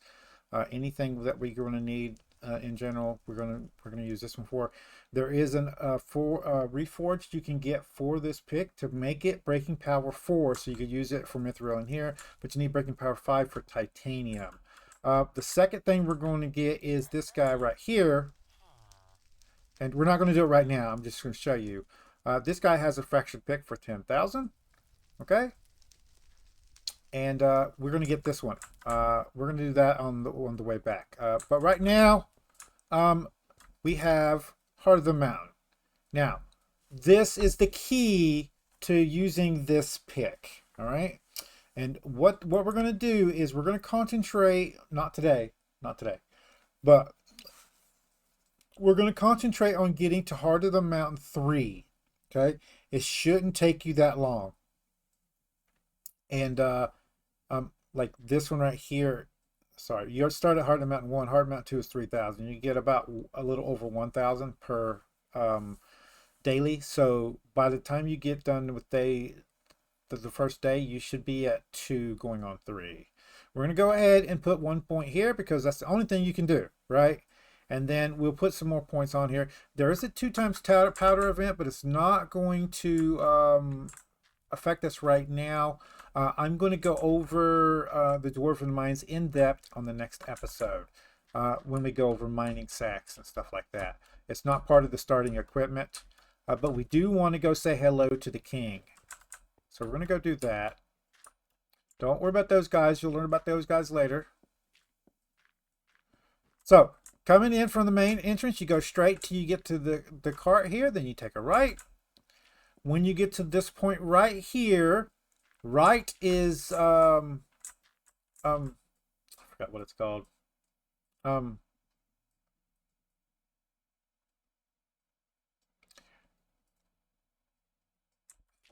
Anything that we're going to need in general, we're gonna use this one for. There is an reforged you can get for this pick to make it breaking power 4, so you could use it for mithril in here, but you need breaking power 5 for titanium. The second thing we're going to get is this guy right here. And we're not going to do it right now. I'm just going to show you. This guy has a fractured pick for 10,000. Okay. And we're going to get this one. We're going to do that on the way back. But right now, we have Heart of the Mountain. Now, this is the key to using this pick. All right. And what we're going to do is we're going to concentrate, not today, but we're going to concentrate on getting to Heart of the Mountain 3. Okay, it shouldn't take you that long. And like this one right here, sorry, you start at Heart of the Mountain 1. Heart of the Mountain 2 is 3,000. You get about a little over 1,000 per daily. So by the time you get done with the first day, you should be at 2 going on 3. We're going to go ahead and put 1 point here because that's the only thing you can do, right? And then we'll put some more points on here. There is a 2 times powder event, but it's not going to affect us right now. I'm going to go over the Dwarven Mines in depth on the next episode when we go over mining sacks and stuff like that. It's not part of the starting equipment, but we do want to go say hello to the king. So we're going to go do that. Don't worry about those guys. You'll learn about those guys later. So coming in from the main entrance, you go straight till you get to the cart here. Then you take a right. When you get to this point right here, right is I forgot what it's called. I'm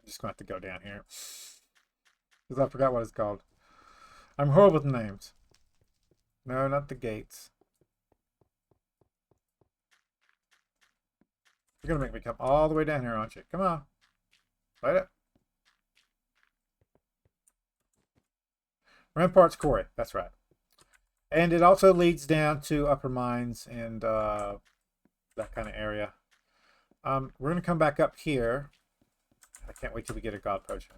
just going to have to go down here because I forgot what it's called. I'm horrible with names. No, not the gates. You're going to make me come all the way down here, aren't you? Come on. Light it. Ramparts Quarry. That's right. And it also leads down to Upper Mines and that kind of area. We're going to come back up here. I can't wait till we get a God Potion.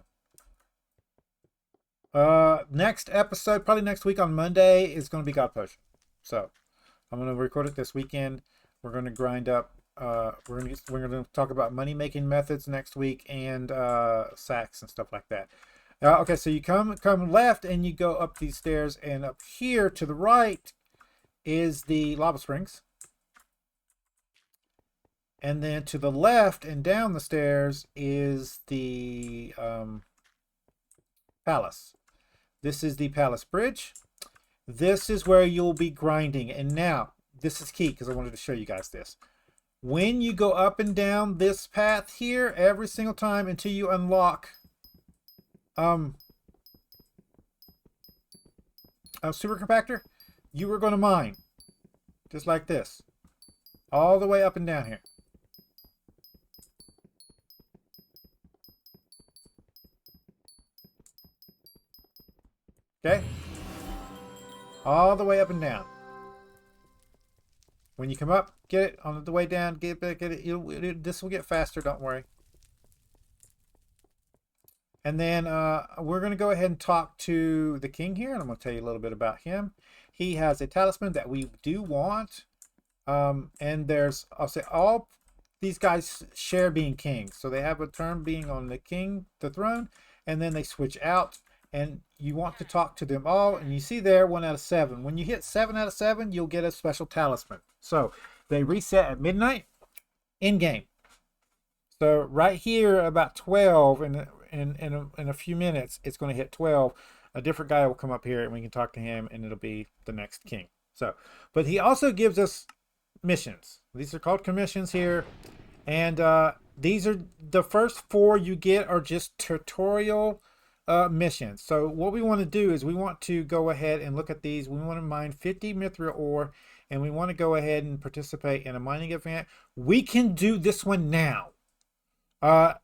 Next episode, probably next week on Monday, is going to be God Potion. So I'm going to record it this weekend. We're going to grind up. We're going to talk about money making methods next week and sacks and stuff like that. Okay, so you come left and you go up these stairs, and up here to the right is the lava springs. And then to the left and down the stairs is the palace. This is the palace bridge. This is where you'll be grinding. And now, this is key because I wanted to show you guys this. When you go up and down this path here, every single time until you unlock a super compactor, you are going to mine. Just like this. All the way up and down here. Okay? All the way up and down. When you come up, get it. On the way down, get it. This will get faster, don't worry. And then we're going to go ahead and talk to the king here, and I'm going to tell you a little bit about him. He has a talisman that we do want. And there's, I'll say, all these guys share being kings. So they have a turn being on the throne, and then they switch out. And you want to talk to them all, and you see there 1 out of 7. When you hit 7 out of 7, you'll get a special talisman. So they reset at midnight in game. So right here about 12 in a few minutes, it's going to hit 12. A different guy will come up here and we can talk to him, and it'll be the next king. So, but he also gives us missions. These are called commissions here, and these are the first 4 you get are just tutorial missions. So what we want to do is we want to go ahead and look at these. We want to mine 50 mithril ore and we want to go ahead and participate in a mining event, we can do this one now.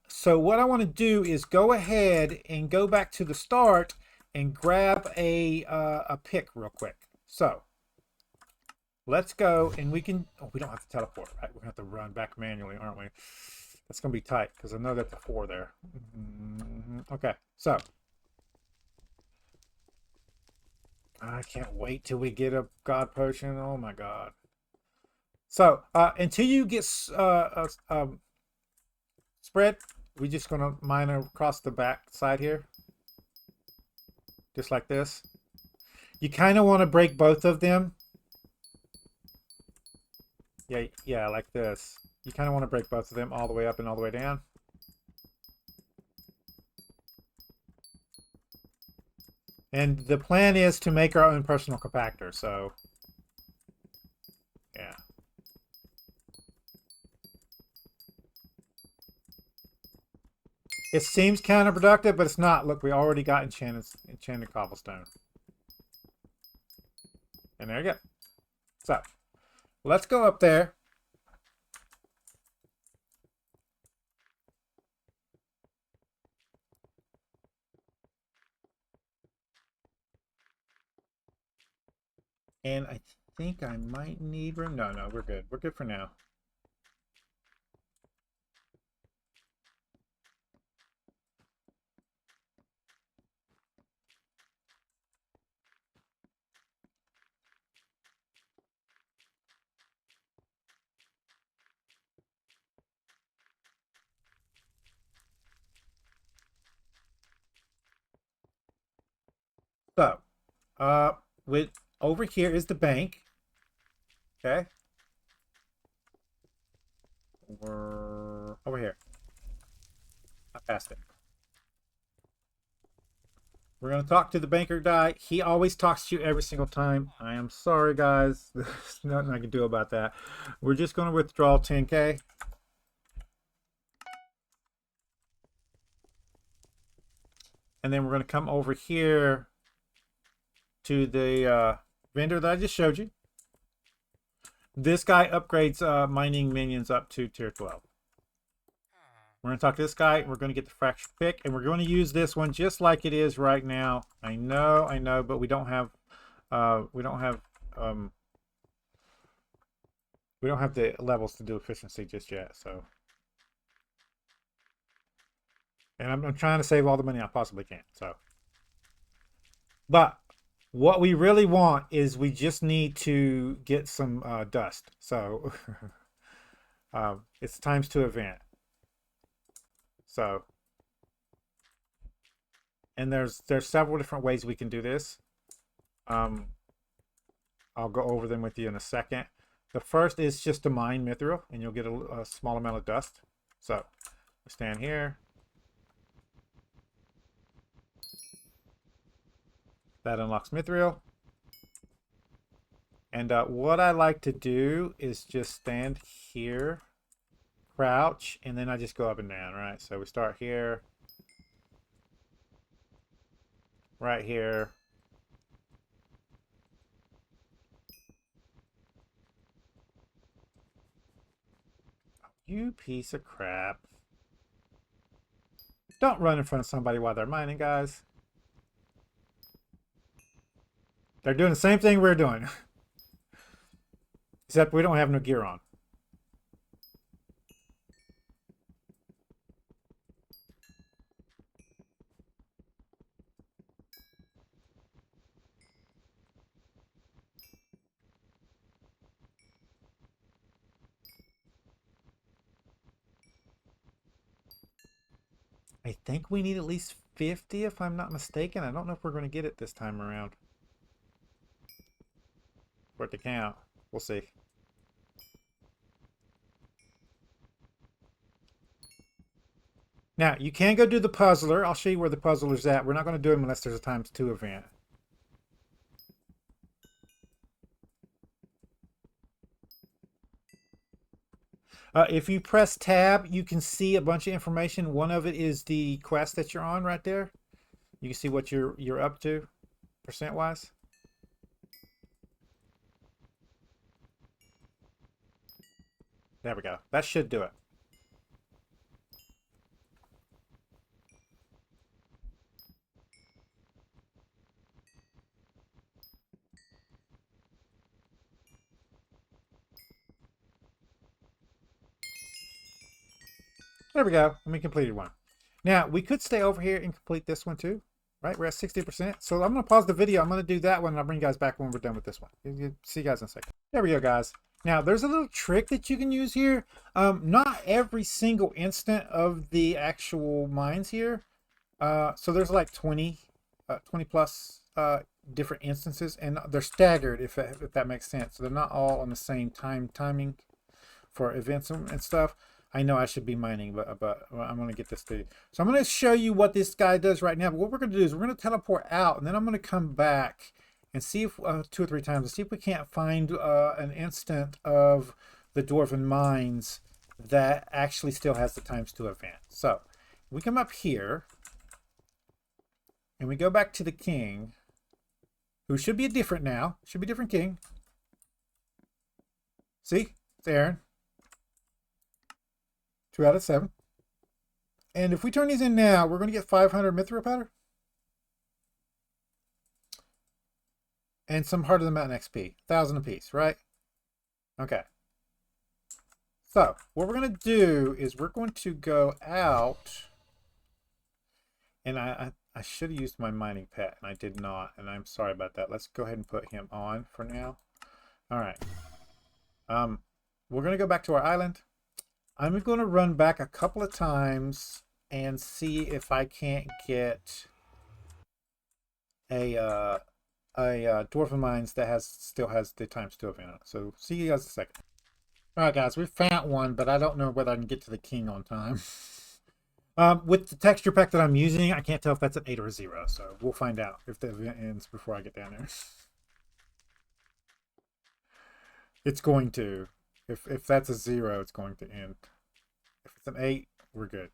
So what I want to do is go ahead and go back to the start and grab a pick real quick. So let's go, and we can, oh, we don't have to teleport, right? We're gonna have to run back manually, aren't we? That's gonna be tight because I know that's a 4 there. Okay, so I can't wait till we get a god potion. Oh my god. So until you get spread, we're just gonna mine across the back side here, just like this. You kind of want to break both of them. Yeah, like this. You kind of want to break both of them all the way up and all the way down. And the plan is to make our own personal compactor, so yeah. It seems counterproductive, but it's not. Look, we already got enchanted cobblestone. And there you go. So, let's go up there. And I think I might need room. No, we're good. We're good for now. So, with over here is the bank. Okay. We're over here. I passed it. We're going to talk to the banker guy. He always talks to you every single time. I am sorry, guys. There's nothing I can do about that. We're just going to withdraw 10K. And then we're going to come over here to the vendor that I just showed you. This guy upgrades mining minions up to tier 12. We're going to talk to this guy. We're going to get the fractured pick, and we're going to use this one just like it is right now. I know, but we don't have the levels to do efficiency just yet. So, and I'm trying to save all the money I possibly can. So, but what we really want is we just need to get some dust. So, it's times 2 event. So, and there's several different ways we can do this. I'll go over them with you in a second. The first is just to mine mithril, and you'll get a small amount of dust. So, we stand here. That unlocks mithril. And what I like to do is just stand here, crouch, and then I just go up and down, right? So we start here, right here. You piece of crap. Don't run in front of somebody while they're mining, guys. They're doing the same thing we're doing. Except we don't have no gear on. I think we need at least 50 if I'm not mistaken. I don't know if we're going to get it this time around. For it to count. We'll see. Now, you can go do the puzzler. I'll show you where the puzzler's at. We're not going to do them unless there's a times 2 event. If you press tab, you can see a bunch of information. One of it is the quest that you're on right there. You can see what you're up to, percent-wise. There we go. That should do it. There we go. And we completed one. Now, we could stay over here and complete this one too. Right? We're at 60%. So I'm going to pause the video. I'm going to do that one, and I'll bring you guys back when we're done with this one. See you guys in a second. There we go, guys. Now, there's a little trick that you can use here. Not every single instant of the actual mines here. So there's like 20 plus different instances, and they're staggered, if that makes sense. So they're not all on the same timing for events and stuff. I know I should be mining, but I'm going to get this to you. So I'm going to show you what this guy does right now. But what we're going to do is we're going to teleport out, and then I'm going to come back and see if 2 or 3 times and see if we can't find an instant of the Dwarven Mines that actually still has the ×2 event. So we come up here and we go back to the king, who should be different now. Should be a different king. See? It's Aaron. 2 out of 7. And if we turn these in now, we're going to get 500 mithril powder. And some Heart of the Mountain XP. 1,000 apiece, right? Okay. So, what we're going to do is we're going to go out. And I should have used my mining pet, and I did not. And I'm sorry about that. Let's go ahead and put him on for now. All right. We're going to go back to our island. I'm going to run back a couple of times and see if I can't get a Dwarven Mines that still has the ×2 event on it. So see you guys in a second. All right, guys, we found one, but I don't know whether I can get to the king on time. With the texture pack that I'm using, I can't tell if that's an 8 or a 0. So we'll find out if the event ends before I get down there. It's going to. If that's a 0, it's going to end. If it's an 8, we're good.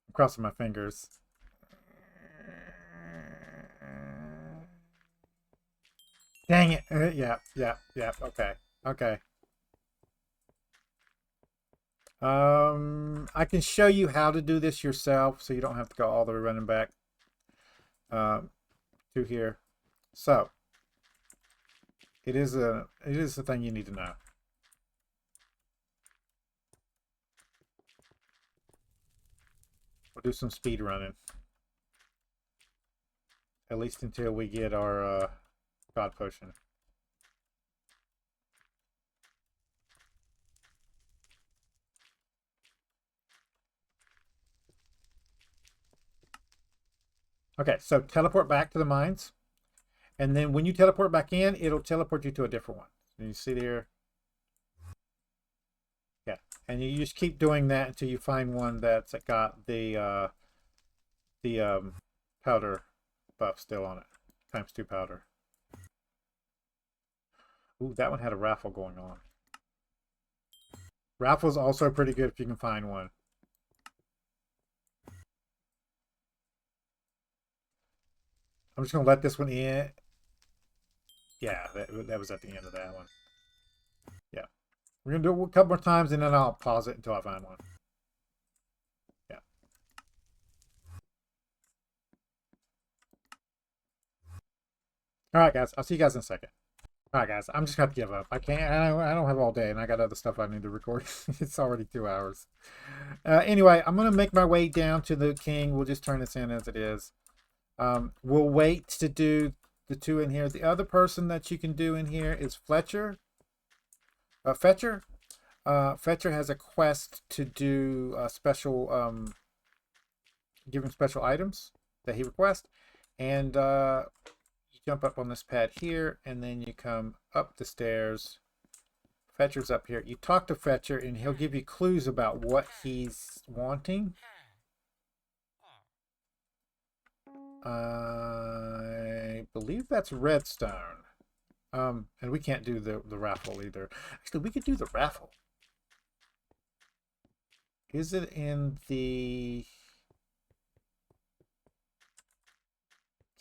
I'm crossing my fingers. Dang it. Yeah. Okay. I can show you how to do this yourself, so you don't have to go all the way running back to here. So it is a thing you need to know. We'll do some speed running, at least until we get our God potion. Okay, so teleport back to the mines. And then when you teleport back in, it'll teleport you to a different one. And you see there? Yeah. And you just keep doing that until you find one that's got the powder buff still on it. ×2 powder. Ooh, that one had a raffle going on. Raffle's also pretty good if you can find one. I'm just going to let this one in. Yeah, that was at the end of that one. Yeah. We're going to do it a couple more times, and then I'll pause it until I find one. Yeah. All right, guys. I'll see you guys in a second. All right, guys. I'm just going to give up. I can't. I don't have all day, and I got other stuff I need to record. It's already 2 hours. Anyway, I'm going to make my way down to the king. We'll just turn this in as it is. We'll wait to do the 2 in here. The other person that you can do in here is Fletcher. Fetcher. Fetcher has a quest to do special, give him special items that he requests. And you jump up on this pad here, and then you come up the stairs. Fetcher's up here. You talk to Fetcher, and he'll give you clues about what he's wanting. I believe that's redstone. And we can't do the raffle either. Actually, we could do the raffle. Is it in the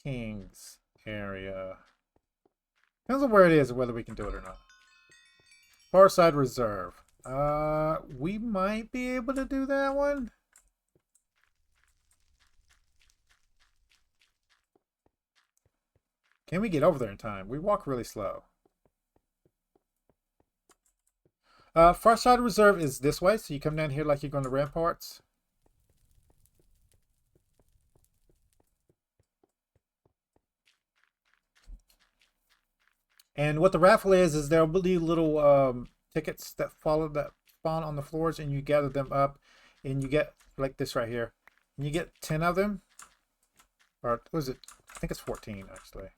King's area? Depends on where it is and whether we can do it or not. Far Side Reserve. We might be able to do that one. Can we get over there in time? We walk really slow. Far Side Reserve is this way, so you come down here like you're going to Ramparts. And what the raffle is there'll be little tickets that spawn on the floors, and you gather them up, and you get like this right here, and you get 10 of them, or what is it? I think it's 14 actually.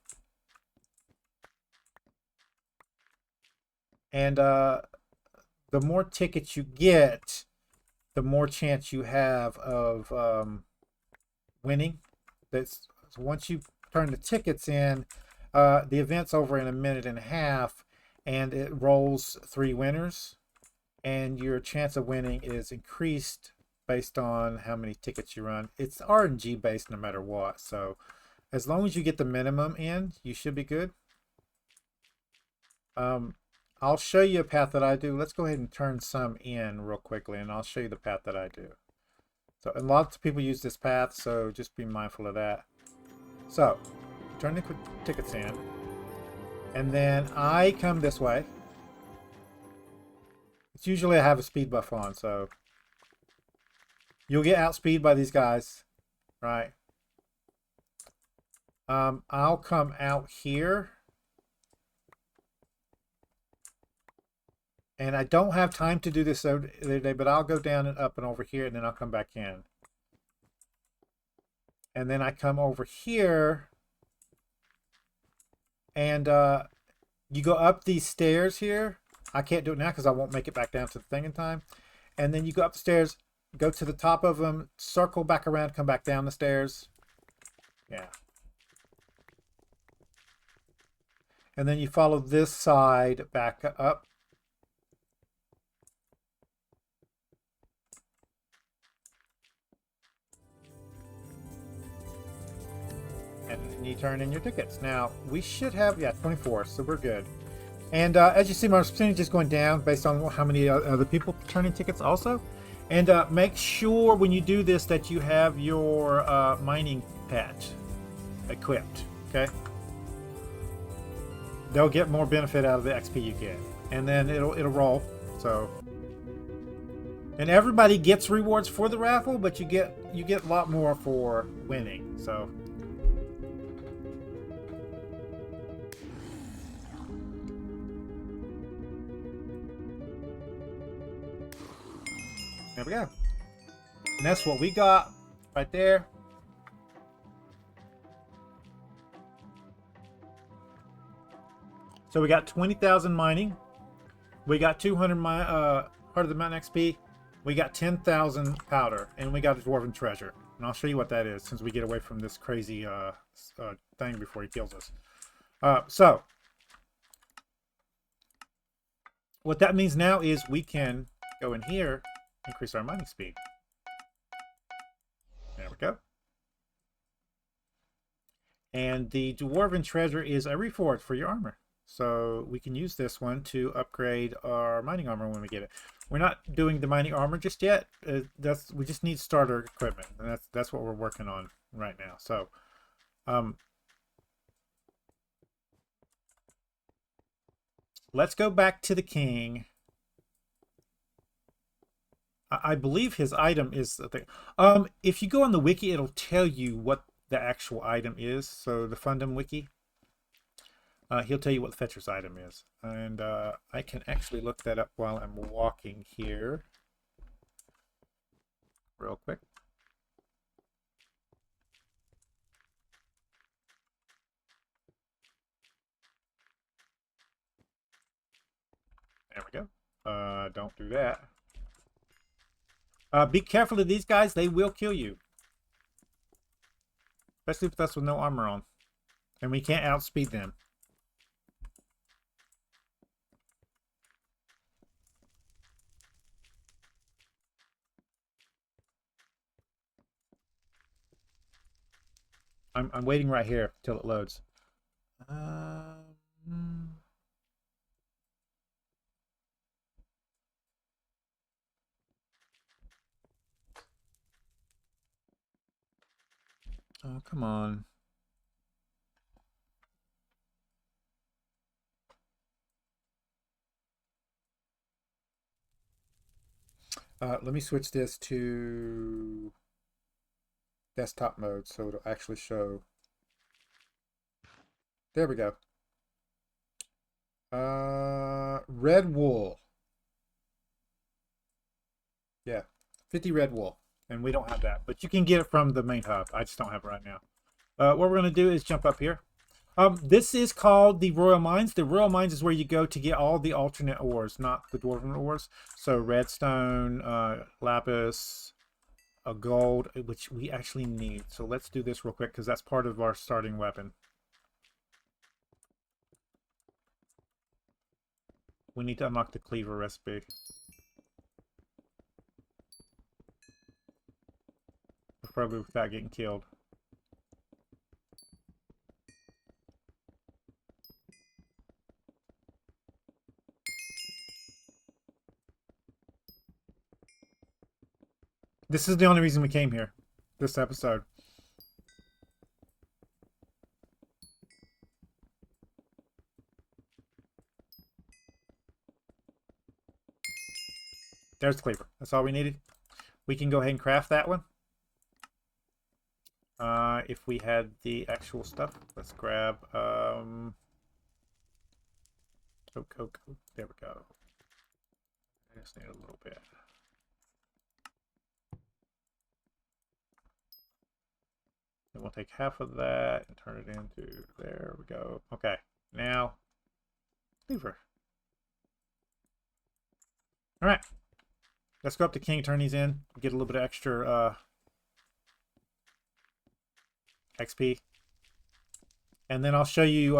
And the more tickets you get, the more chance you have of winning. That's once you turn the tickets in. The event's over in a minute and a half, and it rolls 3 winners, and your chance of winning is increased based on how many tickets you run. It's RNG based no matter what, so as long as you get the minimum in, you should be good. I'll show you a path that I do. Let's go ahead and turn some in real quickly, and I'll show you the path that I do. So, and lots of people use this path, so just be mindful of that. So, turn the tickets in, and then I come this way. It's usually I have a speed buff on, so you'll get outspeed by these guys, right? I'll come out here, and I don't have time to do this the other day, but I'll go down and up and over here, and then I'll come back in, and then I come over here. And you go up these stairs here. I can't do it now because I won't make it back down to the thing in time. And then you go up the stairs, go to the top of them, circle back around, come back down the stairs. Yeah. And then you follow this side back up. And you turn in your tickets. Now, we should have, yeah, 24, so we're good. And as you see, my percentage is going down based on how many other people turn in tickets also. And make sure when you do this that you have your mining patch equipped, okay? They'll get more benefit out of the XP you get. And then it'll roll, so. And everybody gets rewards for the raffle, but you get a lot more for winning, so. There we go. And that's what we got right there. So we got 20,000 mining. We got 200 Heart of the Mountain XP. We got 10,000 powder. And we got a Dwarven treasure. And I'll show you what that is since we get away from this crazy thing before he kills us. So, what that means now is we can go in here, increase our mining speed. There we go. And the Dwarven treasure is a reforge for your armor. So we can use this one to upgrade our mining armor when we get it. We're not doing the mining armor just yet. We just need starter equipment, and that's what we're working on right now. So, let's go back to the king. I believe his item is the thing. If you go on the wiki, it'll tell you what the actual item is. So the Fundum wiki. He'll tell you what the fetcher's item is. And I can actually look that up while I'm walking here. Real quick. There we go. Don't do that. Be careful of these guys. They will kill you. Especially if that's with no armor on. And we can't outspeed them. I'm waiting right here till it loads. Oh, come on. Let me switch this to desktop mode so it'll actually show. There we go. Red wool. Yeah, 50 red wool. And we don't have that, but you can get it from the main hub. I just don't have it right now. What we're going to do is jump up here. This is called the Royal Mines. The Royal Mines is where you go to get all the alternate ores, not the Dwarven ores. So redstone, lapis, gold, which we actually need. So let's do this real quick because that's part of our starting weapon. We need to unlock the cleaver recipe. Preferably without getting killed. This is the only reason we came here. This episode. There's the cleaver. That's all we needed. We can go ahead and craft that one. If we had the actual stuff, let's grab oh, there we go. I just need a little bit. Then we'll take half of that and turn it into, there we go. Okay, now cleaver. All right, let's go up to King, turn these in, get a little bit of extra XP, and then I'll show you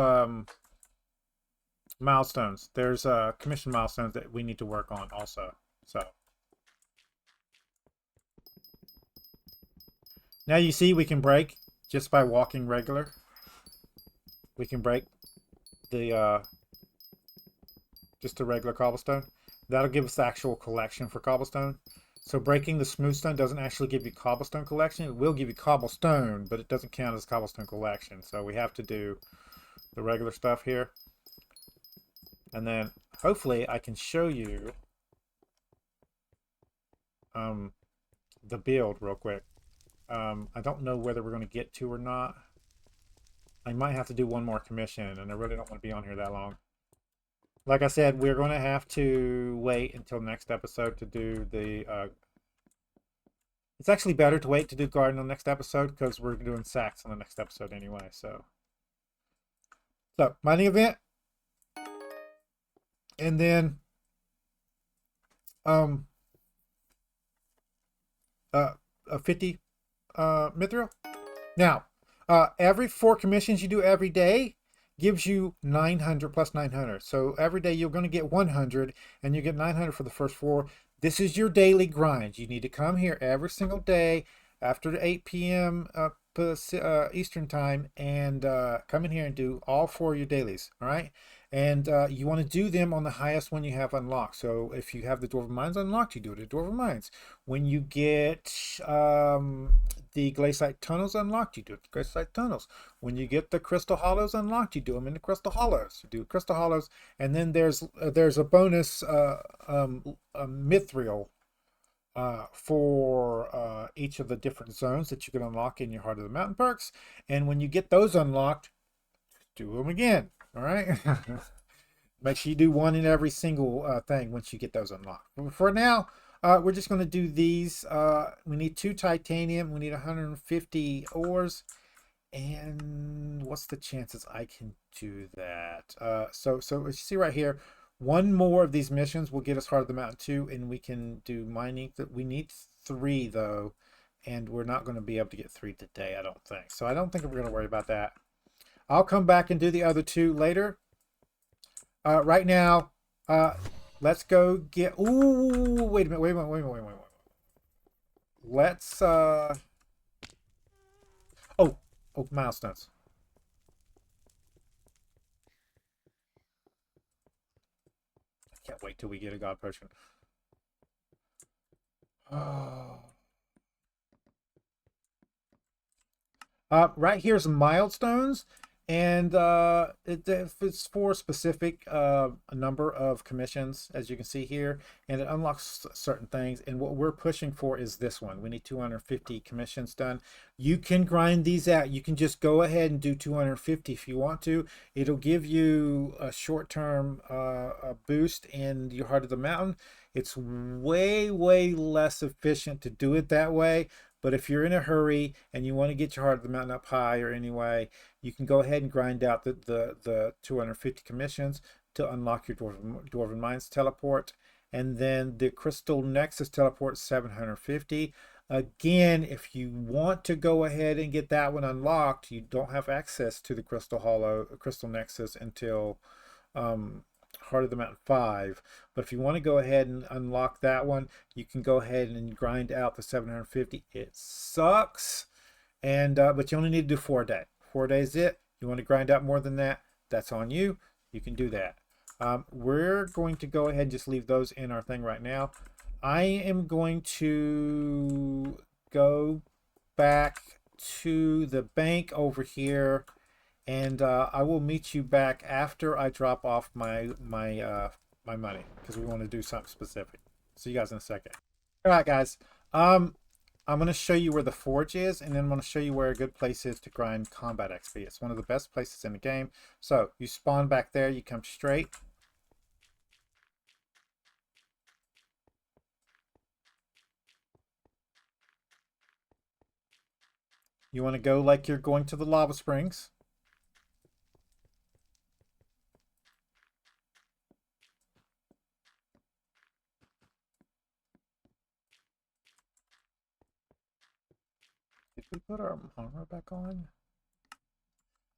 milestones. There's commission milestones that we need to work on also. So now you see we can break just by walking regular. We can break the just a regular cobblestone. That'll give us the actual collection for cobblestone. So breaking the smooth stone doesn't actually give you cobblestone collection. It will give you cobblestone, but it doesn't count as cobblestone collection. So we have to do the regular stuff here. And then hopefully I can show you the build real quick. I don't know whether we're going to get to or not. I might have to do one more commission, and I really don't want to be on here that long. Like I said, we're going to have to wait until next episode to do the... It's actually better to wait to do garden on the next episode because we're doing sacks on the next episode anyway. So mining event. And then... a 50 mithril. Now, every 4 commissions you do every day gives you 900 plus 900. So every day you're going to get 100 and you get 900 for the first 4. This is your daily grind. You need to come here every single day after 8 p.m. Eastern time and come in here and do all 4 of your dailies. All right. And you want to do them on the highest one you have unlocked. So if you have the Dwarven Mines unlocked, you do it at Dwarven Mines. When you get the Glaciite Tunnels unlocked, you do it at Glaciite Tunnels. When you get the Crystal Hollows unlocked, you do them in the Crystal Hollows. You do Crystal Hollows. And then there's a bonus mithril for each of the different zones that you can unlock in your Heart of the Mountain perks. And when you get those unlocked, do them again. All right. Make sure you do one in every single thing once you get those unlocked. For now, we're just going to do these. We need 2 titanium. We need 150 ores. And what's the chances I can do that? So as you see right here, one more of these missions will get us Heart of the Mountain 2, and we can do mining. We need 3 though, and we're not going to be able to get 3 today, I don't think. So I don't think we're going to worry about that. I'll come back and do the other 2 later. Right now, let's go get. Ooh, wait a minute. Let's. Oh, milestones. I can't wait till we get a God Potion. Oh. Right here's milestones, and it's for a specific a number of commissions, as you can see here, and it unlocks certain things. And what we're pushing for is this one. We need 250 commissions done. You can grind these out. You can just go ahead and do 250 if you want to. It'll give you a short-term a boost in your Heart of the Mountain. It's way less efficient to do it that way. But if you're in a hurry and you want to get your Heart of the Mountain up higher anyway, you can go ahead and grind out the 250 commissions to unlock your Dwarven Mines teleport. And then the Crystal Nexus teleport 750. Again, if you want to go ahead and get that one unlocked, you don't have access to the Crystal Nexus until Heart of the Mountain 5. But if you want to go ahead and unlock that one, you can go ahead and grind out the 750. It sucks, and but you only need to do 4 days. 4 days it. You want to grind out more than that, that's on you. You can do that. We're going to go ahead and just leave those in our thing right now. I am going to go back to the bank over here, and I will meet you back after I drop off my money, because we want to do something specific. See you guys in a second. All right, guys. I'm going to show you where the forge is, and then I'm going to show you where a good place is to grind combat XP. It's one of the best places in the game. So you spawn back there, you come straight. You want to go like you're going to the lava springs. Did we put our armor back on?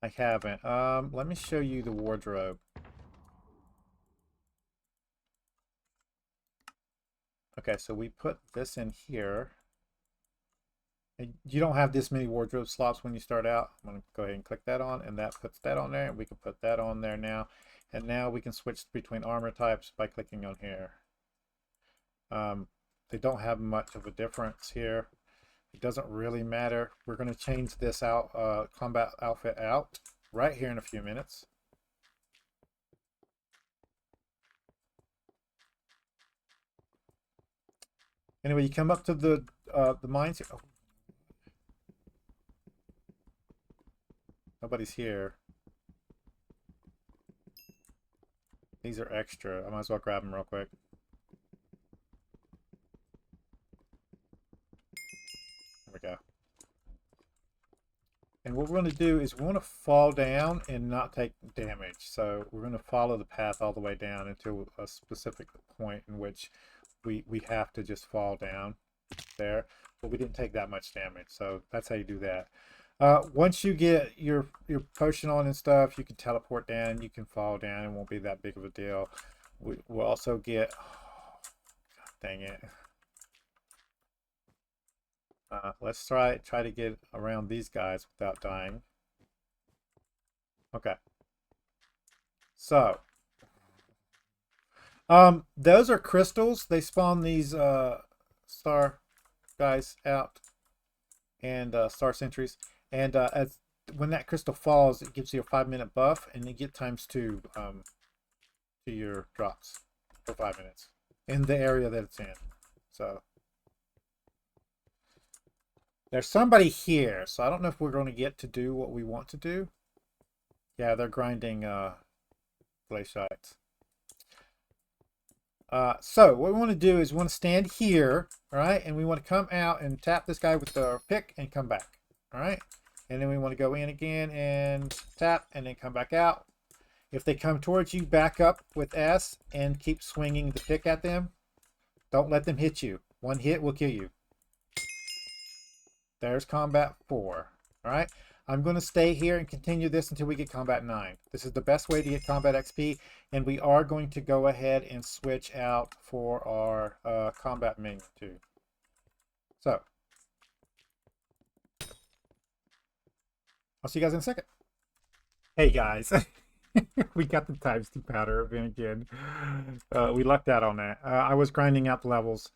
I haven't. Let me show you the wardrobe. Okay, so we put this in here. You don't have this many wardrobe slots when you start out. I'm going to go ahead and click that on, and that puts that on there. We can put that on there now. And now we can switch between armor types by clicking on here. They don't have much of a difference here. It doesn't really matter. We're going to change this out, combat outfit out right here in a few minutes. Anyway, you come up to the mines here. Oh. Nobody's here. These are extra. I might as well grab them real quick. There we go. And what we're going to do is we want to fall down and not take damage. So we're going to follow the path all the way down until a specific point in which we have to just fall down there. But we didn't take that much damage. So that's how you do that. Once you get your potion on and stuff, you can teleport down, you can fall down, it won't be that big of a deal. We'll also get, oh, God dang it. Let's try to get around these guys without dying. Okay. So, those are crystals. They spawn these star guys out, and star sentries. And when that crystal falls, it gives you a 5-minute buff, and you get ×2 to your drops for 5 minutes in the area that it's in. So there's somebody here, so I don't know if we're going to get to do what we want to do. Yeah, they're grinding glaciites. So what we want to do is we want to stand here, all right, and we want to come out and tap this guy with the pick and come back, all right. And then we want to go in again and tap and then come back out. If they come towards you, back up with S and keep swinging the pick at them. Don't let them hit you. One hit will kill you. There's combat 4. All right. I'm going to stay here and continue this until we get combat 9. This is the best way to get combat XP. And we are going to go ahead and switch out for our combat menu too. So I'll see you guys in a second. Hey guys, we got the ×2 powder event again. We lucked out on that. I was grinding out the levels,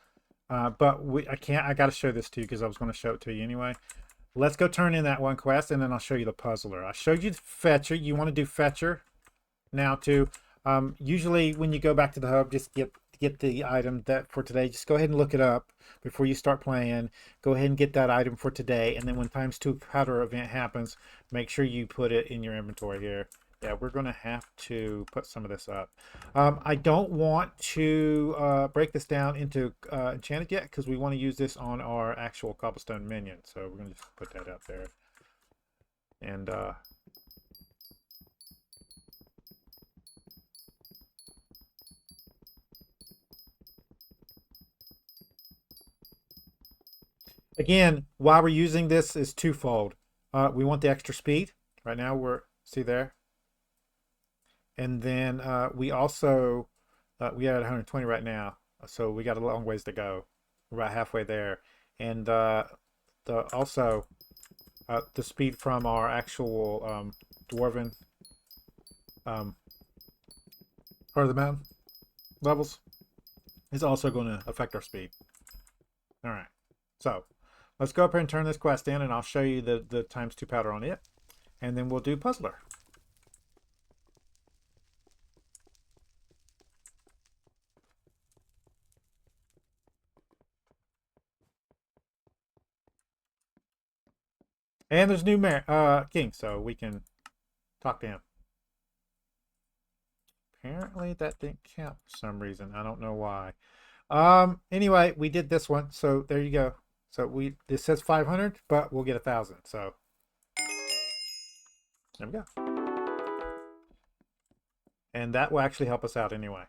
but I got to show this to you because I was going to show it to you anyway. let's go turn in that one quest, and then I'll show you the puzzler. I showed you the fetcher. You want to do fetcher now too. Usually when you go back to the hub, just get the item that for today. Just go ahead and look it up before you start playing. Go ahead and get that item for today, and then when ×2 powder event happens, make sure you put it in your inventory here. Yeah, we're going to have to put some of this up. I don't want to break this down into enchanted yet, because we want to use this on our actual cobblestone minion. So we're going to just put that up there. And again, why we're using this is twofold. We want the extra speed. Right now we're, see there? And then we also, we are at 120 right now. So we got a long ways to go. We're about halfway there. And also the speed from our actual dwarven part of the mountain levels is also going to affect our speed. All right. So let's go up here and turn this quest in, and I'll show you the ×2 powder on it. And then we'll do puzzler. And there's new king, so we can talk to him. Apparently that didn't count for some reason. I don't know why. Anyway, we did this one, so there you go. So this says 500, but we'll get 1,000. So there we go. And that will actually help us out anyway.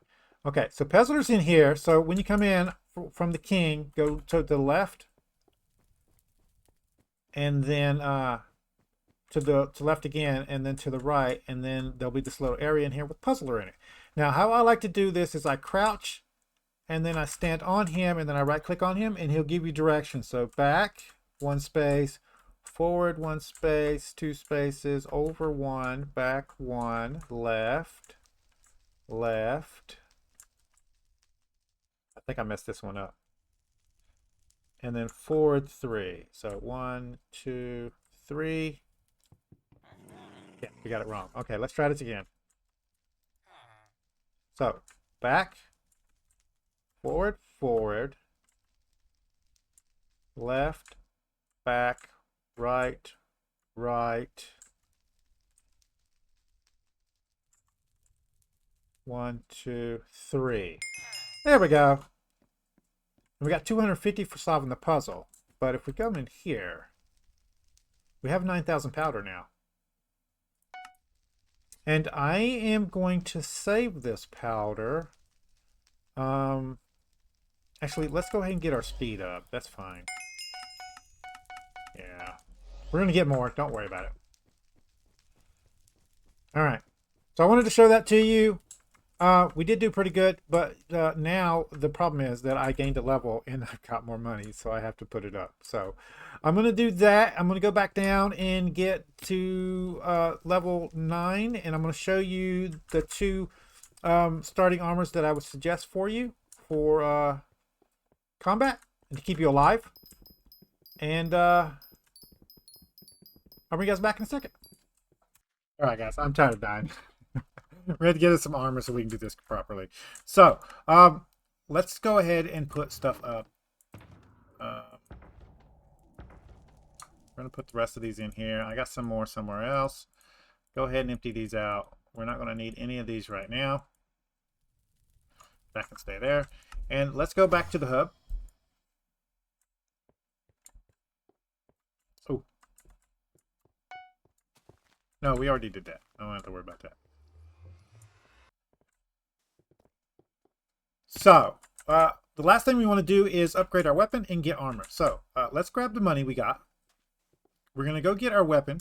Okay, so Puzzler's in here. So when you come in from the king, go to the left, and then to the left again, and then to the right, and then there'll be this little area in here with Puzzler in it. Now, how I like to do this is I crouch, and then I stand on him, and then I right click on him, and he'll give you directions. So back, 1 space, forward 1 space, 2 spaces, over 1, back 1, left, left. I think I messed this one up. And then forward 3. So 1, 2, 3. Yeah, we got it wrong. Okay, let's try this again. So back, forward, forward, left, back, right, right. 1, 2, 3. There we go. And we got 250 for solving the puzzle. But if we go in here, we have 9,000 powder now. And I am going to save this powder. Actually, let's go ahead and get our speed up. That's fine. Yeah. We're going to get more. Don't worry about it. All right. So I wanted to show that to you. We did do pretty good, but now the problem is that I gained a level and I've got more money, so I have to put it up. So I'm going to do that. I'm going to go back down and get to level 9, and I'm going to show you the 2 starting armors that I would suggest for you for combat and to keep you alive. And I'll bring you guys back in a second. All right, guys, I'm tired of dying. We had to get us some armor so we can do this properly. So, let's go ahead and put stuff up. We're going to put the rest of these in here. I got some more somewhere else. Go ahead and empty these out. We're not going to need any of these right now. That can stay there. And let's go back to the hub. Oh. No, we already did that. I don't have to worry about that. So, the last thing we want to do is upgrade our weapon and get armor. So, let's grab the money we got. We're going to go get our weapon.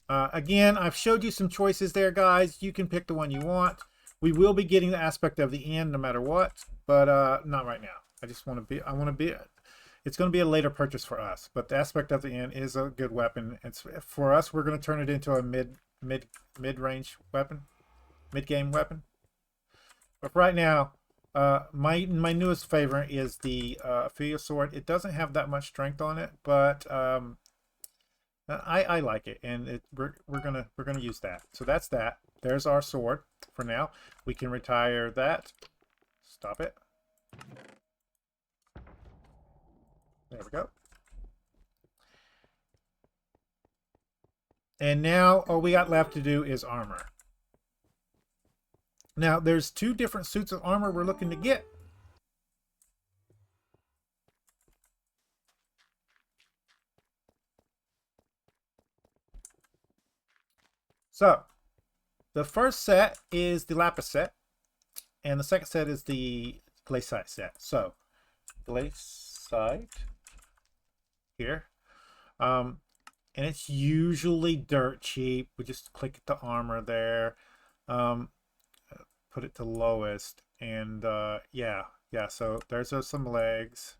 Again, I've showed you some choices there, guys. You can pick the one you want. We will be getting the aspect of the end no matter what, but not right now. It's going to be a later purchase for us, but the aspect of the end is a good weapon. It's for us, we're going to turn it into a mid-range weapon, mid-game weapon. But right now, My newest favorite is the Ophelia sword. It doesn't have that much strength on it, but I like it, and we're gonna use that. So that's that. There's our sword for now. We can retire that. Stop it. There we go. And now all we got left to do is armor. Now there's two different suits of armor we're looking to get. So the first set is the lapis set, and the second set is the glaciite set. So glaciite here. And it's usually dirt cheap. We just click the armor there, put it to lowest, and yeah. So there's some legs.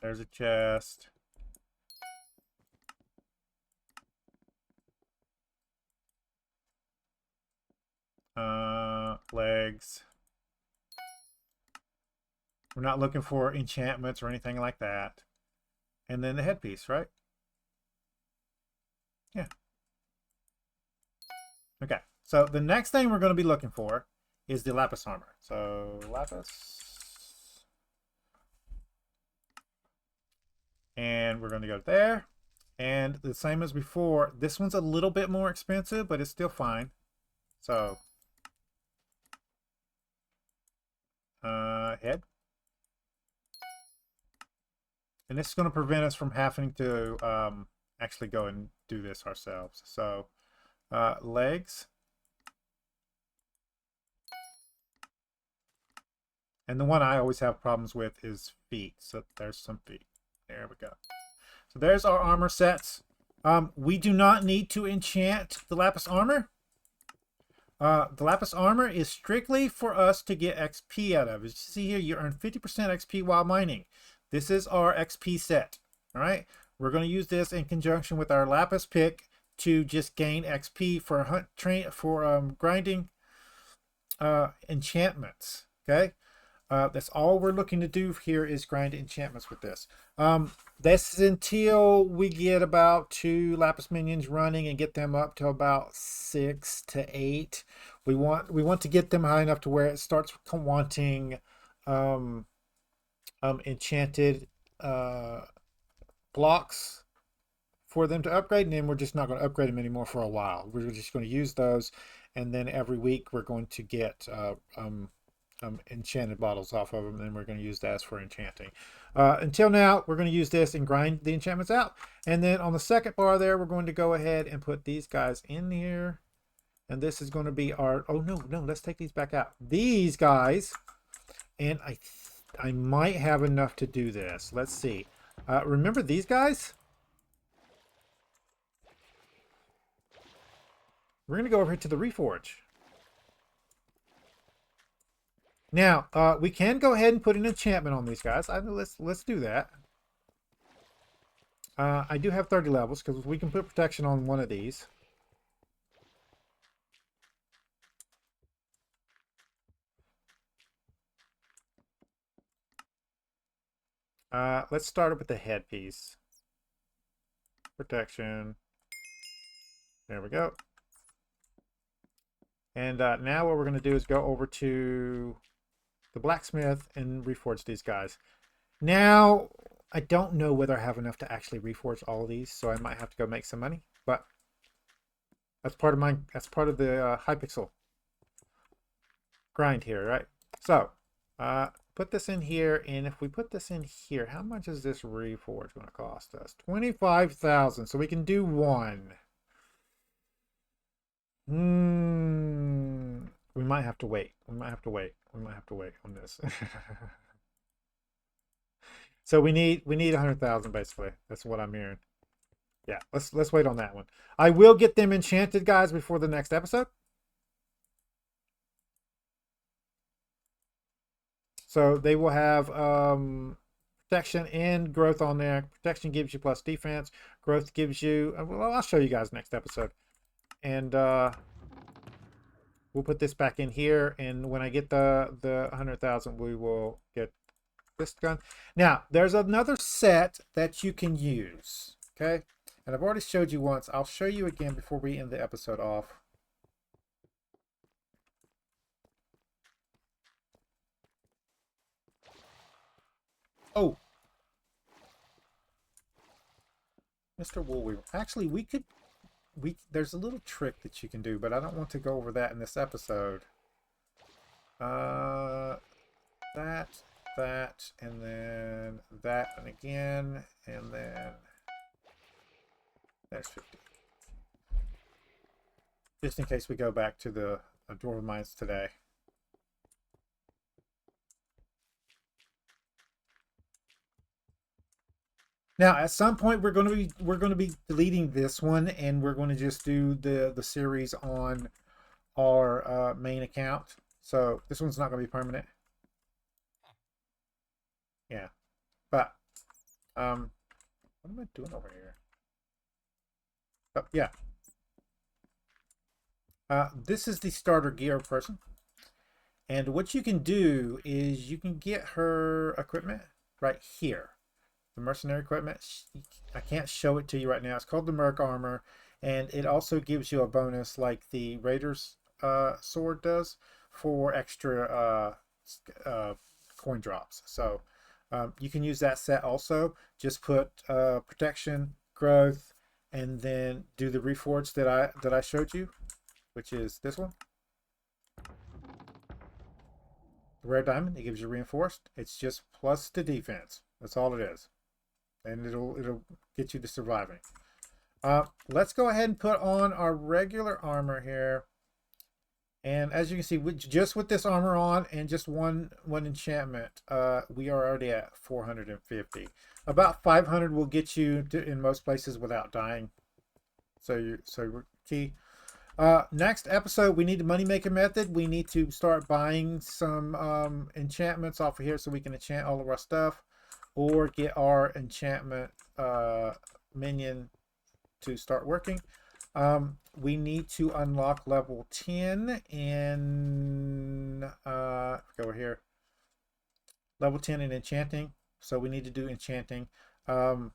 There's a chest. Legs. We're not looking for enchantments or anything like that. And then the headpiece, right? Yeah. Okay. So the next thing we're going to be looking for is the lapis armor. So lapis. And we're going to go there. And the same as before, this one's a little bit more expensive, but it's still fine. So head. And this is going to prevent us from having to actually go and do this ourselves. So legs. And the one I always have problems with is feet. So there's some feet. There we go. So there's our armor sets. We do not need to enchant the lapis armor. The lapis armor is strictly for us to get XP out of. As you see here, you earn 50% XP while mining. This is our XP set. All right. We're going to use this in conjunction with our lapis pick to just gain XP for grinding enchantments. Okay. That's all we're looking to do here is grind enchantments with this. This is until we get about 2 lapis minions running and get them up to about 6 to 8. We want to get them high enough to where it starts wanting enchanted blocks for them to upgrade, and then we're just not going to upgrade them anymore for a while. We're just going to use those, and then every week we're going to get enchanted bottles off of them, and then we're going to use that for enchanting. Until now, we're going to use this and grind the enchantments out. And then on the second bar there, we're going to go ahead and put these guys in here. And this is going to be our... Oh, no, let's take these back out. These guys, and I might have enough to do this. Let's see. Remember these guys? We're going to go over here to the Reforge. Now, we can go ahead and put an enchantment on these guys. Let's do that. I do have 30 levels because we can put protection on one of these. Let's start up with the headpiece. Protection. There we go. And now what we're going to do is go over to the blacksmith and reforge these guys. Now, I don't know whether I have enough to actually reforge all of these, so I might have to go make some money. But that's part of the Hypixel grind here, right? So, put this in here, and if we put this in here, how much is this reforge going to cost us? 25,000. So we can do one. We might have to wait. We might have to wait on this. So we need 100,000 basically. That's what I'm hearing. Yeah, let's wait on that one. I will get them enchanted, guys, before the next episode. So they will have protection and growth on there. Protection gives you plus defense. Growth gives you... Well, I'll show you guys next episode. And we'll put this back in here, and when I get the 100,000, we will get this gun. Now, there's another set that you can use, okay? And I've already showed you once. I'll show you again before we end the episode off. Oh, Mr. Woolweaver. Actually, there's a little trick that you can do, but I don't want to go over that in this episode. That, and then that, and again, and then there's 50. Just in case we go back to the Dwarven Mines today. Now, at some point, we're going to be deleting this one, and we're going to just do the series on our main account. So this one's not going to be permanent. Yeah, but what am I doing over here? Oh, yeah. This is the starter gear person, and what you can do is you can get her equipment right here. The mercenary equipment. I can't show it to you right now. It's called the Merc Armor, and it also gives you a bonus like the Raider's sword does for extra coin drops. So you can use that set also. Just put protection, growth, and then do the reforge that I showed you, which is this one. The rare diamond, it gives you reinforced. It's just plus the defense. That's all it is. And it'll get you to surviving. Let's go ahead and put on our regular armor here. And as you can see, just with this armor on and just one enchantment, we are already at 450. About 500 will get you in most places without dying. So key. Next episode, we need the money making method. We need to start buying some enchantments off of here so we can enchant all of our stuff, or get our enchantment minion to start working. We need to unlock level 10 in go over here. Level 10 in enchanting. So we need to do enchanting. So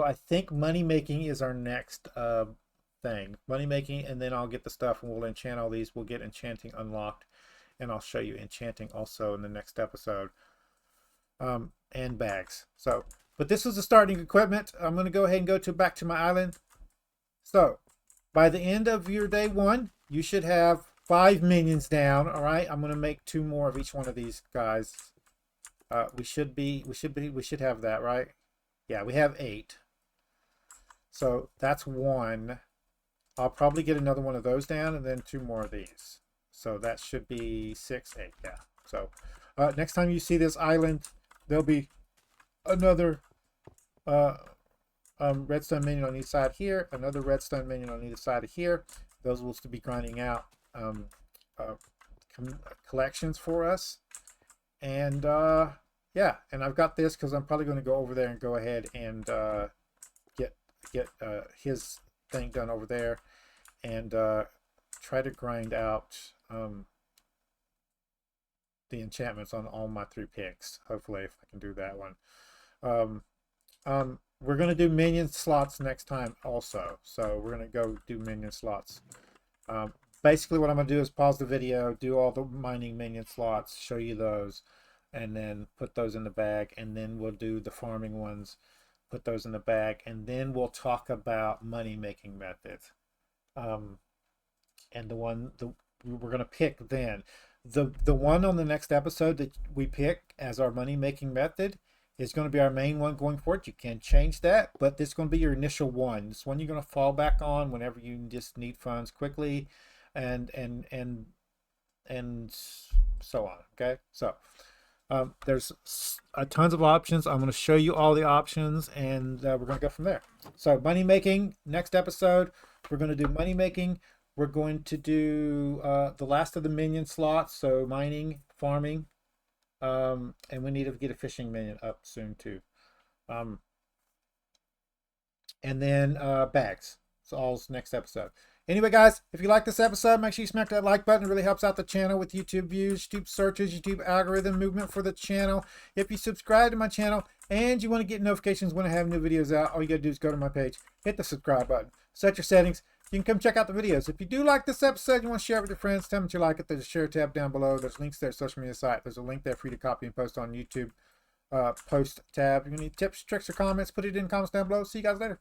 I think money making is our next thing. Money making, and then I'll get the stuff and we'll enchant all these. We'll get enchanting unlocked. And I'll show you enchanting also in the next episode. And bags. So, but this is the starting equipment. I'm going to go ahead and go back to my island. So, by the end of your day 1, you should have 5 minions down. All right, I'm going to make 2 more of each one of these guys. We should have that, right? Yeah, we have 8. So that's 1. I'll probably get another one of those down, and then 2 more of these. So that should be 6, 8, yeah. So next time you see this island, there'll be another redstone minion on each side here, another redstone minion on either side of here. Those will be grinding out collections for us. And yeah, and I've got this because I'm probably going to go over there and go ahead and get his thing done over there, and try to grind out the enchantments on all my 3 picks. Hopefully, if I can do that one. We're going to do minion slots next time also. So we're going to go do minion slots. Basically, what I'm going to do is pause the video, do all the mining minion slots, show you those, and then put those in the bag, and then we'll do the farming ones, put those in the bag, and then we'll talk about money making methods. And we're going to pick then. The one on the next episode that we pick as our money making method is going to be our main one going forward. You can change that, but this is going to be your initial one. This one you're going to fall back on whenever you just need funds quickly, and so on. Okay, so there's tons of options. I'm going to show you all the options, and we're going to go from there. So money making, next episode, we're going to do money making. We're going to do the last of the minion slots, so mining, farming, and we need to get a fishing minion up soon too. And then bags. all's next episode. Anyway, guys, if you like this episode, make sure you smack that like button. It really helps out the channel with YouTube views, YouTube searches, YouTube algorithm movement for the channel. If you subscribe to my channel and you want to get notifications when I have new videos out, all you got to do is go to my page, hit the subscribe button, set your settings. You can come check out the videos. If you do like this episode, you want to share it with your friends, tell them that you like it. There's a share tab down below. There's links there, social media site. There's a link there for you to copy and post on YouTube post tab. If you need tips, tricks, or comments, put it in the comments down below. See you guys later.